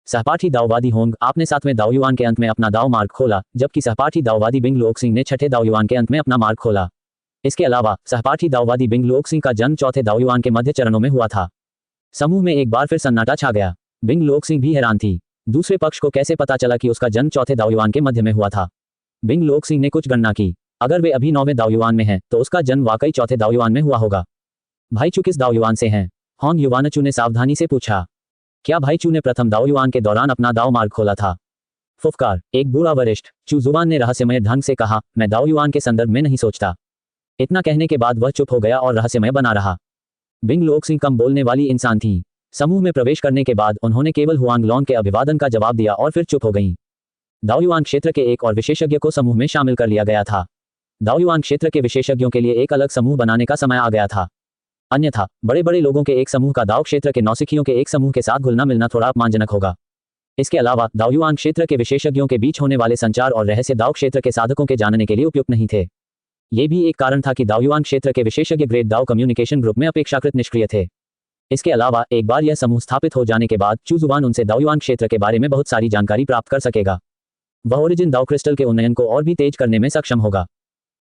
सहपाठी दाओवादी होंग, आपने 7वें दाओयुआन के अंत में अपना दाव मार्ग खोला, जबकि सहपाठी दाओवादी बिंग लोकसिंग ने 6ठे दाओयुआन के अंत में अपना मार्ग खोला। इसके अलावा सहपाठी दाओवादी बिंग लोकसिंग का जन्म चौथे दाओयुआन के मध्य चरणों में हुआ था। समूह में एक बार फिर सन्नाटा छा गया। बिंग लोकसिंग भी हैरान थी। दूसरे पक्ष को कैसे पता चला कि उसका जन्म चौथे दाओयुआन के मध्य में हुआ था? बिंग लोकसिंग ने कुछ गणना की। अगर वे अभी 9वें दाओयुआन में हैं, तो उसका जन्म वाकई चौथे दाओयुआन में हुआ होगा। भाई चू किस दाओयुआन से हैं? होंग युवानचू ने सावधानी से पूछा। क्या भाई चू ने प्रथम दाओयुआन के दौरान अपना दाव मार्ग खोला था? फुफकार, एक बूढ़ा वरिष्ठ, चू जुबान ने रहस्यमय ढंग से कहा, मैं दाओयुआन के संदर्भ में नहीं सोचता। इतना कहने के बाद वह चुप हो गया और रहस्यमय बना रहा। बिंग लोकसिंग कम बोलने वाली इंसान थी। समूह में प्रवेश करने के बाद उन्होंने केवल हुआंग लॉन्ग के अभिवादन का जवाब दिया और फिर चुप हो गईं। दाओयुआन क्षेत्र के एक और विशेषज्ञ को समूह में शामिल कर लिया गया था। दाओयुआन क्षेत्र के विशेषज्ञों के लिए एक अलग समूह बनाने का समय आ गया था। अन्यथा बड़े बड़े लोगों के एक समूह का दाओ क्षेत्र के नौसिखियों के एक समूह के साथ घुलना मिलना थोड़ा अपमानजनक होगा। इसके अलावा दाओयुआन क्षेत्र के विशेषज्ञों के बीच होने वाले संचार और रहस्य दाओ क्षेत्र के साधकों के जानने के लिए उपयुक्त नहीं थे। ये भी एक कारण था कि दाओयुआन क्षेत्र के विशेषज्ञ ग्रेट दाओ कम्युनिकेशन ग्रुप में अपेक्षाकृत निष्क्रिय थे। इसके अलावा एक बार यह समूह स्थापित हो जाने के बाद चू जुबान उनसे दाओयुआन क्षेत्र के बारे में बहुत सारी जानकारी प्राप्त कर सकेगा। वह ओरिजिन दाओ क्रिस्टल के उन्नयन को और भी तेज करने में सक्षम होगा।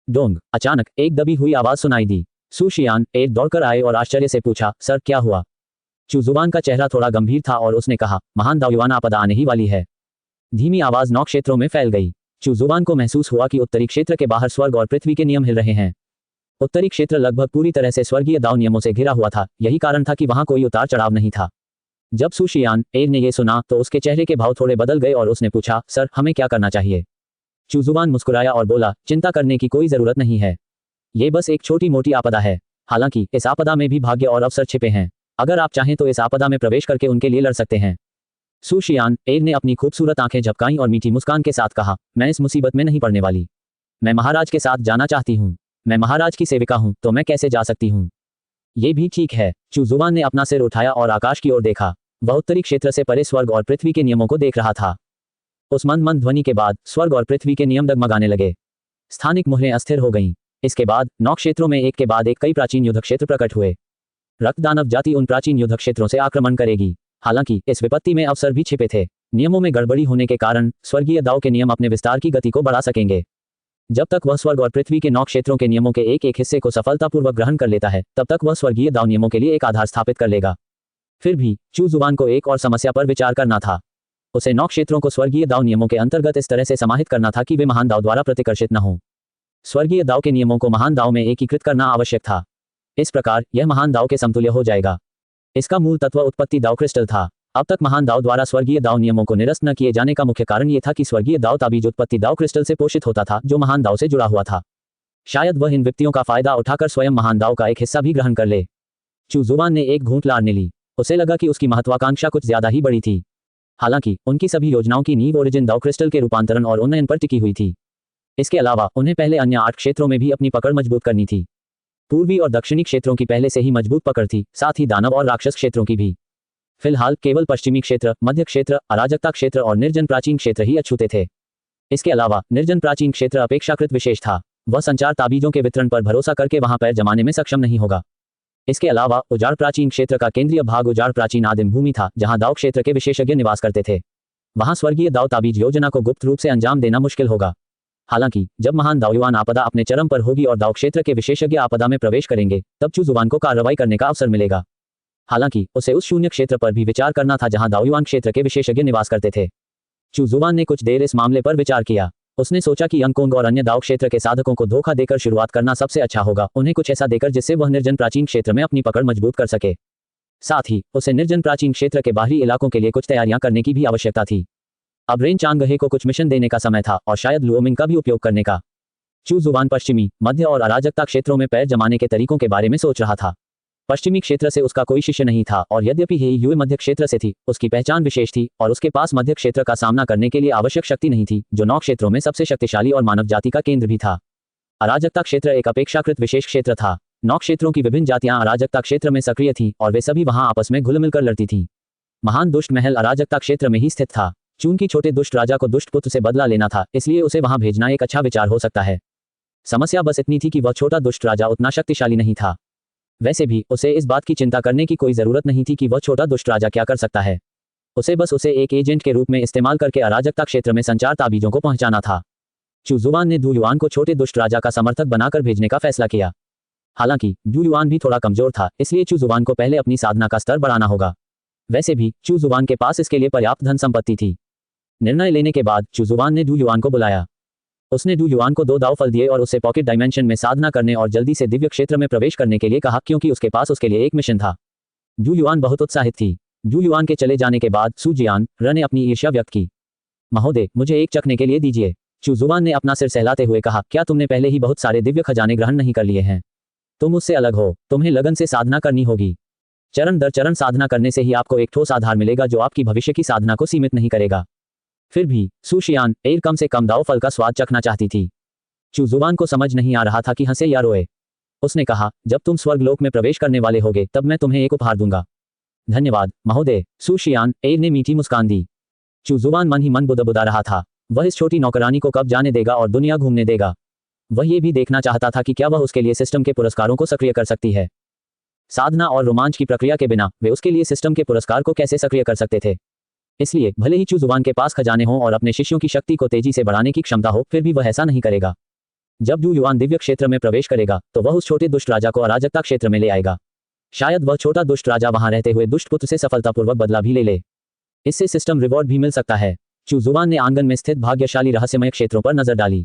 डोंग, अचानक एक दबी हुई आवाज सुनाई दी। सू शियान एक दौड़कर आए और आश्चर्य से पूछा, सर क्या हुआ? चू जुबान का चेहरा थोड़ा गंभीर था और उसने कहा, महान दाओयुआन आपदा आने ही वाली है। धीमी आवाज 9 क्षेत्रों में फैल गई। चू जुबान को महसूस हुआ कि उत्तरी क्षेत्र के बाहर स्वर्ग और पृथ्वी के नियम हिल रहे हैं। उत्तरी क्षेत्र लगभग पूरी तरह से स्वर्गीय दाव नियमों से घिरा हुआ था, यही कारण था कि वहां कोई उतार चढ़ाव नहीं था। जब सू शियान एर ने यह सुना तो उसके चेहरे के भाव थोड़े बदल गए और उसने पूछा, सर हमें क्या करना चाहिए? चू जुबान मुस्कुराया और बोला, चिंता करने की कोई जरूरत नहीं है। ये बस एक छोटी मोटी आपदा है। हालांकि इस आपदा में भी भाग्य और अवसर छिपे हैं। अगर आप चाहें तो इस आपदा में प्रवेश करके उनके लिए लड़ सकते हैं। सू शियान एर ने अपनी खूबसूरत आंखें झपकाईं और मीठी मुस्कान के साथ कहा, मैं इस मुसीबत में नहीं पड़ने वाली। मैं महाराज के साथ जाना चाहती हूँ। मैं महाराज की सेविका हूँ, तो मैं कैसे जा सकती हूँ? ये भी ठीक है। चू जुबान ने अपना सिर उठाया और आकाश की ओर देखा। वह उत्तरी क्षेत्र से परे स्वर्ग और पृथ्वी के नियमों को देख रहा था। उस मंद मंद ध्वनि के बाद स्वर्ग और पृथ्वी के नियम डगमगाने लगे। स्थानिक मुहरें अस्थिर हो गईं। इसके बाद 9 क्षेत्रों में एक के बाद एक कई प्राचीन युद्ध क्षेत्र प्रकट हुए। रक्त दानव जाति उन प्राचीन युद्ध क्षेत्रों से आक्रमण करेगी। हालांकि इस विपत्ति में अवसर भी छिपे थे। नियमों में गड़बड़ी होने के कारण स्वर्गीय दाव के नियम अपने विस्तार की गति को बढ़ा सकेंगे। जब तक वह स्वर्ग और पृथ्वी के 9 क्षेत्रों के नियमों के एक एक हिस्से को सफलतापूर्वक ग्रहण कर लेता है, तब तक वह स्वर्गीय दाव नियमों के लिए एक आधार स्थापित कर लेगा। फिर भी चू जुबान को एक और समस्या पर विचार करना था। उसे 9 क्षेत्रों को स्वर्गीय दाव नियमों के अंतर्गत इस तरह से समाहित करना था कि वे महान दाव द्वारा प्रतिकर्षित न हों। स्वर्गीय दाव के नियमों को महान दाव में एकीकृत करना आवश्यक था। इस प्रकार यह महान दाव के समतुल्य हो जाएगा। इसका मूल तत्व उत्पत्ति दाव क्रिस्टल था। अब तक महान दाव द्वारा स्वर्गीय दाव नियमों को निरस्त न किए जाने का मुख्य कारण यह था कि स्वर्गीय दाव ताबीज उत्पत्ति दाव क्रिस्टल से पोषित होता था, जो महान दाव से जुड़ा हुआ था। शायद वह इन व्यक्तियों का फायदा उठाकर स्वयं महान दाव का एक हिस्सा भी ग्रहण कर ले। चू जुबान ने एक घूंट लार ली। उसे लगा कि उसकी महत्वाकांक्षा कुछ ज्यादा ही बड़ी थी। हालांकि उनकी सभी योजनाओं की नींव ओरिजिन दाव क्रिस्टल के रूपांतरण और उन्नयन पर टिकी हुई थी। इसके अलावा उन्हें पहले अन्य 8 क्षेत्रों में भी अपनी पकड़ मजबूत करनी थी। पूर्वी और दक्षिणी क्षेत्रों की पहले से ही मजबूत पकड़ थी, साथ ही दानव और राक्षस क्षेत्रों की भी। फिलहाल केवल पश्चिमी क्षेत्र, मध्य क्षेत्र, अराजकता क्षेत्र और निर्जन प्राचीन क्षेत्र ही अछूते थे। इसके अलावा निर्जन प्राचीन क्षेत्र अपेक्षाकृत विशेष था। वह संचार ताबीजों के वितरण पर भरोसा करके वहां पैर जमाने में सक्षम नहीं होगा। इसके अलावा उजाड़ प्राचीन क्षेत्र का केंद्रीय भाग उजाड़ प्राचीन आदिम भूमि था, जहां दाव क्षेत्र के विशेषज्ञ निवास करते थे। वहां स्वर्गीय दाव ताबीज योजना को गुप्त रूप से अंजाम देना मुश्किल होगा। हालांकि जब महान दाओयुआन आपदा अपने चरम पर होगी और दाव क्षेत्र के विशेषज्ञ आपदा में प्रवेश करेंगे, तब चू जुबान को कार्रवाई करने का अवसर मिलेगा। हालांकि उसे उस शून्य क्षेत्र पर भी विचार करना था जहां दाओयुआन क्षेत्र के विशेषज्ञ निवास करते थे। चू जुबान ने कुछ देर इस मामले पर विचार किया। उसने सोचा कि यंगकोंग और अन्य दाव क्षेत्र के साधकों को धोखा देकर शुरुआत करना सबसे अच्छा होगा, उन्हें कुछ ऐसा देकर जिससे वह निर्जन प्राचीन क्षेत्र में अपनी पकड़ मजबूत कर सके। साथ ही उसे निर्जन प्राचीन क्षेत्र के बाहरी इलाकों के लिए कुछ तैयारियां करने की भी आवश्यकता थी। अब रेन चांगहे को कुछ मिशन देने का समय था और शायद लुओमिंग का भी उपयोग करने का। चू जुबान पश्चिमी, मध्य और अराजकता क्षेत्रों में पैर जमाने के तरीकों के बारे में सोच रहा था। पश्चिमी क्षेत्र से उसका कोई शिष्य नहीं था और यद्यपि हे युए मध्य क्षेत्र से थी, उसकी पहचान विशेष थी और उसके पास मध्य क्षेत्र का सामना करने के लिए आवश्यक शक्ति नहीं थी, जो 9 क्षेत्रों में सबसे शक्तिशाली और मानव जाति का केंद्र भी था। अराजकता क्षेत्र एक अपेक्षाकृत विशेष क्षेत्र था। 9 क्षेत्रों की विभिन्न जातियां अराजकता क्षेत्र में सक्रिय थीं और वे सभी वहां आपस में घुल मिलकर लड़ती थीं। महान दुष्ट महल अराजकता क्षेत्र में ही स्थित था। चूंकि छोटे दुष्ट राजा को दुष्ट पुत्र से बदला लेना था, इसलिए उसे वहां भेजना एक अच्छा विचार हो सकता है। समस्या बस इतनी थी कि वह छोटा दुष्ट राजा उतना शक्तिशाली नहीं था। वैसे भी उसे इस बात की चिंता करने की कोई जरूरत नहीं थी कि वह छोटा दुष्ट राजा क्या कर सकता है। उसे बस उसे एक एजेंट के रूप में इस्तेमाल करके अराजकता क्षेत्र में संचार ताबीजों को पहुंचाना था। चू जुबान ने दू युआन को छोटे दुष्ट राजा का समर्थक बनाकर भेजने का फैसला किया। हालांकि दू युआन भी थोड़ा कमजोर था, इसलिए चू जुबान को पहले अपनी साधना का स्तर बढ़ाना होगा। वैसे भी चू जुबान के पास इसके लिए पर्याप्त धन संपत्ति थी। निर्णय लेने के बाद चू जुबान ने दू युआन को बुलाया। उसने दू युआन को 2 दाव फल दिए और उसे पॉकेट डायमेंशन में साधना करने और जल्दी से दिव्य क्षेत्र में प्रवेश करने के लिए कहा, क्योंकि उसके पास उसके लिए एक मिशन था। दू युआन बहुत उत्साहित थी। दू युआन के चले जाने के बाद सू जियान र ने अपनी ईर्ष्या व्यक्त की। महोदय, मुझे एक चखने के लिए दीजिए। चू जुबान ने अपना सिर सहलाते हुए कहा, क्या तुमने पहले ही बहुत सारे दिव्य खजाने ग्रहण नहीं कर लिए हैं? तुम उससे अलग हो, तुम्हें लगन से साधना करनी होगी। चरण दर चरण साधना करने से ही आपको एक ठोस आधार मिलेगा जो आपकी भविष्य की साधना को सीमित नहीं करेगा। फिर भी सू शियान एर कम से कम दाव फल का स्वाद चखना चाहती थी। चू जुबान को समझ नहीं आ रहा था कि हंसे या रोए। उसने कहा, जब तुम स्वर्गलोक में प्रवेश करने वाले होगे तब मैं तुम्हें एक उपहार दूंगा। धन्यवाद महोदय। सू शियान एर ने मीठी मुस्कान दी। चू जुबान मन ही मन बुदबुदा रहा था। वह इस छोटी नौकरानी को कब जाने देगा और दुनिया घूमने देगा। वह ये भी देखना चाहता था कि क्या वह उसके लिए सिस्टम के पुरस्कारों को सक्रिय कर सकती है। साधना और रोमांच की प्रक्रिया के बिना वे उसके लिए सिस्टम के पुरस्कार को कैसे सक्रिय कर सकते थे। इसलिए भले ही चू जुबान के पास खजाने हों और अपने शिष्यों की शक्ति को तेजी से बढ़ाने की क्षमता हो, फिर भी वह ऐसा नहीं करेगा। जब डू युआन दिव्य क्षेत्र में प्रवेश करेगा तो वह उस छोटे दुष्ट राजा को अराजकता क्षेत्र में ले आएगा। शायद वह छोटा दुष्ट राजा वहां रहते हुए दुष्ट पुत्र से सफलतापूर्वक बदला भी ले ले। इससे सिस्टम रिवॉर्ड भी मिल सकता है। चू जुबान ने आंगन में स्थित भाग्यशाली रहस्यमय क्षेत्रों पर नजर डाली।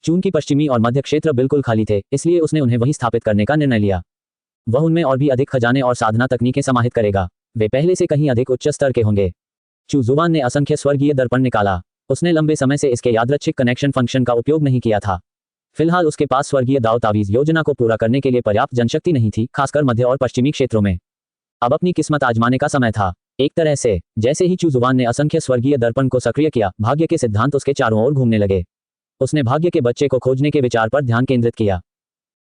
चून की पश्चिमी और मध्य क्षेत्र बिल्कुल खाली थे, इसलिए उसने उन्हें वहीं स्थापित करने का निर्णय लिया। वह उनमें और भी अधिक खजाने और साधना तकनीकें समाहित करेगा। वे पहले से कहीं अधिक उच्च स्तर के होंगे। चू जुबान ने असंख्य स्वर्गीय दर्पण निकाला। उसने लंबे समय से इसके यादृच्छिक कनेक्शन फंक्शन का उपयोग नहीं किया था। फिलहाल उसके पास स्वर्गीय दाव तावीज योजना को पूरा करने के लिए पर्याप्त जनशक्ति नहीं थी, खासकर मध्य और पश्चिमी क्षेत्रों में। अब अपनी किस्मत आजमाने का समय था। एक तरह से जैसे ही चू जुबान ने असंख्य स्वर्गीय दर्पण को सक्रिय किया, भाग्य के सिद्धांत उसके चारों ओर घूमने लगे। उसने भाग्य के बच्चे को खोजने के विचार पर ध्यान केंद्रित किया।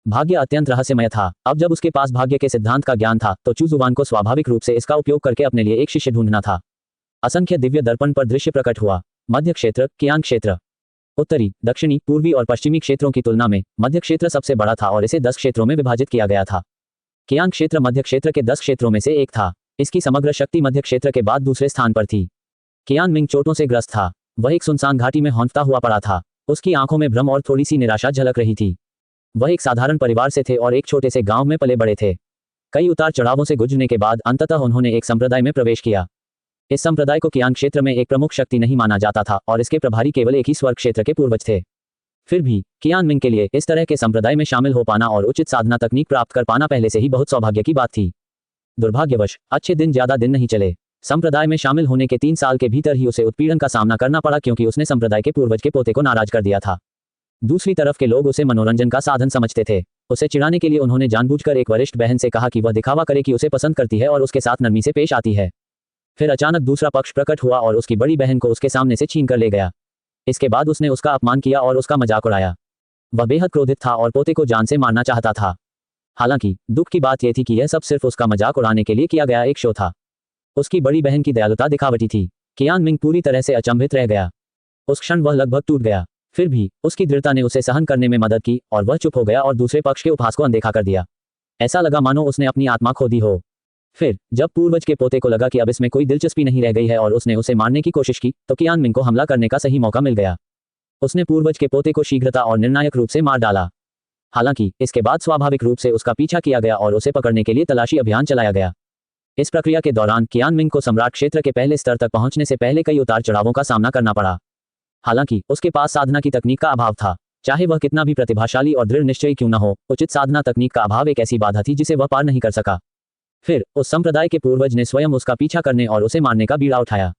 भाग्य अत्यंत रहस्यमय था। अब जब उसके पास भाग्य के सिद्धांत का ज्ञान था तो चू जुबान को स्वाभाविक रूप से इसका उपयोग करके अपने लिए एक शिष्य ढूंढना था। असंख्य दिव्य दर्पण पर दृश्य प्रकट हुआ। मध्य क्षेत्र, कियांग क्षेत्र। उत्तरी, दक्षिणी, पूर्वी और पश्चिमी क्षेत्रों की तुलना में मध्य क्षेत्र सबसे बड़ा था और इसे 10 क्षेत्रों में विभाजित किया गया था। कियांग क्षेत्र मध्य क्षेत्र के 10 क्षेत्रों में से एक था। इसकी समग्र शक्ति मध्य क्षेत्र के बाद दूसरे स्थान पर थी। कियान मिंग चोटों से ग्रस्त था। वह एक सुनसान घाटी में हौंफता हुआ पड़ा था। उसकी आंखों में भ्रम और थोड़ी सी निराशा झलक रही थी। वह एक साधारण परिवार से थे और एक छोटे से गांव में पले बड़े थे। कई उतार चढ़ावों से गुजरने के बाद अंततः उन्होंने एक संप्रदाय में प्रवेश किया। इस संप्रदाय को कियांग क्षेत्र में एक प्रमुख शक्ति नहीं माना जाता था और इसके प्रभारी केवल एक ही स्वर्ग क्षेत्र के पूर्वज थे। फिर भी कियान मिंग के लिए इस तरह के संप्रदाय में शामिल हो पाना और उचित साधना तकनीक प्राप्त कर पाना पहले से ही बहुत सौभाग्य की बात थी। दुर्भाग्यवश अच्छे दिन ज्यादा दिन नहीं चले। संप्रदाय में शामिल होने के 3 साल के भीतर ही उसे उत्पीड़न का सामना करना पड़ा, क्योंकि उसने संप्रदाय के पूर्वज के पोते को नाराज कर दिया था। दूसरी तरफ के लोग उसे मनोरंजन का साधन समझते थे। उसे चिढ़ाने के लिए उन्होंने जानबूझकर एक वरिष्ठ बहन से कहा कि वह दिखावा करे कि उसे पसंद करती है और उसके साथ नरमी से पेश आती है। फिर अचानक दूसरा पक्ष प्रकट हुआ और उसकी बड़ी बहन को उसके सामने से छीन कर ले गया। इसके बाद उसने उसका अपमान किया और उसका मजाक उड़ाया। वह बेहद क्रोधित था और पोते को जान से मारना चाहता था। हालांकि दुख की बात यह थी कि यह सब सिर्फ उसका मजाक उड़ाने के लिए किया गया एक शो था। उसकी बड़ी बहन की दयालुता दिखावटी थी। कियान मिंग पूरी तरह से अचंभित रह गया। उस क्षण वह लगभग टूट गया। फिर भी उसकी दृढ़ता ने उसे सहन करने में मदद की और वह चुप हो गया और दूसरे पक्ष के उपहास को अनदेखा कर दिया। ऐसा लगा मानो उसने अपनी आत्मा खो दी हो। फिर जब पूर्वज के पोते को लगा कि अब इसमें कोई दिलचस्पी नहीं रह गई है और उसने उसे मारने की कोशिश की, तो कियान मिंग को हमला करने का सही मौका मिल गया। उसने पूर्वज के पोते को शीघ्रता और निर्णायक रूप से मार डाला। हालांकि इसके बाद स्वाभाविक रूप से उसका पीछा किया गया और उसे पकड़ने के लिए तलाशी अभियान चलाया गया। इस प्रक्रिया के दौरान कियान मिंग को सम्राट क्षेत्र के पहले स्तर तक पहुंचने से पहले कई उतार चढ़ावों का सामना करना पड़ा। हालांकि उसके पास साधना की तकनीक का अभाव था। चाहे वह कितना भी प्रतिभाशाली और दृढ़ निश्चयी क्यों न हो, उचित साधना तकनीक का अभाव एक ऐसी बाधा थी जिसे वह पार नहीं कर सका। फिर उस संप्रदाय के पूर्वज ने स्वयं उसका पीछा करने और उसे मारने का बीड़ा उठाया।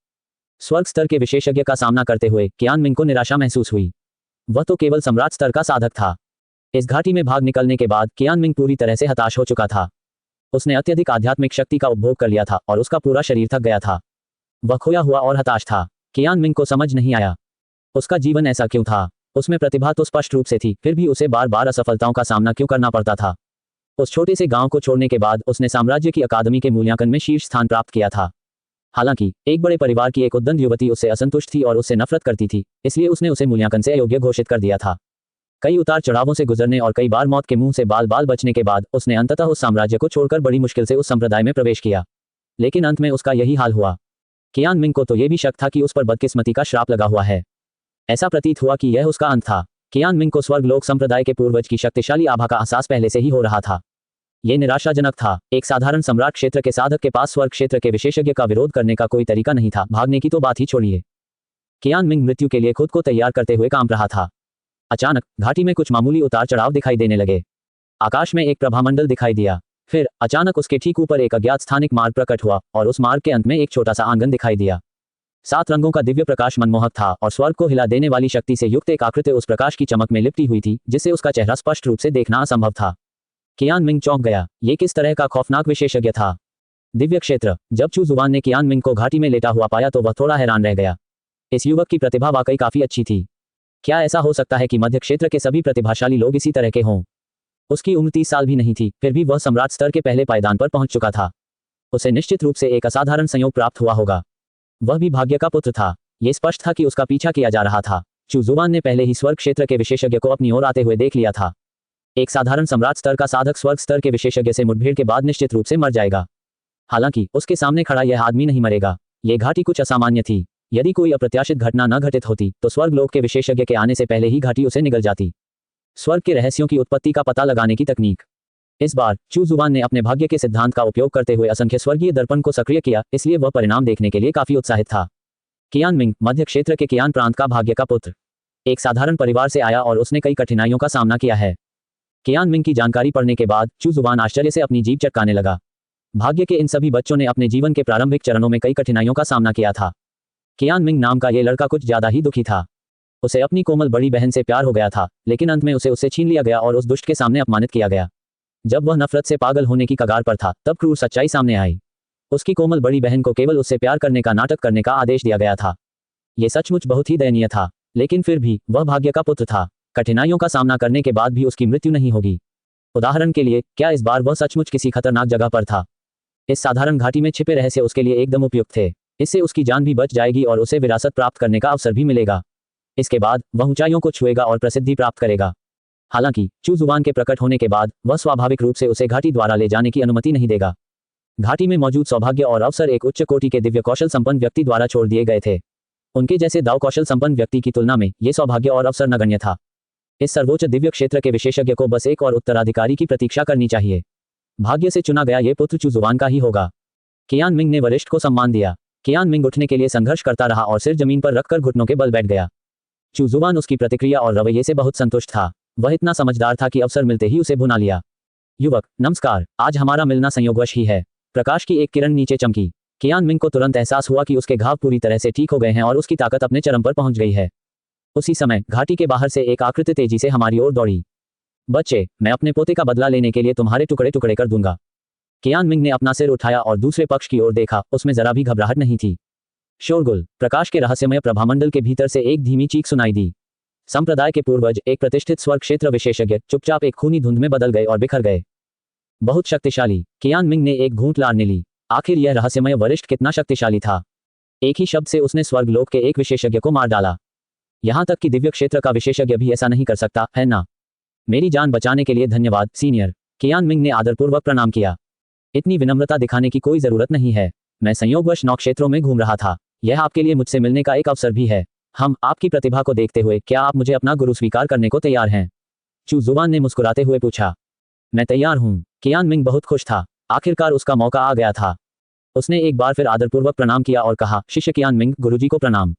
स्वर्ग स्तर के विशेषज्ञ का सामना करते हुए कियान मिंग को निराशा महसूस हुई। वह तो केवल सम्राट स्तर का साधक था। इस घाटी में भाग निकलने के बाद कियान मिंग पूरी तरह से हताश हो चुका था। उसने अत्यधिक आध्यात्मिक शक्ति का उपभोग कर लिया था और उसका पूरा शरीर थक गया था। वह खोया हुआ और हताश था। कियान मिंग को समझ नहीं आया उसका जीवन ऐसा क्यों था। उसमें प्रतिभा तो स्पष्ट रूप से थी, फिर भी उसे बार बार असफलताओं का सामना क्यों करना पड़ता था। उस छोटे से गांव को छोड़ने के बाद उसने साम्राज्य की अकादमी के मूल्यांकन में शीर्ष स्थान प्राप्त किया था। हालांकि एक बड़े परिवार की एक उद्दंड युवती उससे असंतुष्ट थी और उससे नफरत करती थी, इसलिए उसने उसे मूल्यांकन से अयोग्य घोषित कर दिया था। कई उतार चढ़ावों से गुजरने और कई बार मौत के मुंह से बाल बाल बचने के बाद उसने अंततः उस साम्राज्य को छोड़कर बड़ी मुश्किल से उस संप्रदाय में प्रवेश किया। लेकिन अंत में उसका यही हाल हुआ। कियान मिंग को तो यह भी शक था कि उस पर बदकिस्मती का श्राप लगा हुआ है। ऐसा प्रतीत हुआ कि यह उसका अंत था। कियान मिंग को स्वर्ग लोक संप्रदाय के पूर्वज की शक्तिशाली आभा का एहसास पहले से ही हो रहा था। यह निराशाजनक था। एक साधारण सम्राट क्षेत्र के साधक के पास स्वर्ग क्षेत्र के विशेषज्ञ का विरोध करने का कोई तरीका नहीं था। भागने की तो बात ही छोड़िए। कियान मिंग मृत्यु के लिए खुद को तैयार करते हुए काम रहा था। अचानक घाटी में कुछ मामूली उतार चढ़ाव दिखाई देने लगे। आकाश में एक प्रभामंडल दिखाई दिया। फिर अचानक उसके ठीक ऊपर एक अज्ञात स्थानिक मार्ग प्रकट हुआ और उस मार्ग के अंत में एक छोटा सा आंगन दिखाई दिया। 7 रंगों का दिव्य प्रकाश मनमोहक था और स्वर्ग को हिला देने वाली शक्ति से युक्त एक आकृति उस प्रकाश की चमक में लिपटी हुई थी, जिससे उसका चेहरा स्पष्ट रूप से देखना असंभव था। कियान मिंग चौंक गया। ये किस तरह का खौफनाक विशेषज्ञ था। दिव्य क्षेत्र। जब चू जुबान ने कियान मिंग को घाटी में लेटा हुआ पाया तो वह थोड़ा हैरान रह गया। इस युवक की प्रतिभा वाकई काफी अच्छी थी। क्या ऐसा हो सकता है कि मध्य क्षेत्र के सभी प्रतिभाशाली लोग इसी तरह के हों। उसकी उम्र 30 साल भी नहीं थी, फिर भी वह सम्राट स्तर के पहले पायदान पर पहुंच चुका था। उसे निश्चित रूप से एक असाधारण संयोग प्राप्त हुआ होगा। वह भी भाग्य का पुत्र था। यह स्पष्ट था कि उसका पीछा किया जा रहा था। चुजुवान ने पहले ही स्वर्ग क्षेत्र के विशेषज्ञ को अपनी ओर आते हुए देख लिया था। एक साधारण सम्राट स्तर का साधक स्वर्ग स्तर के विशेषज्ञ से मुठभेड़ के बाद निश्चित रूप से मर जाएगा। हालांकि उसके सामने खड़ा यह आदमी नहीं मरेगा। यह घाटी कुछ असामान्य थी। यदि कोई अप्रत्याशित घटना न घटित होती तो स्वर्गलोक के विशेषज्ञ के आने से पहले ही घाटी उसे निगल जाती। स्वर्ग के रहस्यों की उत्पत्ति का पता लगाने की तकनीक। इस बार चुजुवान ने अपने भाग्य के सिद्धांत का उपयोग करते हुए असंख्य स्वर्गीय दर्पण को सक्रिय किया, इसलिए वह परिणाम देखने के लिए काफी उत्साहित था। कियान मिंग मध्य क्षेत्र के कियान प्रांत का भाग्य का पुत्र, एक साधारण परिवार से आया और उसने कई कठिनाइयों का सामना किया है। कियान मिंग की जानकारी पढ़ने के बाद चुजुवान आश्चर्य से अपनी जीभ चटकाने लगा। भाग्य के इन सभी बच्चों ने अपने जीवन के प्रारंभिक चरणों में कई कठिनाइयों का सामना किया था। कियान मिंग नाम का यह लड़का कुछ ज्यादा ही दुखी था। उसे अपनी कोमल बड़ी बहन से प्यार हो गया था, लेकिन अंत में उसे उससे छीन लिया गया और उस दुष्ट के सामने अपमानित किया गया। जब वह नफरत से पागल होने की कगार पर था, तब क्रूर सच्चाई सामने आई। उसकी कोमल बड़ी बहन को केवल उससे प्यार करने का नाटक करने का आदेश दिया गया था। यह सचमुच बहुत ही दयनीय था, लेकिन फिर भी वह भाग्य का पुत्र था। कठिनाइयों का सामना करने के बाद भी उसकी मृत्यु नहीं होगी। उदाहरण के लिए, क्या इस बार वह सचमुच किसी खतरनाक जगह पर था? इस साधारण घाटी में छिपे रहस्य उसके लिए एकदम उपयुक्त थे। इससे उसकी जान भी बच जाएगी और उसे विरासत प्राप्त करने का अवसर भी मिलेगा। इसके बाद वह ऊंचाइयों को छुएगा और प्रसिद्धि प्राप्त करेगा। हालांकि चुजुवान के प्रकट होने के बाद वह स्वाभाविक रूप से उसे घाटी द्वारा ले जाने की अनुमति नहीं देगा। घाटी में मौजूद सौभाग्य और अवसर एक उच्च कोटि के दिव्य कौशल संपन्न व्यक्ति द्वारा छोड़ दिए गए थे। उनके जैसे दाव कौशल संपन्न व्यक्ति की तुलना में यह सौभाग्य और अवसर नगण्य था। इस सर्वोच्च दिव्य क्षेत्र के विशेषज्ञ को बस एक और उत्तराधिकारी की प्रतीक्षा करनी चाहिए। भाग्य से चुना गया ये पुत्र चुजुवान का ही होगा। कियान मिंग ने वरिष्ठ को सम्मान दिया। कियान मिंग उठने के लिए संघर्ष करता रहा और सिर जमीन पर रखकर घुटनों के बल बैठ गया। चुजुवान उसकी प्रतिक्रिया और रवैये से बहुत संतुष्ट था। वह इतना समझदार था कि अवसर मिलते ही उसे भुना लिया। युवक, नमस्कार। आज हमारा मिलना संयोगवश ही है। प्रकाश की एक किरण नीचे चमकी। कियान मिंग को तुरंत एहसास हुआ कि उसके घाव पूरी तरह से ठीक हो गए हैं और उसकी ताकत अपने चरम पर पहुंच गई है। उसी समय घाटी के बाहर से एक आकृति तेजी से हमारी ओर दौड़ी। बच्चे, मैं अपने पोते का बदला लेने के लिए तुम्हारे टुकड़े टुकड़े कर दूंगा। कियान मिंग ने अपना सिर उठाया और दूसरे पक्ष की ओर देखा। उसमें जरा भी घबराहट नहीं थी। शोरगुल। प्रकाश के रहस्यमय प्रभामंडल के भीतर से एक धीमी चीख सुनाई दी। संप्रदाय के पूर्वज, एक प्रतिष्ठित स्वर्ग क्षेत्र विशेषज्ञ, चुपचाप एक खूनी धुंध में बदल गए और बिखर गए। बहुत शक्तिशाली। कियान मिंग ने एक घूंट लाने ली। आखिर यह रहस्यमय वरिष्ठ कितना शक्तिशाली था। एक ही शब्द से उसने स्वर्गलोक के एक विशेषज्ञ को मार डाला। यहां तक कि दिव्य क्षेत्र का विशेषज्ञ भी ऐसा नहीं कर सकता, है ना? मेरी जान बचाने के लिए धन्यवाद, सीनियर। कियान मिंग ने आदरपूर्वक प्रणाम किया। इतनी विनम्रता दिखाने की कोई जरूरत नहीं है। मैं संयोगवश 9 क्षेत्रों में घूम रहा था। यह आपके लिए मुझसे मिलने का एक अवसर भी है। हम आपकी प्रतिभा को देखते हुए, क्या आप मुझे अपना गुरु स्वीकार करने को तैयार हैं? चुजुवान ने मुस्कुराते हुए पूछा। मैं तैयार हूं। कियान मिंग बहुत खुश था। आखिरकार उसका मौका आ गया था। उसने एक बार फिर आदरपूर्वक प्रणाम किया और कहा, शिष्य कियान मिंग, गुरुजी को प्रणाम।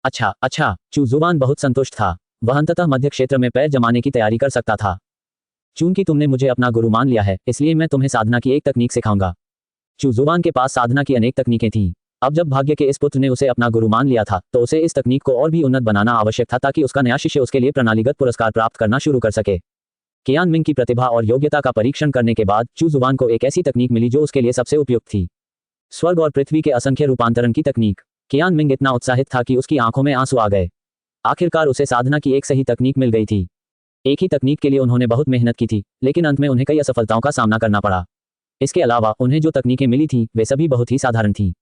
अच्छा। चुजुवान बहुत संतुष्ट था। वह अंततः मध्य क्षेत्र में पैर जमाने की तैयारी कर सकता था। चूंकि तुमने मुझे अपना गुरु मान लिया है, इसलिए मैं तुम्हें साधना की एक तकनीक सिखाऊंगा। चुजुवान के पास साधना की अनेक तकनीकें थीं। अब जब भाग्य के इस पुत्र ने उसे अपना गुरु मान लिया था, तो उसे इस तकनीक को और भी उन्नत बनाना आवश्यक था ताकि उसका नया शिष्य उसके लिए प्रणालीगत पुरस्कार प्राप्त करना शुरू कर सके। कियान मिंग की प्रतिभा और योग्यता का परीक्षण करने के बाद चुजुवान को एक ऐसी तकनीक मिली जो उसके लिए सबसे उपयुक्त थी। स्वर्ग और पृथ्वी के असंख्य रूपांतरण की तकनीक। कियान मिंग इतना उत्साहित था कि उसकी आंखों में आंसू आ गए। आखिरकार उसे साधना की एक सही तकनीक मिल गई थी। एक ही तकनीक के लिए उन्होंने बहुत मेहनत की थी, लेकिन अंत में उन्हें कई असफलताओं का सामना करना पड़ा। इसके अलावा उन्हें जो तकनीकें मिली थीं, वे सभी बहुत ही साधारण थीं।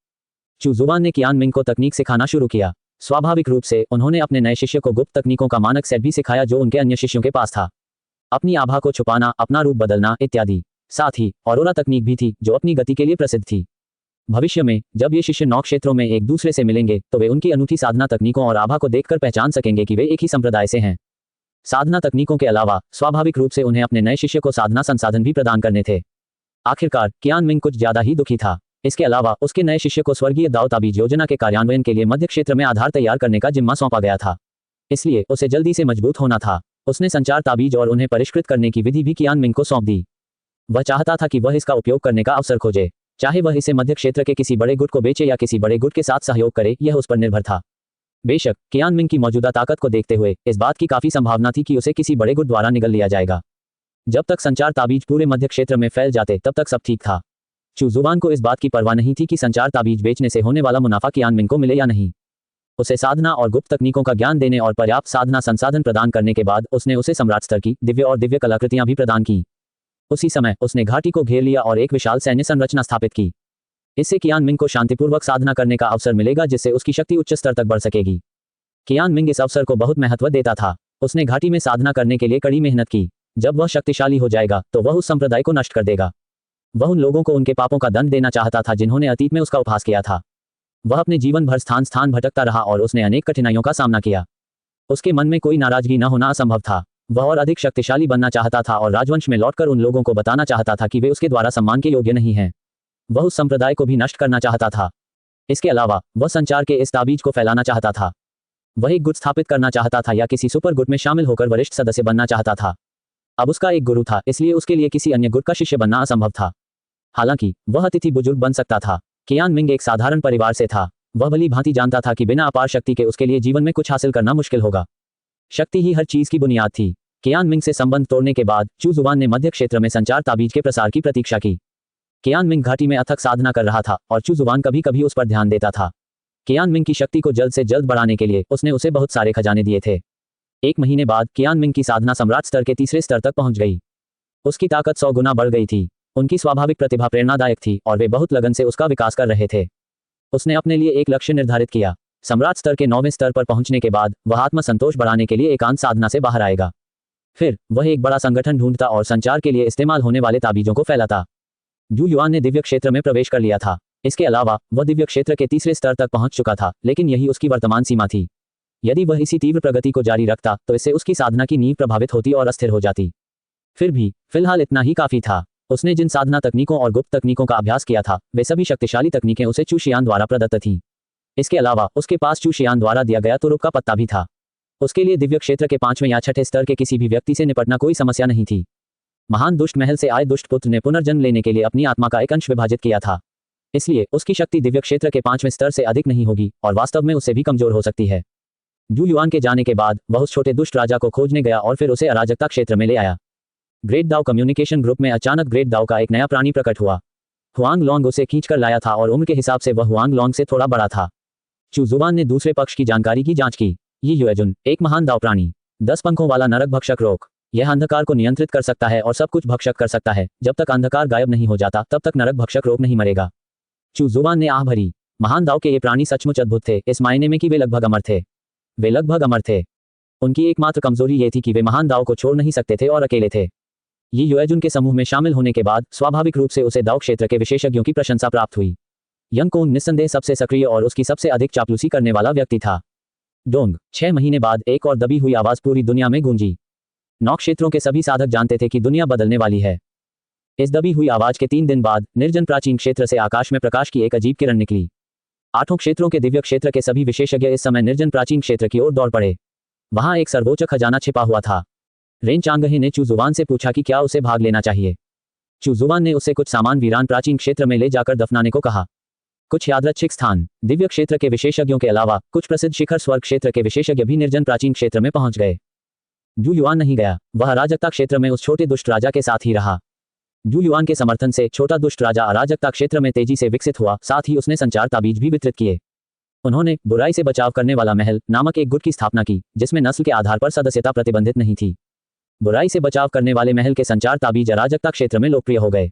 चुजुवान ने कियान मिंग को तकनीक सिखाना शुरू किया। स्वाभाविक रूप से उन्होंने अपने नए शिष्य को गुप्त तकनीकों का मानक सेट भी सिखाया जो उनके अन्य शिष्यों के पास था। अपनी आभा को छुपाना, अपना रूप बदलना इत्यादि। साथ ही ऑरोरा तकनीक भी थी जो अपनी गति के लिए प्रसिद्ध थी। भविष्य में जब ये शिष्य 9 क्षेत्रों में एक दूसरे से मिलेंगे, तो वे उनकी अनूठी साधना तकनीकों और आभा को देखकर पहचान सकेंगे कि वे एक ही संप्रदाय से हैं। साधना तकनीकों के अलावा स्वाभाविक रूप से उन्हें अपने नए शिष्य को साधना संसाधन भी प्रदान करने थे। आखिरकार कियान मिंग कुछ ज्यादा ही दुखी था। इसके अलावा उसके नए शिष्य को स्वर्गीय दाव ताबीज योजना के कार्यान्वयन के लिए मध्य क्षेत्र में आधार तैयार करने का जिम्मा सौंपा गया था। इसलिए उसे जल्दी से मजबूत होना था। उसने संचार ताबीज और उन्हें परिष्कृत करने की विधि भी कियान मिंग को सौंप दी। वह चाहता था कि वह इसका उपयोग करने का अवसर खोजे। चाहे वह इसे मध्य क्षेत्र के किसी बड़े गुट को बेचे या किसी बड़े गुट के साथ सहयोग करे, यह उस पर निर्भर था। बेशक कियान मिंग की मौजूदा ताकत को देखते हुए इस बात की काफी संभावना थी कि उसे किसी बड़े गुट द्वारा निगल लिया जाएगा। जब तक संचार ताबीज पूरे मध्य क्षेत्र में फैल जाते तब तक सब ठीक था। चुजुवान को इस बात की परवाह नहीं थी कि संचार ताबीज बेचने से होने वाला मुनाफा कियान मिंग को मिले या नहीं। उसे साधना और गुप्त तकनीकों का ज्ञान देने और पर्याप्त साधना संसाधन प्रदान करने के बाद उसने उसे सम्राट स्तर की दिव्य और दिव्य कलाकृतियां भी प्रदान की। उसी समय उसने घाटी को घेर लिया और एक विशाल सैन्य संरचना स्थापित की। इससे कियान मिंग को शांतिपूर्वक साधना करने का अवसर मिलेगा, जिससे उसकी शक्ति उच्च स्तर तक बढ़ सकेगी। कियान मिंग इस अवसर को बहुत महत्व देता था। उसने घाटी में साधना करने के लिए कड़ी मेहनत की। जब वह शक्तिशाली हो जाएगा तो वह उस संप्रदाय को नष्ट कर देगा। वह उन लोगों को उनके पापों का दंड देना चाहता था जिन्होंने अतीत में उसका उपहास किया था। वह अपने जीवन भर स्थान स्थान भटकता रहा और उसने अनेक कठिनाइयों का सामना किया। उसके मन में कोई नाराजगी न होना असंभव था। वह और अधिक शक्तिशाली बनना चाहता था और राजवंश में लौटकर उन लोगों को बताना चाहता था कि वे उसके द्वारा सम्मान के योग्य नहीं हैं। वह उस संप्रदाय को भी नष्ट करना चाहता था। इसके अलावा वह संचार के इस ताबीज को फैलाना चाहता था। वह एक गुट स्थापित करना चाहता था या किसी सुपर गुट में शामिल होकर वरिष्ठ सदस्य बनना चाहता था। अब उसका एक गुरु था, इसलिए उसके लिए किसी अन्य गुट का शिष्य बनना असंभव था। हालांकि वह अतिथि बुजुर्ग बन सकता था। कियान मिंग एक साधारण परिवार से था। वह भली भांति जानता था कि बिना अपार शक्ति के उसके लिए जीवन में कुछ हासिल करना मुश्किल होगा। शक्ति ही हर चीज की बुनियाद थी। कियान मिंग से संबंध तोड़ने के बाद चू जुबान ने मध्य क्षेत्र में संचार ताबीज के प्रसार की प्रतीक्षा की। कियान मिंग घाटी में अथक साधना कर रहा था और चू जुबान कभी कभी उस पर ध्यान देता था। कियान मिंग की शक्ति को जल्द से जल्द बढ़ाने के लिए उसने उसे बहुत सारे खजाने दिए थे। 1 महीने बाद कियान मिंग की साधना सम्राट स्तर के तीसरे स्तर तक पहुंच गई। उसकी ताकत 100 गुना बढ़ गई थी। उनकी स्वाभाविक प्रतिभा प्रेरणादायक थी और वे बहुत लगन से उसका विकास कर रहे थे। उसने अपने लिए एक लक्ष्य निर्धारित किया। सम्राट स्तर के 9वें स्तर पर पहुंचने के बाद वह आत्मसंतोष बढ़ाने के लिए एकांत साधना से बाहर आएगा। फिर वह एक बड़ा संगठन ढूंढता और संचार के लिए इस्तेमाल होने वाले ताबीजों को फैलाता। जू युआन ने दिव्य क्षेत्र में प्रवेश कर लिया था। इसके अलावा वह दिव्य क्षेत्र के तीसरे स्तर तक पहुंच चुका था, लेकिन यही उसकी वर्तमान सीमा थी। यदि वह इसी तीव्र प्रगति को जारी रखता तो इससे उसकी साधना की नींव प्रभावित होती और अस्थिर हो जाती। फिर भी फिलहाल इतना ही काफी था। उसने जिन साधना तकनीकों और गुप्त तकनीकों का अभ्यास किया था वे सभी शक्तिशाली तकनीकें उसे चू शियान द्वारा प्रदत्त थीं। इसके अलावा उसके पास चू शियान द्वारा दिया गया तुरुप का पत्ता भी था। उसके लिए दिव्य क्षेत्र के 5वें या 6ठे स्तर के किसी भी व्यक्ति से निपटना कोई समस्या नहीं थी। महान दुष्ट महल से आए दुष्ट पुत्र ने पुनर्जन्म लेने के लिए अपनी आत्मा का एक अंश विभाजित किया था। इसलिए उसकी शक्ति दिव्य क्षेत्र के 5वें स्तर से अधिक नहीं होगी और वास्तव में उससे भी कमजोर हो सकती है। जू युआन के जाने के बाद वह उस छोटे दुष्ट राजा को खोजने गया और फिर उसे अराजकता क्षेत्र में ले आया। ग्रेट दाओ कम्युनिकेशन ग्रुप में अचानक ग्रेट दाओ का एक नया प्राणी प्रकट हुआ। हुआंग लॉन्ग उसे खींचकर लाया था और उम्र के हिसाब से वह हुआंग लॉन्ग से थोड़ा बड़ा था। चू जुबान ने दूसरे पक्ष की जानकारी की जांच की। ये युएजुन एक महान दाव प्राणी, 10 पंखों वाला नरक भक्षक रोक। यह अंधकार को नियंत्रित कर सकता है और सब कुछ भक्षक कर सकता है। जब तक अंधकार गायब नहीं हो जाता तब तक नरक भक्षक रोक नहीं मरेगा। चू जुबान ने आह भरी। महान दाव के ये प्राणी सचमुच अद्भुत थे, इस मायने में कि वे लगभग अमर थे। वे लगभग अमर थे। उनकी एकमात्र कमजोरी ये थी कि वे महान दाव को छोड़ नहीं सकते थे और अकेले थे। ये युएजुन के समूह में शामिल होने के बाद स्वाभाविक रूप से उसे दाव क्षेत्र के विशेषज्ञों की प्रशंसा प्राप्त हुई। यंग कोंग निस्संदेह सबसे सक्रिय और उसकी सबसे अधिक चापलूसी करने वाला व्यक्ति था। डोंग 6 महीने बाद एक और दबी हुई आवाज पूरी दुनिया में गूंजी। 9 क्षेत्रों के सभी साधक जानते थे कि दुनिया बदलने वाली है। इस दबी हुई आवाज के 3 दिन बाद निर्जन प्राचीन क्षेत्र से आकाश में प्रकाश की एक अजीब किरण निकली। 8 क्षेत्रों के दिव्य क्षेत्र के सभी विशेषज्ञ इस समय निर्जन प्राचीन क्षेत्र की ओर दौड़ पड़े। वहां एक सर्वोच्च खजाना छिपा हुआ था। रेन चांगहे ने चू जुबान से पूछा कि क्या उसे भाग लेना चाहिए। चू जुबान ने उससे कुछ सामान वीरान प्राचीन क्षेत्र में ले जाकर दफनाने को कहा। कुछ यादृच्छिक स्थान दिव्य क्षेत्र के विशेषज्ञों के अलावा कुछ प्रसिद्ध शिखर स्वर्ग क्षेत्र के विशेषज्ञ भी निर्जन प्राचीन क्षेत्र में पहुंच गए। जू युआन नहीं गया। वह अराजकता क्षेत्र में उस छोटे दुष्ट राजा के साथ ही रहा। जू युआन के समर्थन से छोटा दुष्ट राजा अराजकता क्षेत्र में तेजी से विकसित हुआ। साथ ही उसने संचार ताबीज भी वितरित किए। उन्होंने बुराई से बचाव करने वाला महल नामक एक गुट की स्थापना की जिसमें नस्ल के आधार पर सदस्यता प्रतिबंधित नहीं थी। बुराई से बचाव करने वाले महल के संचार ताबीज अराजकता क्षेत्र में लोकप्रिय हो गए।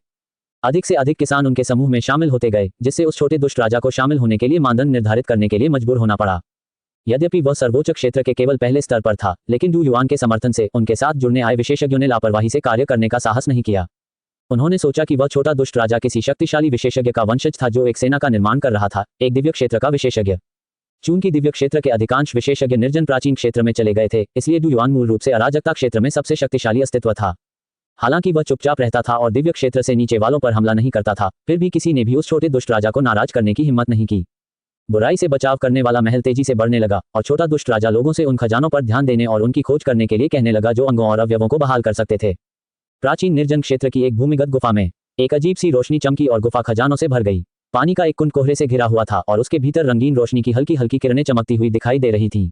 अधिक से अधिक किसान उनके समूह में शामिल होते गए, जिससे उस छोटे दुष्ट राजा को शामिल होने के लिए मानदंड निर्धारित करने के लिए मजबूर होना पड़ा। यद्यपि वह सर्वोच्च क्षेत्र के केवल पहले स्तर पर था, लेकिन जू युआन के समर्थन से उनके साथ जुड़ने आए विशेषज्ञों ने लापरवाही से कार्य करने का साहस नहीं किया। उन्होंने सोचा कि वह छोटा दुष्ट राजा किसी शक्तिशाली विशेषज्ञ का वंशज था जो एक सेना का निर्माण कर रहा था, एक दिव्य क्षेत्र का विशेषज्ञ। चूंकि दिव्य क्षेत्र के अधिकांश विशेषज्ञ निर्जन प्राचीन क्षेत्र में चले गए थे, इसलिए जू युआन मूल रूप से अराजकता क्षेत्र में सबसे शक्तिशाली अस्तित्व था। हालांकि वह चुपचाप रहता था और दिव्य क्षेत्र से नीचे वालों पर हमला नहीं करता था, फिर भी किसी ने भी उस छोटे दुष्ट राजा को नाराज करने की हिम्मत नहीं की। बुराई से बचाव करने वाला महल तेजी से बढ़ने लगा और छोटा दुष्ट राजा लोगों से उन खजानों पर ध्यान देने और उनकी खोज करने के लिए कहने लगा जो अंगों और अवयवों को बहाल कर सकते थे। प्राचीन निर्जन क्षेत्र की एक भूमिगत गुफा में एक अजीब सी रोशनी चमकी और गुफा खजानों से भर गई। पानी का एक कुंड कोहरे से घिरा हुआ था और उसके भीतर रंगीन रोशनी की हल्की हल्की किरणें चमकती हुई दिखाई दे रही थीं।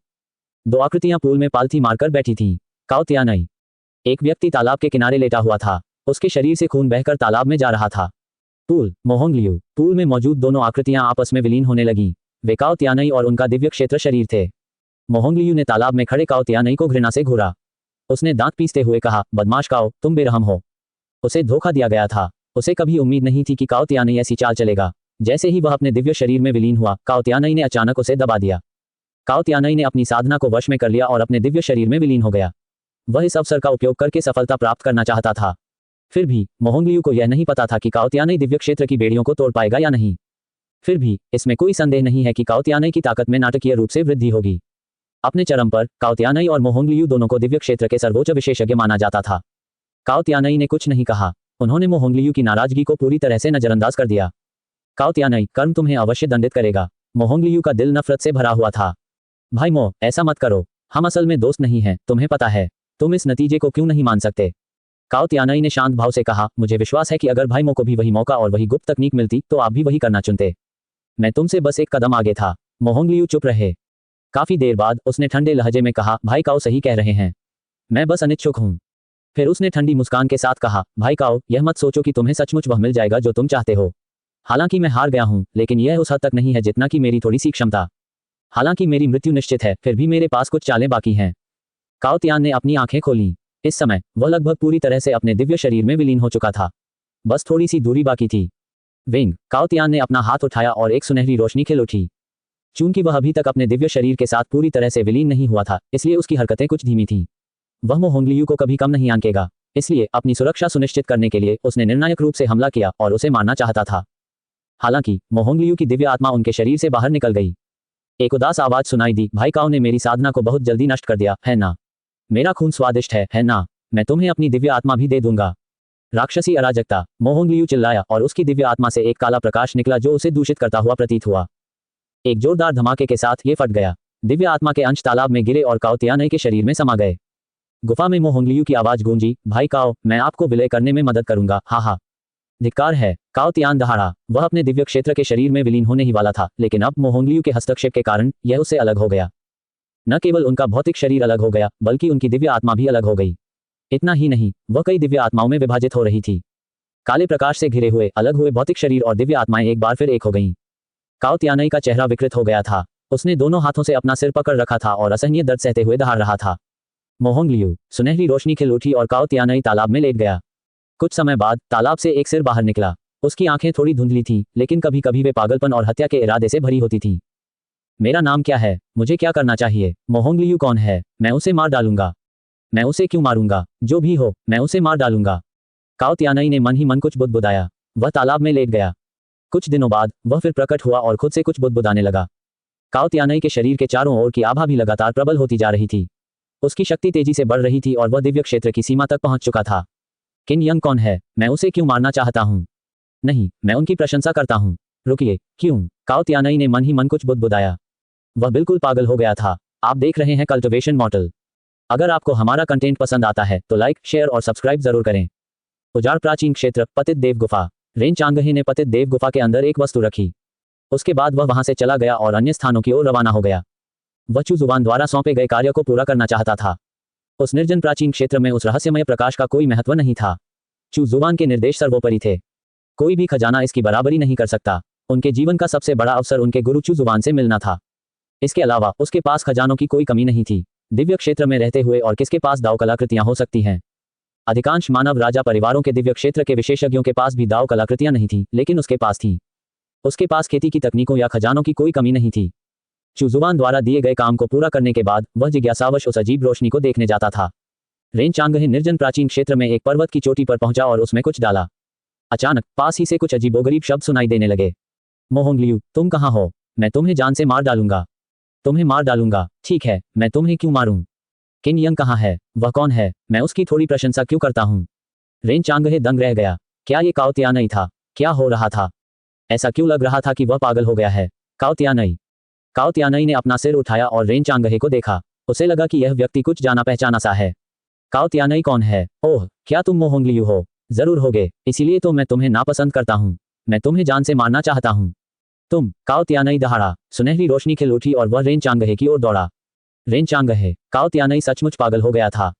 2 आकृतियां पूल में पालथी मारकर बैठी थीं। काओ त्यानई। एक व्यक्ति तालाब के किनारे लेटा हुआ था। उसके शरीर से खून बहकर तालाब में जा रहा था। Pool मोहोंग Liu. पूल में मौजूद दोनों आकृतियां आपस में विलीन होने लगीं। वे काओ त्यानई और उनका दिव्य क्षेत्र शरीर थे। मोहोंग लियू ने तालाब में खड़े काओ त्यानई को घृणा से घूरा। उसने दांत पीसते हुए कहा, बदमाश काओ, तुम बेरहम हो। उसे धोखा दिया गया था। उसे कभी उम्मीद नहीं थी कि काओ त्यानई ऐसी चाल चलेगा। जैसे ही वह अपने दिव्य शरीर में विलीन हुआ, काओ त्यानई ने अचानक उसे दबा दिया। काओ तियानई ने अपनी साधना को वश में कर लिया और अपने दिव्य शरीर में विलीन हो गया। वह इस अवसर का उपयोग करके सफलता प्राप्त करना चाहता था। फिर भी मोहोंगलियू को यह नहीं पता था कि काओ तियानई दिव्य क्षेत्र की बेड़ियों को तोड़ पाएगा या नहीं। फिर भी इसमें कोई संदेह नहीं है कि काओ तियानई की ताकत में नाटकीय रूप से वृद्धि होगी। अपने चरम पर काओ तियानई और मोहोंगलियू दोनों को दिव्य क्षेत्र के सर्वोच्च विशेषज्ञ माना जाता था। काओ तियानई ने कुछ नहीं कहा। उन्होंने मोहोंगलियू की नाराजगी को पूरी तरह से नजरअंदाज कर दिया। काओ तियानई, कर्म तुम्हें अवश्य दंडित करेगा। मोहोंगलियू का दिल नफरत से भरा हुआ था। भाई मो, ऐसा मत करो। हम असल में दोस्त नहीं हैं, तुम्हें पता है। तुम इस नतीजे को क्यों नहीं मान सकते? काओ तियानई ने शांत भाव से कहा, मुझे विश्वास है कि अगर भाई मो को भी वही मौका और वही गुप्त तकनीक मिलती तो आप भी वही करना चुनते। मैं तुमसे बस एक कदम आगे था। मोहोंगलियू चुप रहे। काफी देर बाद उसने ठंडे लहजे में कहा, भाई काओ सही कह रहे हैं। मैं बस अनिच्छुक हूं। फिर उसने ठंडी मुस्कान के साथ कहा, भाई काओ, यह मत सोचो कि तुम्हें सचमुच वह मिल जाएगा जो तुम चाहते हो। हालांकि मैं हार गया हूं, लेकिन यह उस हद तक नहीं है जितना कि मेरी थोड़ी सी क्षमता। हालांकि मेरी मृत्यु निश्चित है, फिर भी मेरे पास कुछ चालें बाकी हैं। काओ तियान ने अपनी आंखें खोलीं। इस समय वह लगभग पूरी तरह से अपने दिव्य शरीर में विलीन हो चुका था। बस थोड़ी सी दूरी बाकी थी। विंग, काओ तियान ने अपना हाथ उठाया और एक सुनहरी रोशनी खिल उठी। चूंकि वह अभी तक अपने दिव्य शरीर के साथ पूरी तरह से विलीन नहीं हुआ था, इसलिए उसकी हरकतें कुछ धीमी थीं। वह मोहोंगलियू को कभी कम नहीं आंकेगा। इसलिए अपनी सुरक्षा सुनिश्चित करने के लिए उसने निर्णायक रूप से हमला किया और उसे मारना चाहता था। हालांकि मोहोंगलियू की दिव्य आत्मा उनके शरीर से बाहर निकल गई। एक उदास आवाज सुनाई दी, भाई काओ ने मेरी साधना को बहुत जल्दी नष्ट कर दिया, है ना? मेरा खून स्वादिष्ट है ना? मैं तुम्हें अपनी दिव्य आत्मा भी दे दूंगा। राक्षसी अराजकता, मोहोंगलियू चिल्लाया और उसकी दिव्य आत्मा से एक काला प्रकाश निकला जो उसे दूषित करता हुआ प्रतीत हुआ। एक जोरदार धमाके के साथ ये फट गया। दिव्य आत्मा के अंश तालाब में गिरे और काओ तियानई के शरीर में समा गए। गुफा में मोहोंगलियू की आवाज गूंजी, भाई काओ, मैं आपको विलय करने में मदद करूंगा, हा। धिक्कार है। काओ तियान दहाड़ा। वह अपने दिव्य क्षेत्र के शरीर में विलीन होने ही वाला था, लेकिन अब मोहोंगलियू के हस्तक्षेप के कारण यह उससे अलग हो गया। न केवल उनका भौतिक शरीर अलग हो गया, बल्कि उनकी दिव्य आत्मा भी अलग हो गई। इतना ही नहीं, वह कई दिव्य आत्माओं में विभाजित हो रही थी। काले प्रकाश से घिरे हुए अलग हुए भौतिक शरीर और दिव्य आत्माएं एक बार फिर एक हो गईं। काओ तियानई का चेहरा विकृत हो गया था। उसने दोनों हाथों से अपना सिर पकड़ रखा था और असहनीय दर्द सहते हुए दहाड़ रहा था। मोहोंगलियू, सुनहरी रोशनी खिल उठी और काओ तियानई तालाब में लेट गया। कुछ समय बाद तालाब से एक सिर बाहर निकला। उसकी आंखें थोड़ी धुंधली थीं, लेकिन कभी कभी वे पागलपन और हत्या के इरादे से भरी होती थीं। मेरा नाम क्या है? मुझे क्या करना चाहिए? मोहोंगलियू कौन है? मैं उसे मार डालूंगा। मैं उसे क्यों मारूंगा? जो भी हो, मैं उसे मार डालूंगा। काओ तियानई ने मन ही मन कुछ बुदबुदाया। वह तालाब में लेट गया। कुछ दिनों बाद वह फिर प्रकट हुआ और खुद से कुछ बुदबुदाने लगा। काओ तियानई के शरीर के चारों ओर की आभा भी लगातार प्रबल होती जा रही थी। उसकी शक्ति तेजी से बढ़ रही थी और वह दिव्य क्षेत्र की सीमा तक पहुंच चुका था। किन यंग कौन है? मैं उसे क्यों मारना चाहता हूं? नहीं, मैं उनकी प्रशंसा करता हूं। रुकिए, क्यों? काओ तियानई ने मन ही मन कुछ बुदबुदाया। वह बिल्कुल पागल हो गया था। आप देख रहे हैं कल्टिवेशन मॉडल। अगर आपको हमारा कंटेंट पसंद आता है तो लाइक, शेयर और सब्सक्राइब जरूर करें। उजाड़ प्राचीन क्षेत्र, पतित देव गुफा। रेन चांगहे ने पतित देव गुफा के अंदर एक वस्तु रखी। उसके बाद वह वहां से चला गया और अन्य स्थानों की ओर रवाना हो गया। वह चू जुबान द्वारा सौंपे गए कार्य को पूरा करना चाहता था। उस निर्जन प्राचीन क्षेत्र में उस रहस्यमय प्रकाश का कोई महत्व नहीं था। चू जुबान के निर्देश सर्वोपरि थे। कोई भी खजाना इसकी बराबरी नहीं कर सकता। उनके जीवन का सबसे बड़ा अवसर उनके गुरु चू जुबान से मिलना था। इसके अलावा उसके पास खजानों की कोई कमी नहीं थी। दिव्य क्षेत्र में रहते हुए और किसके पास दाव कलाकृतियां हो सकती हैं? अधिकांश मानव राजा परिवारों के दिव्य क्षेत्र के विशेषज्ञों के पास भी दाव कलाकृतियां नहीं थीं, लेकिन उसके पास थी। उसके पास खेती की तकनीकों या खजानों की कोई कमी नहीं थी। चू जुबान द्वारा दिए गए काम को पूरा करने के बाद वह जिज्ञासावश उस अजीब रोशनी को देखने जाता था। रेन चांगहे निर्जन प्राचीन क्षेत्र में एक पर्वत की चोटी पर पहुंचा और उसमें कुछ डाला। अचानक पास ही से कुछ अजीबोगरीब शब्द सुनाई देने लगे। मोहोंगलियू, तुम कहाँ हो? मैं तुम्हें जान से मार डालूंगा। तुम्हें मार डालूंगा। ठीक है, मैं तुम्हें क्यों मारूं? किन यंग कहाँ है? वह कौन है? मैं उसकी थोड़ी प्रशंसा क्यों करता हूं? रेन चांगहे दंग रह गया। क्या ये काओ तियानई था? क्या हो रहा था? ऐसा क्यों लग रहा था कि वह पागल हो गया है? काओ तियानई। काओ तियानई ने अपना सिर उठाया और रेन चांगहे को देखा। उसे लगा कि यह व्यक्ति कुछ जाना पहचाना सा है। काओ तियानई कौन है? ओह, क्या तुम मोहोंगलियू हो? जरूर होगे, इसीलिए तो मैं तुम्हें नापसंद करता हूं। मैं तुम्हें जान से मारना चाहता हूं। तुम? काओ तियानई दहाड़ा। सुनहरी रोशनी खिल उठी और वह रेन चांगहे की ओर दौड़ा। रेन चांगहे, काओ तियानई सचमुच पागल हो गया था।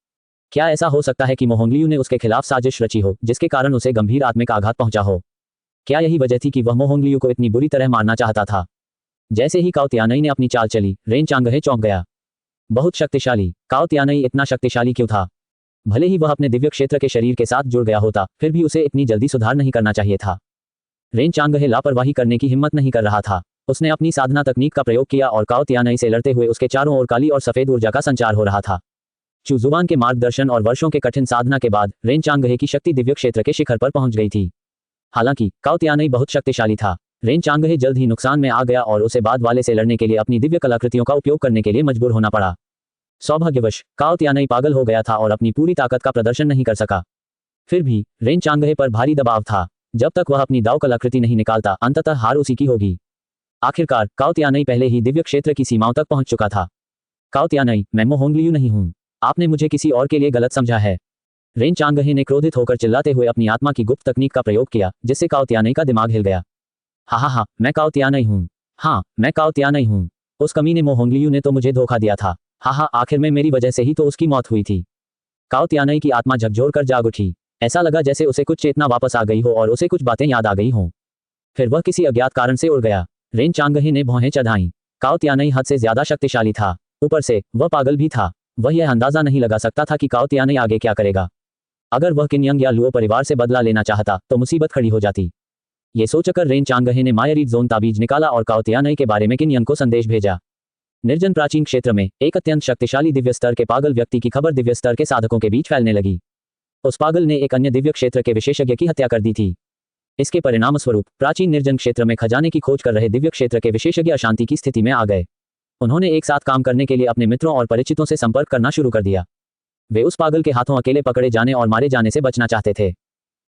क्या ऐसा हो सकता है कि मोहोंगलियू ने उसके खिलाफ साजिश रची हो, जिसके कारण उसे गंभीर आत्मिक आघात पहुंचा हो? क्या यही वजह थी कि वह मोहोंगलियू को इतनी बुरी तरह मारना चाहता था? जैसे ही काओ तियानई ने अपनी चाल चली, रेन चांगहे चौंक गया। बहुत शक्तिशाली। काओ तियानई इतना शक्तिशाली क्यों था? भले ही वह अपने दिव्य क्षेत्र के शरीर के साथ जुड़ गया होता, फिर भी उसे इतनी जल्दी सुधार नहीं करना चाहिए था। रेन चांगहे लापरवाही करने की हिम्मत नहीं कर रहा था। उसने अपनी साधना तकनीक का प्रयोग किया और काओ तियानई से लड़ते हुए उसके चारों ओर काली और सफेद ऊर्जा का संचार हो रहा था। चू जुबान के मार्गदर्शन और वर्षों के कठिन साधना के बाद रेन चांगहे की शक्ति दिव्य क्षेत्र के शिखर पर पहुंच गई थी। हालांकि काओ तियानई बहुत शक्तिशाली था, रेन चांगहे जल्द ही नुकसान में आ गया और उसे बाद वाले से लड़ने के लिए अपनी दिव्य कलाकृतियों का उपयोग करने के लिए मजबूर होना पड़ा। सौभाग्यवश काओ तियानई पागल हो गया था और अपनी पूरी ताकत का प्रदर्शन नहीं कर सका। फिर भी रेन चांगहे पर भारी दबाव था। जब तक वह अपनी दाव कलाकृति नहीं निकालता, अंततः हार उसी की होगी। आखिरकार काओ तियानई पहले ही दिव्य क्षेत्र की सीमाओं तक पहुंच चुका था। काओ तियानई, मैं मो होंगलियू नहीं हूं। आपने मुझे किसी और के लिए गलत समझा है। रेन चांगहे ने क्रोधित होकर चिल्लाते हुए अपनी आत्मा की गुप्त तकनीक का प्रयोग किया, जिससे काओ तियानई का दिमाग हिल गया। हा, मैं काओ तियानई हूं। हाँ, मैं काओ तियानई हूं। उस कमीने मो होंगलियू ने तो मुझे धोखा दिया था। हा, आखिर में मेरी वजह से ही तो उसकी मौत हुई थी। काओ तियानई की आत्मा झकझोर कर जाग उठी। ऐसा लगा जैसे उसे कुछ चेतना वापस आ गई हो और उसे कुछ बातें याद आ गई हों। फिर वह किसी अज्ञात कारण से उड़ गया। रेन चांगहे ने भौहें चढ़ाईं। काओ तियानई हद से ज्यादा शक्तिशाली था। ऊपर से वह पागल भी था। वह यह अंदाजा नहीं लगा सकता था कि काओ तियानई आगे क्या करेगा। अगर वह किन्यंग या लुओ परिवार से बदला लेना चाहता तो मुसीबत खड़ी हो जाती। ये सोचकर रेन चांगहे ने मायरीड जोन ताबीज निकाला और काओ तियानई के बारे में किन्यंग को संदेश भेजा। निर्जन प्राचीन क्षेत्र में एक अत्यंत शक्तिशाली दिव्य स्तर के पागल व्यक्ति की खबर दिव्य स्तर के साधकों के बीच फैलने लगी। उस पागल ने एक अन्य दिव्य क्षेत्र के विशेषज्ञ की हत्या कर दी थी। इसके परिणामस्वरूप प्राचीन निर्जन क्षेत्र में खजाने की खोज कर रहे दिव्य क्षेत्र के विशेषज्ञ अशांति की स्थिति में आ गए। उन्होंने एक साथ काम करने के लिए अपने मित्रों और परिचितों से संपर्क करना शुरू कर दिया। वे उस पागल के हाथों अकेले पकड़े जाने और मारे जाने से बचना चाहते थे।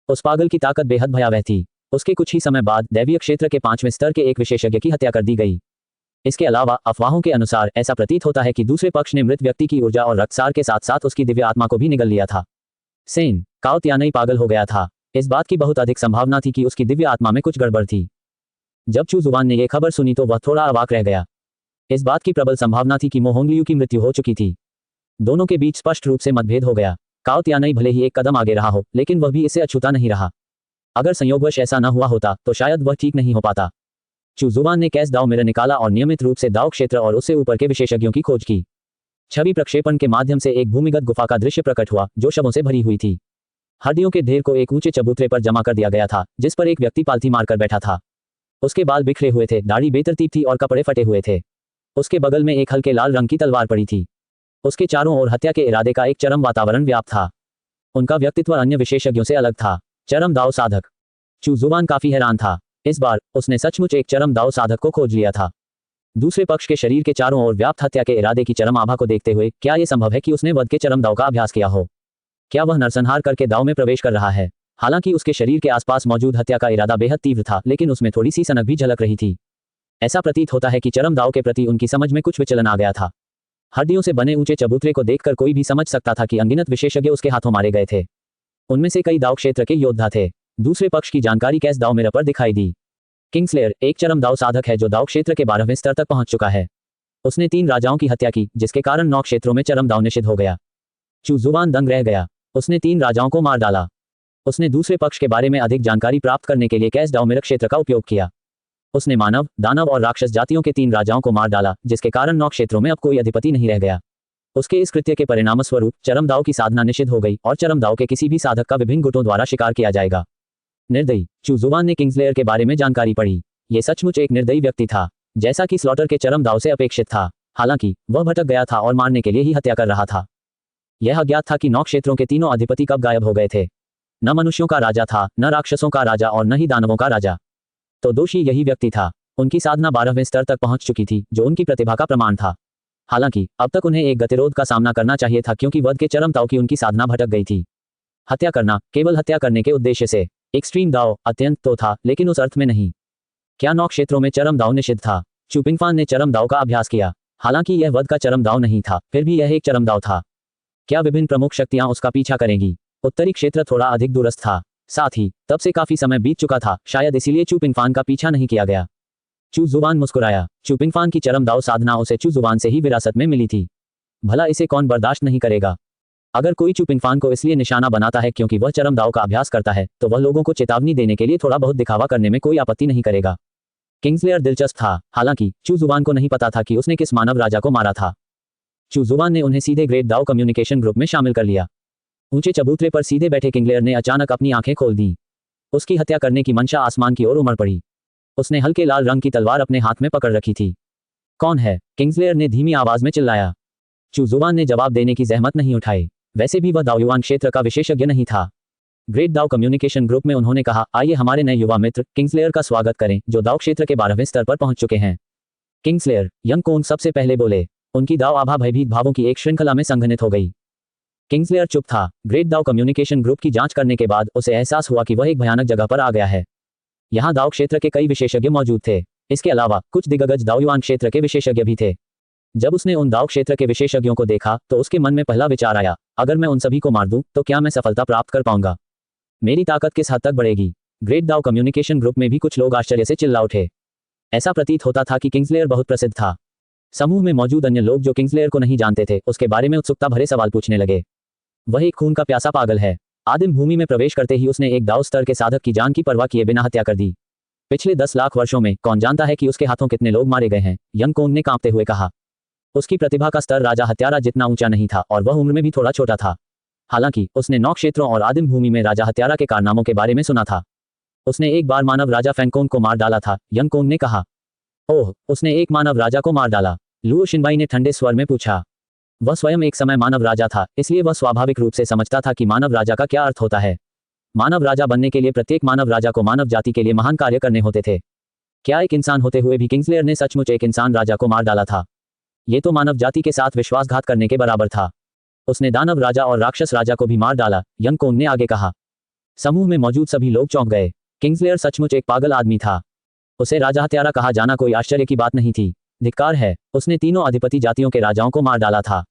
उस पागल की ताकत बेहद भयावह थी। उसके कुछ ही समय बाद दैवीय क्षेत्र के 5वें स्तर के एक विशेषज्ञ की हत्या कर दी गई। इसके अलावा अफवाहों के अनुसार ऐसा प्रतीत होता है कि दूसरे पक्ष ने मृत व्यक्ति की ऊर्जा और रक्तसार के साथ साथ उसकी दिव्य आत्मा को भी निगल लिया था। सेन, काओ तियानई पागल हो गया था। इस बात की बहुत अधिक संभावना थी कि उसकी दिव्य आत्मा में कुछ गड़बड़ थी। जब चू जुबान ने यह खबर सुनी तो वह थोड़ा अवाक रह गया। इस बात की प्रबल संभावना थी कि मो होंगलियू की मृत्यु हो चुकी थी। दोनों के बीच स्पष्ट रूप से मतभेद हो गया। काओ तियानई भले ही एक कदम आगे रहा हो, लेकिन वह भी इससे अछूता नहीं रहा। अगर संयोगवश ऐसा न हुआ होता तो शायद वह ठीक नहीं हो पाता। चू जुबान ने कैस दाव मिरर निकाला और नियमित रूप से दाव क्षेत्र और उससे ऊपर के विशेषज्ञों की खोज की। छवि प्रक्षेपण के माध्यम से एक भूमिगत गुफा का दृश्य प्रकट हुआ जो शवों से भरी हुई थी। हड्डियों के ढेर को एक ऊंचे चबूतरे पर जमा कर दिया गया था, जिस पर एक व्यक्ति पालथी मारकर बैठा था। उसके बाल बिखरे हुए थे, दाढ़ी बेतरतीब थी और कपड़े फटे हुए थे। उसके बगल में एक हल्के लाल रंग की तलवार पड़ी थी। उसके चारों ओर हत्या के इरादे का एक चरम वातावरण व्याप्त था। उनका व्यक्तित्व अन्य विशेषज्ञों से अलग था। चरम दाव साधक। चू जुबान काफी हैरान था। इस बार उसने सचमुच एक चरम दाव साधक को खोज लिया था। दूसरे पक्ष के शरीर के चारों ओर व्याप्त हत्या के इरादे की चरम आभा को देखते हुए क्या यह संभव है कि उसने वध के चरम दाव का अभ्यास किया हो? क्या वह नरसंहार करके दाव में प्रवेश कर रहा है? हालांकि उसके शरीर के आसपास मौजूद हत्या का इरादा बेहद तीव्र था, लेकिन उसमें थोड़ी सी सनक भी झलक रही थी। ऐसा प्रतीत होता है कि चरम दाव के प्रति उनकी समझ में कुछ विचलन आ गया था। हड्डियों से बने ऊंचे चबूतरे को देखकर कोई भी समझ सकता था कि अनगिनत विशेषज्ञ उसके हाथों मारे गए थे। उनमें से कई दाव क्षेत्र के योद्धा थे। दूसरे पक्ष की जानकारी कैस दाव मिरर पर दिखाई दी। किंग्सलेयर एक चरम दाव साधक है जो दाव क्षेत्र के 12वें स्तर तक पहुंच चुका है। उसने 3 राजाओं की हत्या की, जिसके कारण 9 क्षेत्रों में चरम दाव निषिद्ध हो गया। चू जुबान दंग रह गया। उसने 3 राजाओं को मार डाला। उसने दूसरे पक्ष के बारे में अधिक जानकारी प्राप्त करने के लिए कैस दाव मिरर क्षेत्र का उपयोग किया। उसने मानव, दानव और राक्षस जातियों के 3 राजाओं को मार डाला, जिसके कारण 9 क्षेत्रों में अब कोई अधिपति नहीं रह गया। उसके इस कृत्य के परिणामस्वरूप चरम दाव की साधना निषिद्ध हो गई और चरम दाव के किसी भी साधक का विभिन्न गुटों द्वारा शिकार किया जाएगा। निर्दयी। चू जुबान ने किंग्सलेयर के बारे में जानकारी पढ़ी। ये सचमुच एक निर्दयी व्यक्ति था, जैसा कि स्लॉटर के चरम दाव से अपेक्षित था। हालांकि वह भटक गया था और मारने के लिए ही हत्या कर रहा था। यह अज्ञात था कि 9 क्षेत्रों के तीनों अधिपति कब गायब हो गए थे। न मनुष्यों का राजा था, न राक्षसों का राजा और न ही दानवों का राजा। तो दोषी यही व्यक्ति था। उनकी साधना 12वें स्तर तक पहुंच चुकी थी, जो उनकी प्रतिभा का प्रमाण था। हालांकि अब तक उन्हें एक गतिरोध का सामना करना चाहिए था, क्योंकि वध के चरम दाव की उनकी साधना भटक गई थी। हत्या करना केवल हत्या करने के उद्देश्य से एक्सट्रीम दाव अत्यंत तो था, लेकिन उस अर्थ में नहीं। क्या 9 क्षेत्रों में चरम दाव निषिद्ध था? चुपिंगफान ने चरम दाव का अभ्यास किया। हालांकि यह वध का चरम दाव नहीं था, फिर भी यह एक चरम दाव था। क्या विभिन्न प्रमुख शक्तियां उसका पीछा करेंगी? उत्तरी क्षेत्र थोड़ा अधिक दूरस्थ था। साथ ही तब से काफी समय बीत चुका था, शायद इसीलिए चुपिंगफान का पीछा नहीं किया गया। चू जुबान मुस्कुराया। चुपिंगफान की चरम दाव साधना उसे चू जुबान से ही विरासत में मिली थी। भला इसे कौन बर्दाश्त नहीं करेगा? अगर कोई चुपिंगफान को इसलिए निशाना बनाता है क्योंकि वह चरम दाव का अभ्यास करता है, तो वह लोगों को चेतावनी देने के लिए थोड़ा बहुत दिखावा करने में कोई आपत्ति नहीं करेगा। किंग्सलेयर दिलचस्प था। हालांकि चू जुबान को नहीं पता था कि उसने किस मानव राजा को मारा था। चू जुबान ने उन्हें सीधे ग्रेट दाव कम्युनिकेशन ग्रुप में शामिल कर लिया। ऊंचे चबूतरे पर सीधे बैठे किंग्सलेयर ने अचानक अपनी आंखें खोल दी। उसकी हत्या करने की मंशा आसमान की ओर उमड़ पड़ी। उसने हल्के लाल रंग की तलवार अपने हाथ में पकड़ रखी थी। कौन है? किंग्सलेयर ने धीमी आवाज में चिल्लाया। चू जुबान ने जवाब देने की जहमत नहीं उठाई। वैसे भी वह दाओयुआन क्षेत्र का विशेषज्ञ नहीं था। ग्रेट दाओ कम्युनिकेशन ग्रुप में उन्होंने कहा, आइए हमारे नए युवा मित्र किंग्सलेयर का स्वागत करें, जो दाओ क्षेत्र के 12वें स्तर पर पहुंच चुके हैं। किंग्सलेयर, यंग कोंग सबसे पहले बोले। उनकी दाव आभा भयभीत भावों की एक श्रृंखला में संघनित हो गई। किंग्सलेयर चुप था। ग्रेट दाओ कम्युनिकेशन ग्रुप की जांच करने के बाद उसे एहसास हुआ कि वह एक भयानक जगह पर आ गया है। यहाँ दाओ क्षेत्र के कई विशेषज्ञ मौजूद थे। इसके अलावा कुछ दिग्गज दाओयुआन क्षेत्र के विशेषज्ञ भी थे। जब उसने उन दाओ क्षेत्र के विशेषज्ञों को देखा तो उसके मन में पहला विचार आया, अगर मैं उन सभी को मार दूं तो क्या मैं सफलता प्राप्त कर पाऊंगा? मेरी ताकत किस हद तक बढ़ेगी? ग्रेट दाओ कम्युनिकेशन ग्रुप में भी कुछ लोग आश्चर्य से चिल्ला उठे। ऐसा प्रतीत होता था कि किंग्सलेयर बहुत प्रसिद्ध था। समूह में मौजूद अन्य लोग जो किंग्सलेयर को नहीं जानते थे, उसके बारे में उत्सुकता भरे सवाल पूछने लगे। वह एक खून का प्यासा पागल है। आदिम भूमि में प्रवेश करते ही उसने एक दाओ स्तर के साधक की जान की परवाह किए बिना हत्या कर दी। पिछले 10 लाख वर्षों में कौन जानता है कि उसके हाथों कितने लोग मारे गए हैं, यंग कोंग ने कांपते हुए कहा। उसकी प्रतिभा का स्तर राजा हत्यारा जितना ऊंचा नहीं था और वह उम्र में भी थोड़ा छोटा था। हालांकि उसने 9 क्षेत्रों और आदिम भूमि में राजा हत्यारा के कारनामों के बारे में सुना था। उसने एक बार मानव राजा फैंगकोंग को मार डाला था, यंग कोंग ने कहा। ओह, उसने एक मानव राजा को मार डाला? लुओ शिनबाई ने ठंडे स्वर में पूछा। वह स्वयं एक समय मानव राजा था, इसलिए वह स्वाभाविक रूप से समझता था कि मानव राजा का क्या अर्थ होता है। मानव राजा बनने के लिए प्रत्येक मानव राजा को मानव जाति के लिए महान कार्य करने होते थे। क्या एक इंसान होते हुए भी किंग्सलेयर ने सचमुच एक इंसान राजा को मार डाला था? ये तो मानव जाति के साथ विश्वासघात करने के बराबर था। उसने दानव राजा और राक्षस राजा को भी मार डाला, यंग कोंग ने आगे कहा। समूह में मौजूद सभी लोग चौंक गए। किंग्सलेयर सचमुच एक पागल आदमी था। उसे राजा हत्यारा कहा जाना कोई आश्चर्य की बात नहीं थी। धिक्कार है, उसने तीनों अधिपति जातियों के राजाओं को मार डाला था।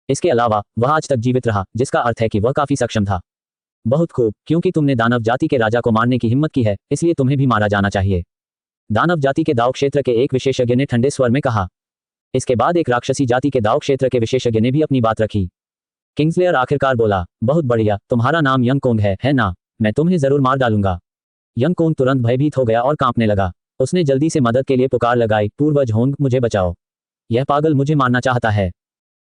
इसके अलावा वह आज तक जीवित रहा, जिसका अर्थ है कि वह काफी सक्षम था। बहुत खूब, क्योंकि तुमने दानव जाति के राजा को मारने की हिम्मत की है, इसलिए तुम्हें भी मारा जाना चाहिए, दानव जाति के दाओ क्षेत्र के एक विशेषज्ञ ने ठंडे स्वर में कहा। इसके बाद एक राक्षसी जाति के दाओ क्षेत्र के विशेषज्ञ ने भी अपनी बात रखी। किंग्सलेयर आखिरकार बोला, बहुत बढ़िया, तुम्हारा नाम यंग कोंग है ना? मैं तुम्हें जरूर मार डालूंगा। यंग कोंग तुरंत भयभीत हो गया और कांपने लगा। उसने जल्दी से मदद के लिए पुकार लगाई, पूर्वज होंग, मुझे बचाओ, यह पागल मुझे मारना चाहता है।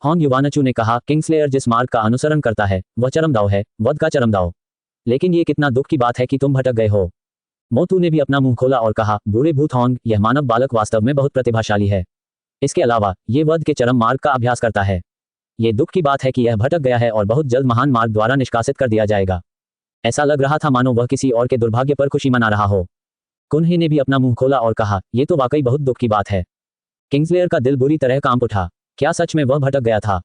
होंग युवानचू ने कहा, किंग्सलेयर जिस मार्ग का अनुसरण करता है वह चरमदाव है, वध का चरमदाव। लेकिन ये कितना दुख की बात है कि तुम भटक गए हो। मोतू ने भी अपना मुंह खोला और कहा, बूढ़े भूत होंग, यह मानव बालक वास्तव में बहुत प्रतिभाशाली है। इसके अलावा ये वध के चरम मार्ग का अभ्यास करता है। ये दुख की बात है कि यह भटक गया है और बहुत जल्द महान मार्ग द्वारा निष्कासित कर दिया जाएगा। ऐसा लग रहा था मानो वह किसी और के दुर्भाग्य पर खुशी मना रहा हो। कुन्हे ने भी अपना मुंह खोला और कहा, यह तो वाकई बहुत दुख की बात है। किंग्सलेयर का दिल बुरी तरह कांप उठा। क्या सच में वह भटक गया था?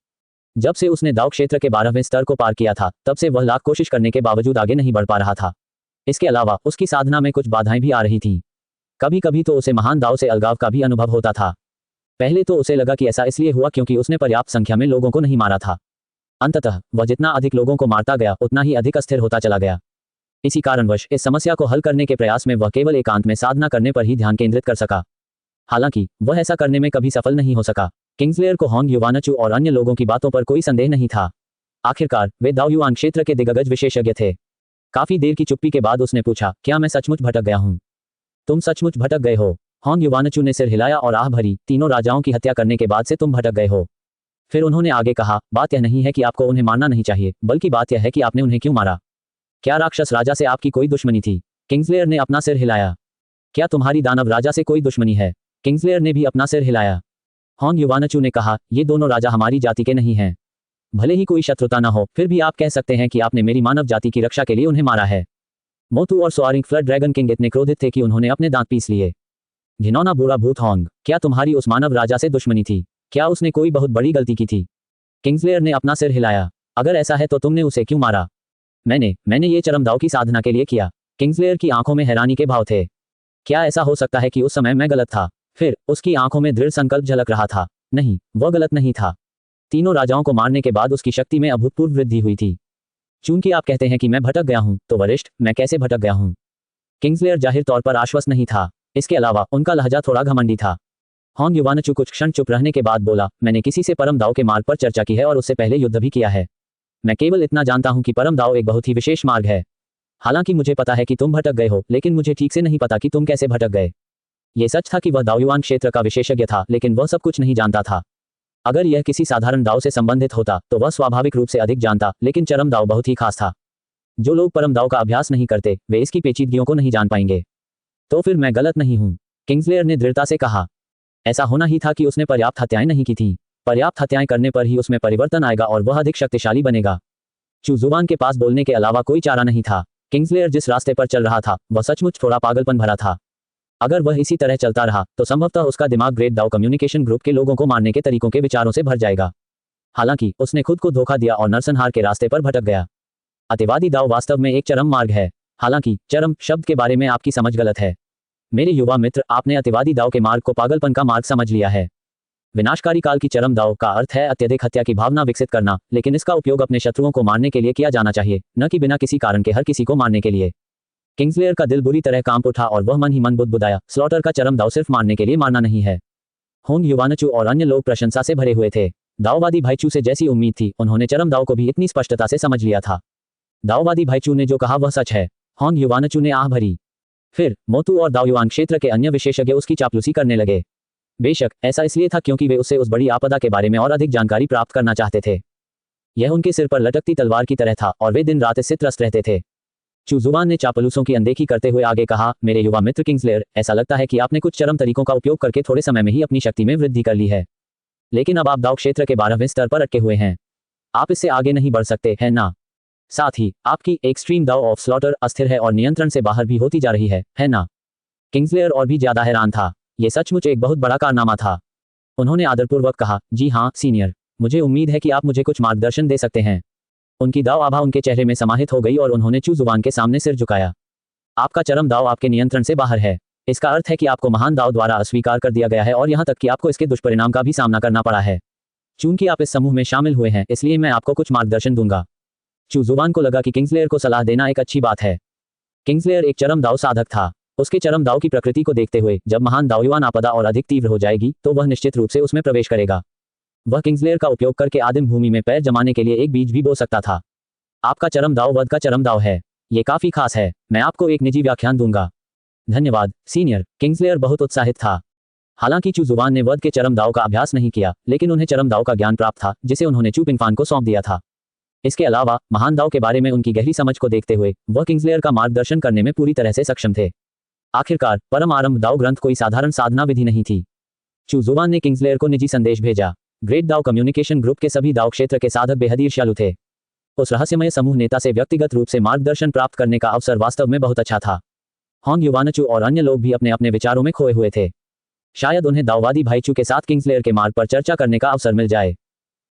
जब से उसने दाव क्षेत्र के 12वें स्तर को पार किया था, तब से वह लाख कोशिश करने के बावजूद आगे नहीं बढ़ पा रहा था। इसके अलावा उसकी साधना में कुछ बाधाएं भी आ रही थीं। कभी कभी तो उसे महान दाव से अलगाव का भी अनुभव होता था। पहले तो उसे लगा कि ऐसा इसलिए हुआ क्योंकि उसने पर्याप्त संख्या में लोगों को नहीं मारा था। अंततः वह जितना अधिक लोगों को मारता गया उतना ही अधिक अस्थिर होता चला गया। इसी कारणवश इस समस्या को हल करने के प्रयास में वह केवल एकांत में साधना करने पर ही ध्यान केंद्रित कर सका। हालांकि वह ऐसा करने में कभी सफल नहीं हो सका। किंग्सलेयर को होंग युवानचू और अन्य लोगों की बातों पर कोई संदेह नहीं था। आखिरकार वे दाओयुआन क्षेत्र के दिग्गज विशेषज्ञ थे। काफी देर की चुप्पी के बाद उसने पूछा, क्या मैं सचमुच भटक गया हूँ? तुम सचमुच भटक गए हो? होंग युवानचू ने सिर हिलाया और आह भरी, तीनों राजाओं की हत्या करने के बाद से तुम भटक गए हो। फिर उन्होंने आगे कहा, बात यह नहीं है कि आपको उन्हें मारना नहीं चाहिए, बल्कि बात यह है कि आपने उन्हें क्यों मारा। क्या राक्षस राजा से आपकी कोई दुश्मनी थी? किंग्सलेयर ने अपना सिर हिलाया। क्या तुम्हारी दानव राजा से कोई दुश्मनी है? किंग्सलेयर ने भी अपना सिर हिलाया। होंग युवानचू ने कहा, ये दोनों राजा हमारी जाति के नहीं हैं। भले ही कोई शत्रुता न हो, फिर भी आप कह सकते हैं कि आपने मेरी मानव जाति की रक्षा के लिए उन्हें मारा है। मोतू और सोआरिंग फ्लड ड्रैगन किंग इतने क्रोधित थे कि उन्होंने अपने दांत पीस लिए। घिनौना बूढ़ा भूत होंग, क्या तुम्हारी उस मानव राजा से दुश्मनी थी? क्या उसने कोई बहुत बड़ी गलती की थी? किंग्सलेयर ने अपना सिर हिलाया। अगर ऐसा है तो तुमने उसे क्यों मारा? मैंने ये चरमदाव की साधना के लिए किया। किंग्सलेयर की आंखों में हैरानी के भाव थे। क्या ऐसा हो सकता है कि उस समय मैं गलत था? फिर उसकी आंखों में दृढ़ संकल्प झलक रहा था। नहीं, वह गलत नहीं था। तीनों राजाओं को मारने के बाद उसकी शक्ति में अभूतपूर्व वृद्धि हुई थी। चूंकि आप कहते हैं कि मैं भटक गया हूं, तो वरिष्ठ, मैं कैसे भटक गया हूं? किंग्सलेयर जाहिर तौर पर आश्वस्त नहीं था। इसके अलावा उनका लहजा थोड़ा घमंडी था। होंग युवानचू कुछ क्षण चुप रहने के बाद बोला, मैंने किसी से परम दाव के मार्ग पर चर्चा की है और उससे पहले युद्ध भी किया है। मैं केवल इतना जानता हूं कि परम दाव एक बहुत ही विशेष मार्ग है। हालांकि मुझे पता है कि तुम भटक गए हो, लेकिन मुझे ठीक से नहीं पता कि तुम कैसे भटक गए। यह सच था कि वह दाओयुआन क्षेत्र का विशेषज्ञ था, लेकिन वह सब कुछ नहीं जानता था। अगर यह किसी साधारण दाव से संबंधित होता तो वह स्वाभाविक रूप से अधिक जानता, लेकिन चरम दाव बहुत ही खास था। जो लोग परम दाव का अभ्यास नहीं करते वे इसकी पेचीदगियों को नहीं जान पाएंगे। तो फिर मैं गलत नहीं हूं, किंग्सलेयर ने दृढ़ता से कहा। ऐसा होना ही था कि उसने पर्याप्त हत्याएं नहीं की थीं। पर्याप्त हत्याएं करने पर ही उसमें परिवर्तन आएगा और वह अधिक शक्तिशाली बनेगा। चू जुबान के पास बोलने के अलावा कोई चारा नहीं था। किंग्सलेयर जिस रास्ते पर चल रहा था वह सचमुच थोड़ा पागलपन भरा था। अगर वह इसी तरह चलता रहा तो संभवतः उसका दिमाग ग्रेट दाओ कम्युनिकेशन ग्रुप के लोगों को मारने के तरीकों के विचारों से भर जाएगा। हालांकि उसने खुद को धोखा दिया और नरसंहार के रास्ते पर भटक गया। अतिवादी दाव वास्तव में एक चरम मार्ग है। हालांकि चरम शब्द के बारे में आपकी समझ गलत है मेरे युवा मित्र। आपने अतिवादी दाव के मार्ग को पागलपन का मार्ग समझ लिया है। विनाशकारी काल की चरम दाव का अर्थ है अत्यधिक हत्या की भावना विकसित करना, लेकिन इसका उपयोग अपने शत्रुओं को मारने के लिए किया जाना चाहिए, न कि बिना किसी कारण के हर किसी को मारने के लिए। किंग्सलेयर का दिल बुरी तरह कांप उठा और वह मन ही मन बुदबुदाया, स्लॉटर का चरम दाव सिर्फ मारने के लिए मारना नहीं है। होंग युवानचू और अन्य लोग प्रशंसा से भरे हुए थे। दाओवादी भाईचू से जैसी उम्मीद थी उन्होंने चरम दाव को भी इतनी स्पष्टता से समझ लिया था। दाओवादी भाईचू ने जो कहा वह सच है। होंग युवानचू ने आह भरी। फिर मोतू और दाओयुआन क्षेत्र के अन्य विशेषज्ञ उसकी चापलूसी करने लगे। बेशक ऐसा इसलिए था क्योंकि वे उससे उस बड़ी आपदा के बारे में और अधिक जानकारी प्राप्त करना चाहते थे। यह उनके सिर पर लटकती तलवार की तरह था और वे दिन रात इससे त्रस्त रहते थे। चू जुबान ने चापलूसों की अनदेखी करते हुए आगे कहा, मेरे युवा मित्र किंग्सलेयर, ऐसा लगता है कि आपने कुछ चरम तरीकों का उपयोग करके थोड़े समय में ही अपनी शक्ति में वृद्धि कर ली है। लेकिन अब आप दाव क्षेत्र के 12वें स्तर पर अटके हुए हैं। आप इससे आगे नहीं बढ़ सकते हैं ना। साथ ही आपकी एक्सट्रीम दाव ऑफ स्लॉटर अस्थिर है और नियंत्रण से बाहर भी होती जा रही है ना। किंग्सलेयर और भी ज्यादा हैरान था। यह सचमुच एक बहुत बड़ा कारनामा था। उन्होंने आदरपूर्वक कहा, जी हाँ सीनियर, मुझे उम्मीद है कि आप मुझे कुछ मार्गदर्शन दे सकते हैं। उनकी दाव आभा उनके चेहरे में समाहित हो गई और उन्होंने चू जुबान के सामने सिर झुकाया। आपका चरम दाव आपके नियंत्रण से बाहर है। इसका अर्थ है कि आपको महान दाव द्वारा अस्वीकार कर दिया गया है और यहाँ तक कि आपको इसके दुष्परिणाम का भी सामना करना पड़ा है। चूंकि आप इस समूह में शामिल हुए हैं इसलिए मैं आपको कुछ मार्गदर्शन दूंगा। चू जुबान को लगा कि किंग्सलेयर को सलाह देना एक अच्छी बात है। किंग्सलेयर एक चरम दाव साधक था। उसके चरम दाव की प्रकृति को देखते हुए जब महान दाओयुआन आपदा और अधिक तीव्र हो जाएगी तो वह निश्चित रूप से उसमें प्रवेश करेगा। वह किंग्सलेयर का उपयोग करके आदिम भूमि में पैर जमाने के लिए एक बीज भी बो सकता था। आपका चरम दाव वध का चरम दाव है। ये काफी खास है। मैं आपको एक निजी व्याख्यान दूंगा। धन्यवाद सीनियर। किंग्सलेयर बहुत उत्साहित था। हालांकि चू जुबान ने वध के चरम दाव का अभ्यास नहीं किया, लेकिन उन्हें चरम दाव का ज्ञान प्राप्त था जिसे उन्होंने चू पिंगफान को सौंप दिया था। इसके अलावा महान दाव के बारे में उनकी गहरी समझ को देखते हुए वह किंग्सलेयर का मार्गदर्शन करने में पूरी तरह से सक्षम थे। आखिरकार परम आरंभ दाव ग्रंथ कोई साधारण साधना विधि नहीं थी। चू जुबान ने किंग्सलेयर को निजी संदेश भेजा। ग्रेट दाव कम्युनिकेशन ग्रुप के सभी दाव क्षेत्र के साधक बेहद ईर्ष्यालु थे। उस रहस्यमय समूह नेता से व्यक्तिगत रूप से मार्गदर्शन प्राप्त करने का अवसर वास्तव में बहुत अच्छा था। होंग युवानचू और अन्य लोग भी अपने अपने विचारों में खोए हुए थे। शायद उन्हें दाववादी भाईचू के साथ किंग्सलेयर के मार्ग पर चर्चा करने का अवसर मिल जाए।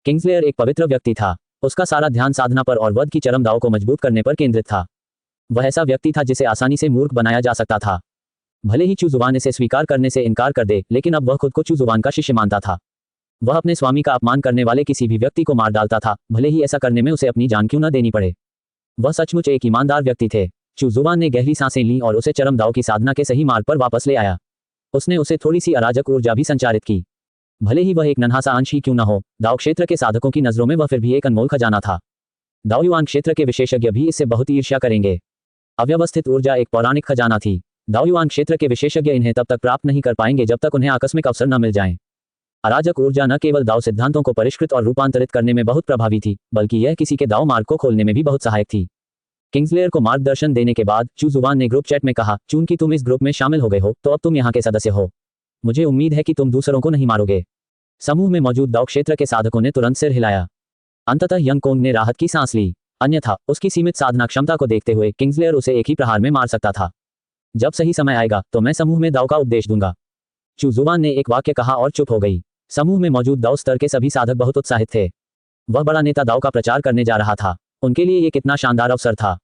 किंग्सलेयर एक पवित्र व्यक्ति था। उसका सारा ध्यान साधना पर और वध की चरम दाव को मजबूत करने पर केंद्रित था। वह ऐसा व्यक्ति था जिसे आसानी से मूर्ख बनाया जा सकता था। भले ही चू जुबान इसे स्वीकार करने से इनकार कर दे, लेकिन अब वह खुद को चू जुबान का शिष्य मानता था। वह अपने स्वामी का अपमान करने वाले किसी भी व्यक्ति को मार डालता था, भले ही ऐसा करने में उसे अपनी जान क्यों न देनी पड़े। वह सचमुच एक ईमानदार व्यक्ति थे। चू जुबान ने गहरी सांसें लीं और उसे चरम दाव की साधना के सही मार्ग पर वापस ले आया। उसने उसे थोड़ी सी अराजक ऊर्जा भी संचारित की। भले ही वह एक नन्हा सा अंश ही क्यों न हो, दाव क्षेत्र के साधकों की नजरों में वह फिर भी एक अनमोल खजाना था। दाओयुआन क्षेत्र के विशेषज्ञ भी इससे बहुत ईर्ष्या करेंगे। अव्यवस्थित ऊर्जा एक पौराणिक खजाना थी। दाओयुआन क्षेत्र के विशेषज्ञ इन्हें तब तक प्राप्त नहीं कर पाएंगे जब तक उन्हें आकस्मिक अवसर न मिल जाएं। अराजक ऊर्जा न केवल दाव सिद्धांतों को परिष्कृत और रूपांतरित करने में बहुत प्रभावी थी, बल्कि यह किसी के दाव मार्ग को खोलने में भी बहुत सहायक थी। किंग्सलेयर को मार्गदर्शन देने के बाद चू जुबान ने ग्रुप चैट में कहा, चूंकि तुम इस ग्रुप में शामिल हो गए हो तो अब तुम यहाँ के सदस्य हो। मुझे उम्मीद है कि तुम दूसरों को नहीं मारोगे। समूह में मौजूद दाव क्षेत्र के साधकों ने तुरंत सिर हिलाया। अंततः यंग कोंग ने राहत की सांस ली। अन्यथा उसकी सीमित साधना क्षमता को देखते हुए किंग्सलेयर उसे एक ही प्रहार में मार सकता था। जब सही समय आएगा तो मैं समूह में दाव का उपदेश दूंगा। चू जुबान ने एक वाक्य कहा और चुप हो गई। समूह में मौजूद दाव स्तर के सभी साधक बहुत उत्साहित थे। वह बड़ा नेता दाव का प्रचार करने जा रहा था। उनके लिए ये कितना शानदार अवसर था।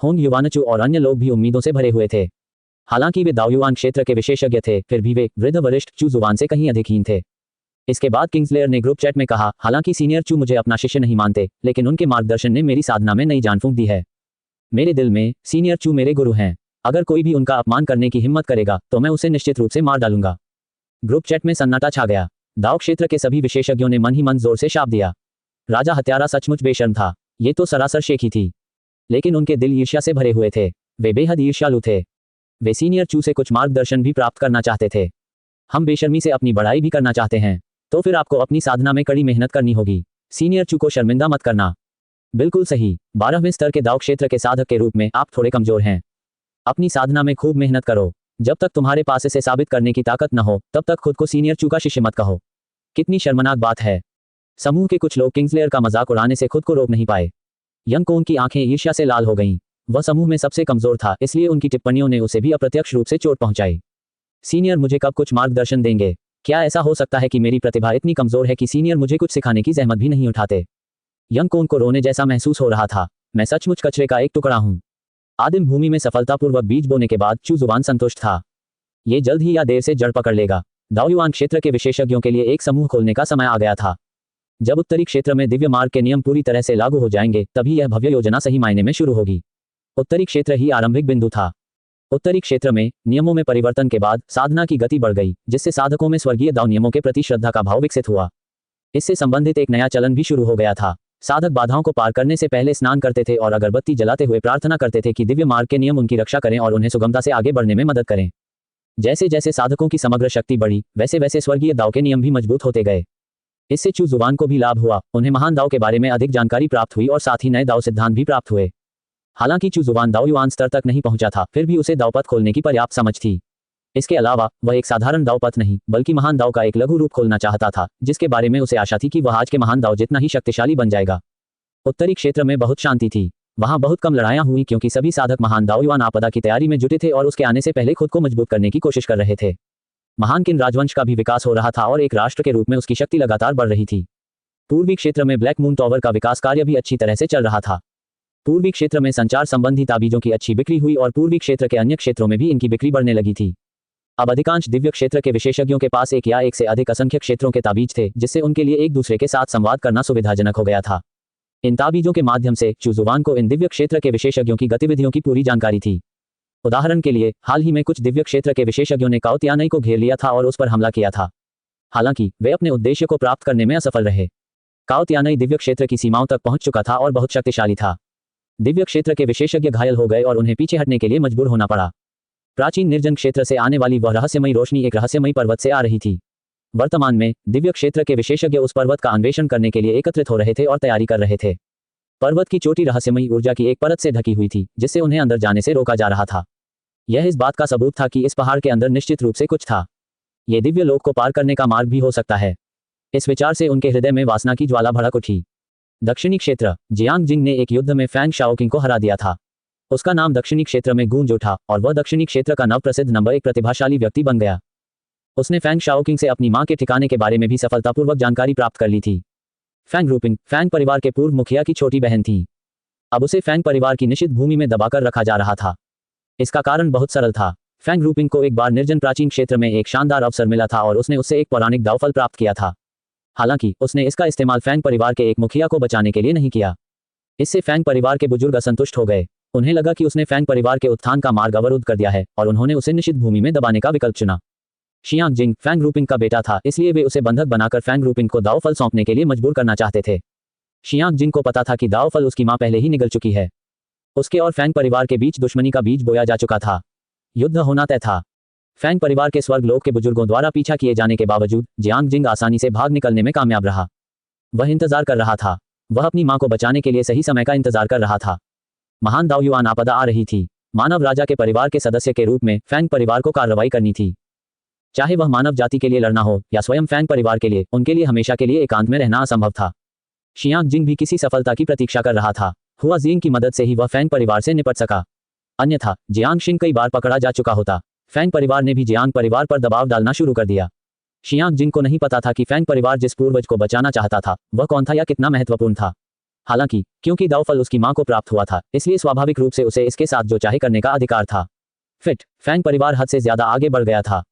होंग युवानचू और अन्य लोग भी उम्मीदों से भरे हुए थे। हालांकि वे दाओयुआन क्षेत्र के विशेषज्ञ थे, फिर भी वे वृद्ध वरिष्ठ चू जुबान से कहीं अधिकहीन थे। इसके बाद किंग्सलेयर ने ग्रुप चैट में कहा, हालांकि सीनियर चू मुझे अपना शिष्य नहीं मानते, लेकिन उनके मार्गदर्शन ने मेरी साधना में नई जान फूंक दी है। मेरे दिल में सीनियर चू मेरे गुरु हैं। अगर कोई भी उनका अपमान करने की हिम्मत करेगा तो मैं उसे निश्चित रूप से मार डालूंगा। ग्रुप चैट में सन्नाटा छा गया। दाव क्षेत्र के सभी विशेषज्ञों ने मन ही मन जोर से शाप दिया। राजा हत्यारा सचमुच बेशर्म था। ये तो सरासर शेखी थी। लेकिन उनके दिल ईर्ष्या से भरे हुए थे। वे बेहद ईर्ष्यालु थे। वे सीनियर चू से कुछ मार्गदर्शन भी प्राप्त करना चाहते थे। हम बेशर्मी से अपनी बड़ाई भी करना चाहते हैं, तो फिर आपको अपनी साधना में कड़ी मेहनत करनी होगी। सीनियर चू को शर्मिंदा मत करना। बिल्कुल सही। 12वें स्तर के दाव क्षेत्र के साधक के रूप में आप थोड़े कमजोर हैं। अपनी साधना में खूब मेहनत करो। जब तक तुम्हारे पास इसे साबित करने की ताकत न हो तब तक खुद को सीनियर चू का शिष्य मत कहो। कितनी शर्मनाक बात है। समूह के कुछ लोग किंग्सलेयर का मजाक उड़ाने से खुद को रोक नहीं पाए। यंग कोन की आंखें ईर्ष्या से लाल हो गईं। वह समूह में सबसे कमजोर था, इसलिए उनकी टिप्पणियों ने उसे भी अप्रत्यक्ष रूप से चोट पहुंचाई। सीनियर मुझे कब कुछ मार्गदर्शन देंगे? क्या ऐसा हो सकता है कि मेरी प्रतिभा इतनी कमजोर है कि सीनियर मुझे कुछ सिखाने की जहमत भी नहीं उठाते? यंग कोन को रोने जैसा महसूस हो रहा था। मैं सचमुच कचरे का एक टुकड़ा हूं। आदिम भूमि में सफलतापूर्वक बीज बोने के बाद चू जुबान संतुष्ट था। ये जल्द ही या देर से जड़ पकड़ लेगा। दाओयुआन क्षेत्र के विशेषज्ञों के लिए एक समूह खोलने का समय आ गया था। जब उत्तरी क्षेत्र में दिव्य मार्ग के नियम पूरी तरह से लागू हो जाएंगे तभी यह भव्य योजना सही मायने में शुरू होगी। उत्तरी क्षेत्र ही आरंभिक बिंदु था। उत्तरी क्षेत्र में नियमों में परिवर्तन के बाद साधना की गति बढ़ गई, जिससे साधकों में स्वर्गीय दाव नियमों के प्रति श्रद्धा का भाव विकसित हुआ। इससे संबंधित एक नया चलन भी शुरू हो गया था। साधक बाधाओं को पार करने से पहले स्नान करते थे और अगरबत्ती जलाते हुए प्रार्थना करते थे कि दिव्य मार्ग के नियम उनकी रक्षा करें और उन्हें सुगमता से आगे बढ़ने में मदद करें। जैसे जैसे साधकों की समग्र शक्ति बढ़ी, वैसे वैसे स्वर्गीय दाव के नियम भी मजबूत होते गए। इससे चू जुबान को भी लाभ हुआ। उन्हें महान दाव के बारे में अधिक जानकारी प्राप्त हुई और साथ ही नए दाव सिद्धांत भी प्राप्त हुए। हालांकि चू जुबान दाओयुआन स्तर तक नहीं पहुंचा था, फिर भी उसे दावपथ खोलने की पर्याप्त समझ थी। इसके अलावा वह एक साधारण दावपथ नहीं बल्कि महान दाव का एक लघु रूप खोलना चाहता था, जिसके बारे में उसे आशा थी कि वह आज के महान दाव जितना ही शक्तिशाली बन जाएगा। उत्तरी क्षेत्र में बहुत शांति थी। वहां बहुत कम लड़ाइयां हुई क्योंकि सभी साधक महान दाओयुआन आपदा की तैयारी में जुटे थे और उसके आने से पहले खुद को मजबूत करने की कोशिश कर रहे थे। महान किन राजवंश का भी विकास हो रहा था और एक राष्ट्र के रूप में उसकी शक्ति लगातार बढ़ रही थी। पूर्वी क्षेत्र में ब्लैक मून टावर का विकास कार्य भी अच्छी तरह से चल रहा था। पूर्वी क्षेत्र में संचार संबंधी ताबीजों की अच्छी बिक्री हुई और पूर्वी क्षेत्र के अन्य क्षेत्रों में भी इनकी बिक्री बढ़ने लगी थी। अब अधिकांश दिव्य क्षेत्र के विशेषज्ञों के पास एक या एक से अधिक असंख्य क्षेत्रों के ताबीज थे, जिससे उनके लिए एक दूसरे के साथ संवाद करना सुविधाजनक हो गया था। इन ताबीजों के माध्यम से चू जुबान को इन दिव्य क्षेत्र के विशेषज्ञों की गतिविधियों की पूरी जानकारी थी। उदाहरण के लिए, हाल ही में कुछ दिव्य क्षेत्र के विशेषज्ञों ने काओतियानई को घेर लिया था और उस पर हमला किया था। हालांकि वे अपने उद्देश्य को प्राप्त करने में असफल रहे। काओतियानई दिव्य क्षेत्र की सीमाओं तक पहुंच चुका था और बहुत शक्तिशाली था। दिव्य क्षेत्र के विशेषज्ञ घायल हो गए और उन्हें पीछे हटने के लिए मजबूर होना पड़ा। प्राचीन निर्जन क्षेत्र से आने वाली वह रहस्यमयी रोशनी एक रहस्यमयी पर्वत से आ रही थी। वर्तमान में दिव्य क्षेत्र के विशेषज्ञ उस पर्वत का अन्वेषण करने के लिए एकत्रित हो रहे थे और तैयारी कर रहे थे। पर्वत की चोटी रहस्यमयी ऊर्जा की एक परत से ढकी हुई थी, जिससे उन्हें अंदर जाने से रोका जा रहा था। यह इस बात का सबूत था कि इस पहाड़ के अंदर निश्चित रूप से कुछ था। यह दिव्य लोक को पार करने का मार्ग भी हो सकता है। इस विचार से उनके हृदय में वासना की ज्वाला भड़क उठी। दक्षिणी क्षेत्र, जियांग जिंग ने एक युद्ध में फैंग शाओकिंग को हरा दिया था। उसका नाम दक्षिणी क्षेत्र में गूंज उठा और वह दक्षिणी क्षेत्र का नवप्रसिद्ध नंबर 1 प्रतिभाशाली व्यक्ति बन गया। उसने फैंग शाओकिंग से अपनी मां के ठिकाने के बारे में भी सफलतापूर्वक जानकारी प्राप्त कर ली थी। फैंग रूपिंग फैंग परिवार के पूर्व मुखिया की छोटी बहन थी। अब उसे फैंग परिवार की निषिद्ध भूमि में दबाकर रखा जा रहा था। इसका कारण बहुत सरल था। फैंग रूपिंग को एक बार निर्जन प्राचीन क्षेत्र में एक शानदार अवसर मिला था और उसने उससे एक पौराणिक दावफल प्राप्त किया था। हालांकि उसने इसका इस्तेमाल फैंग परिवार के एक मुखिया को बचाने के लिए नहीं किया। इससे फैंग परिवार के बुजुर्ग असंतुष्ट हो गए। उन्हें लगा कि उसने फैंग परिवार के उत्थान का मार्ग अवरुद्ध कर दिया है और उन्होंने उसे निषिद्ध भूमि में दबाने का विकल्प चुना। शियांग जिंग फैंग रूपिंग का बेटा था, इसलिए वे उसे बंधक बनाकर फैंग रूपिंग को दावफल सौंपने के लिए मजबूर करना चाहते थे। शियांग जिंग को पता था कि दावफल उसकी मां पहले ही निगल चुकी है। उसके और फैंग परिवार के बीच दुश्मनी का बीज बोया जा चुका था। युद्ध होना तय था। फैंग परिवार के स्वर्ग लोक के बुजुर्गों द्वारा पीछा किए जाने के बावजूद जियांग जिंग आसानी से भाग निकलने में कामयाब रहा। वह इंतजार कर रहा था। वह अपनी मां को बचाने के लिए सही समय का इंतजार कर रहा था। महान दाओयुआन आपदा आ रही थी। मानव राजा के परिवार के सदस्य के रूप में फैंग परिवार को कार्रवाई करनी थी। चाहे वह मानव जाति के लिए लड़ना हो या स्वयं फैंग परिवार के लिए, उनके लिए हमेशा के लिए एकांत में रहना असंभव था। शियांग जिंग भी किसी सफलता की प्रतीक्षा कर रहा था। हुआ जिंग की मदद से ही वह फैंग परिवार से निपट सका। अन्यथा जियांग शिंग कई बार पकड़ा जा चुका होता। फैंग परिवार ने भी जियांग परिवार पर दबाव डालना शुरू कर दिया। शियांग जिंग को नहीं पता था कि फैंग परिवार जिस पूर्वज को बचाना चाहता था वह कौन था या कितना महत्वपूर्ण था। हालांकि क्योंकि दावफल उसकी मां को प्राप्त हुआ था, इसलिए स्वाभाविक रूप से उसे इसके साथ जो चाहे करने का अधिकार था। फिट फैंग परिवार हद से ज्यादा आगे बढ़ गया था।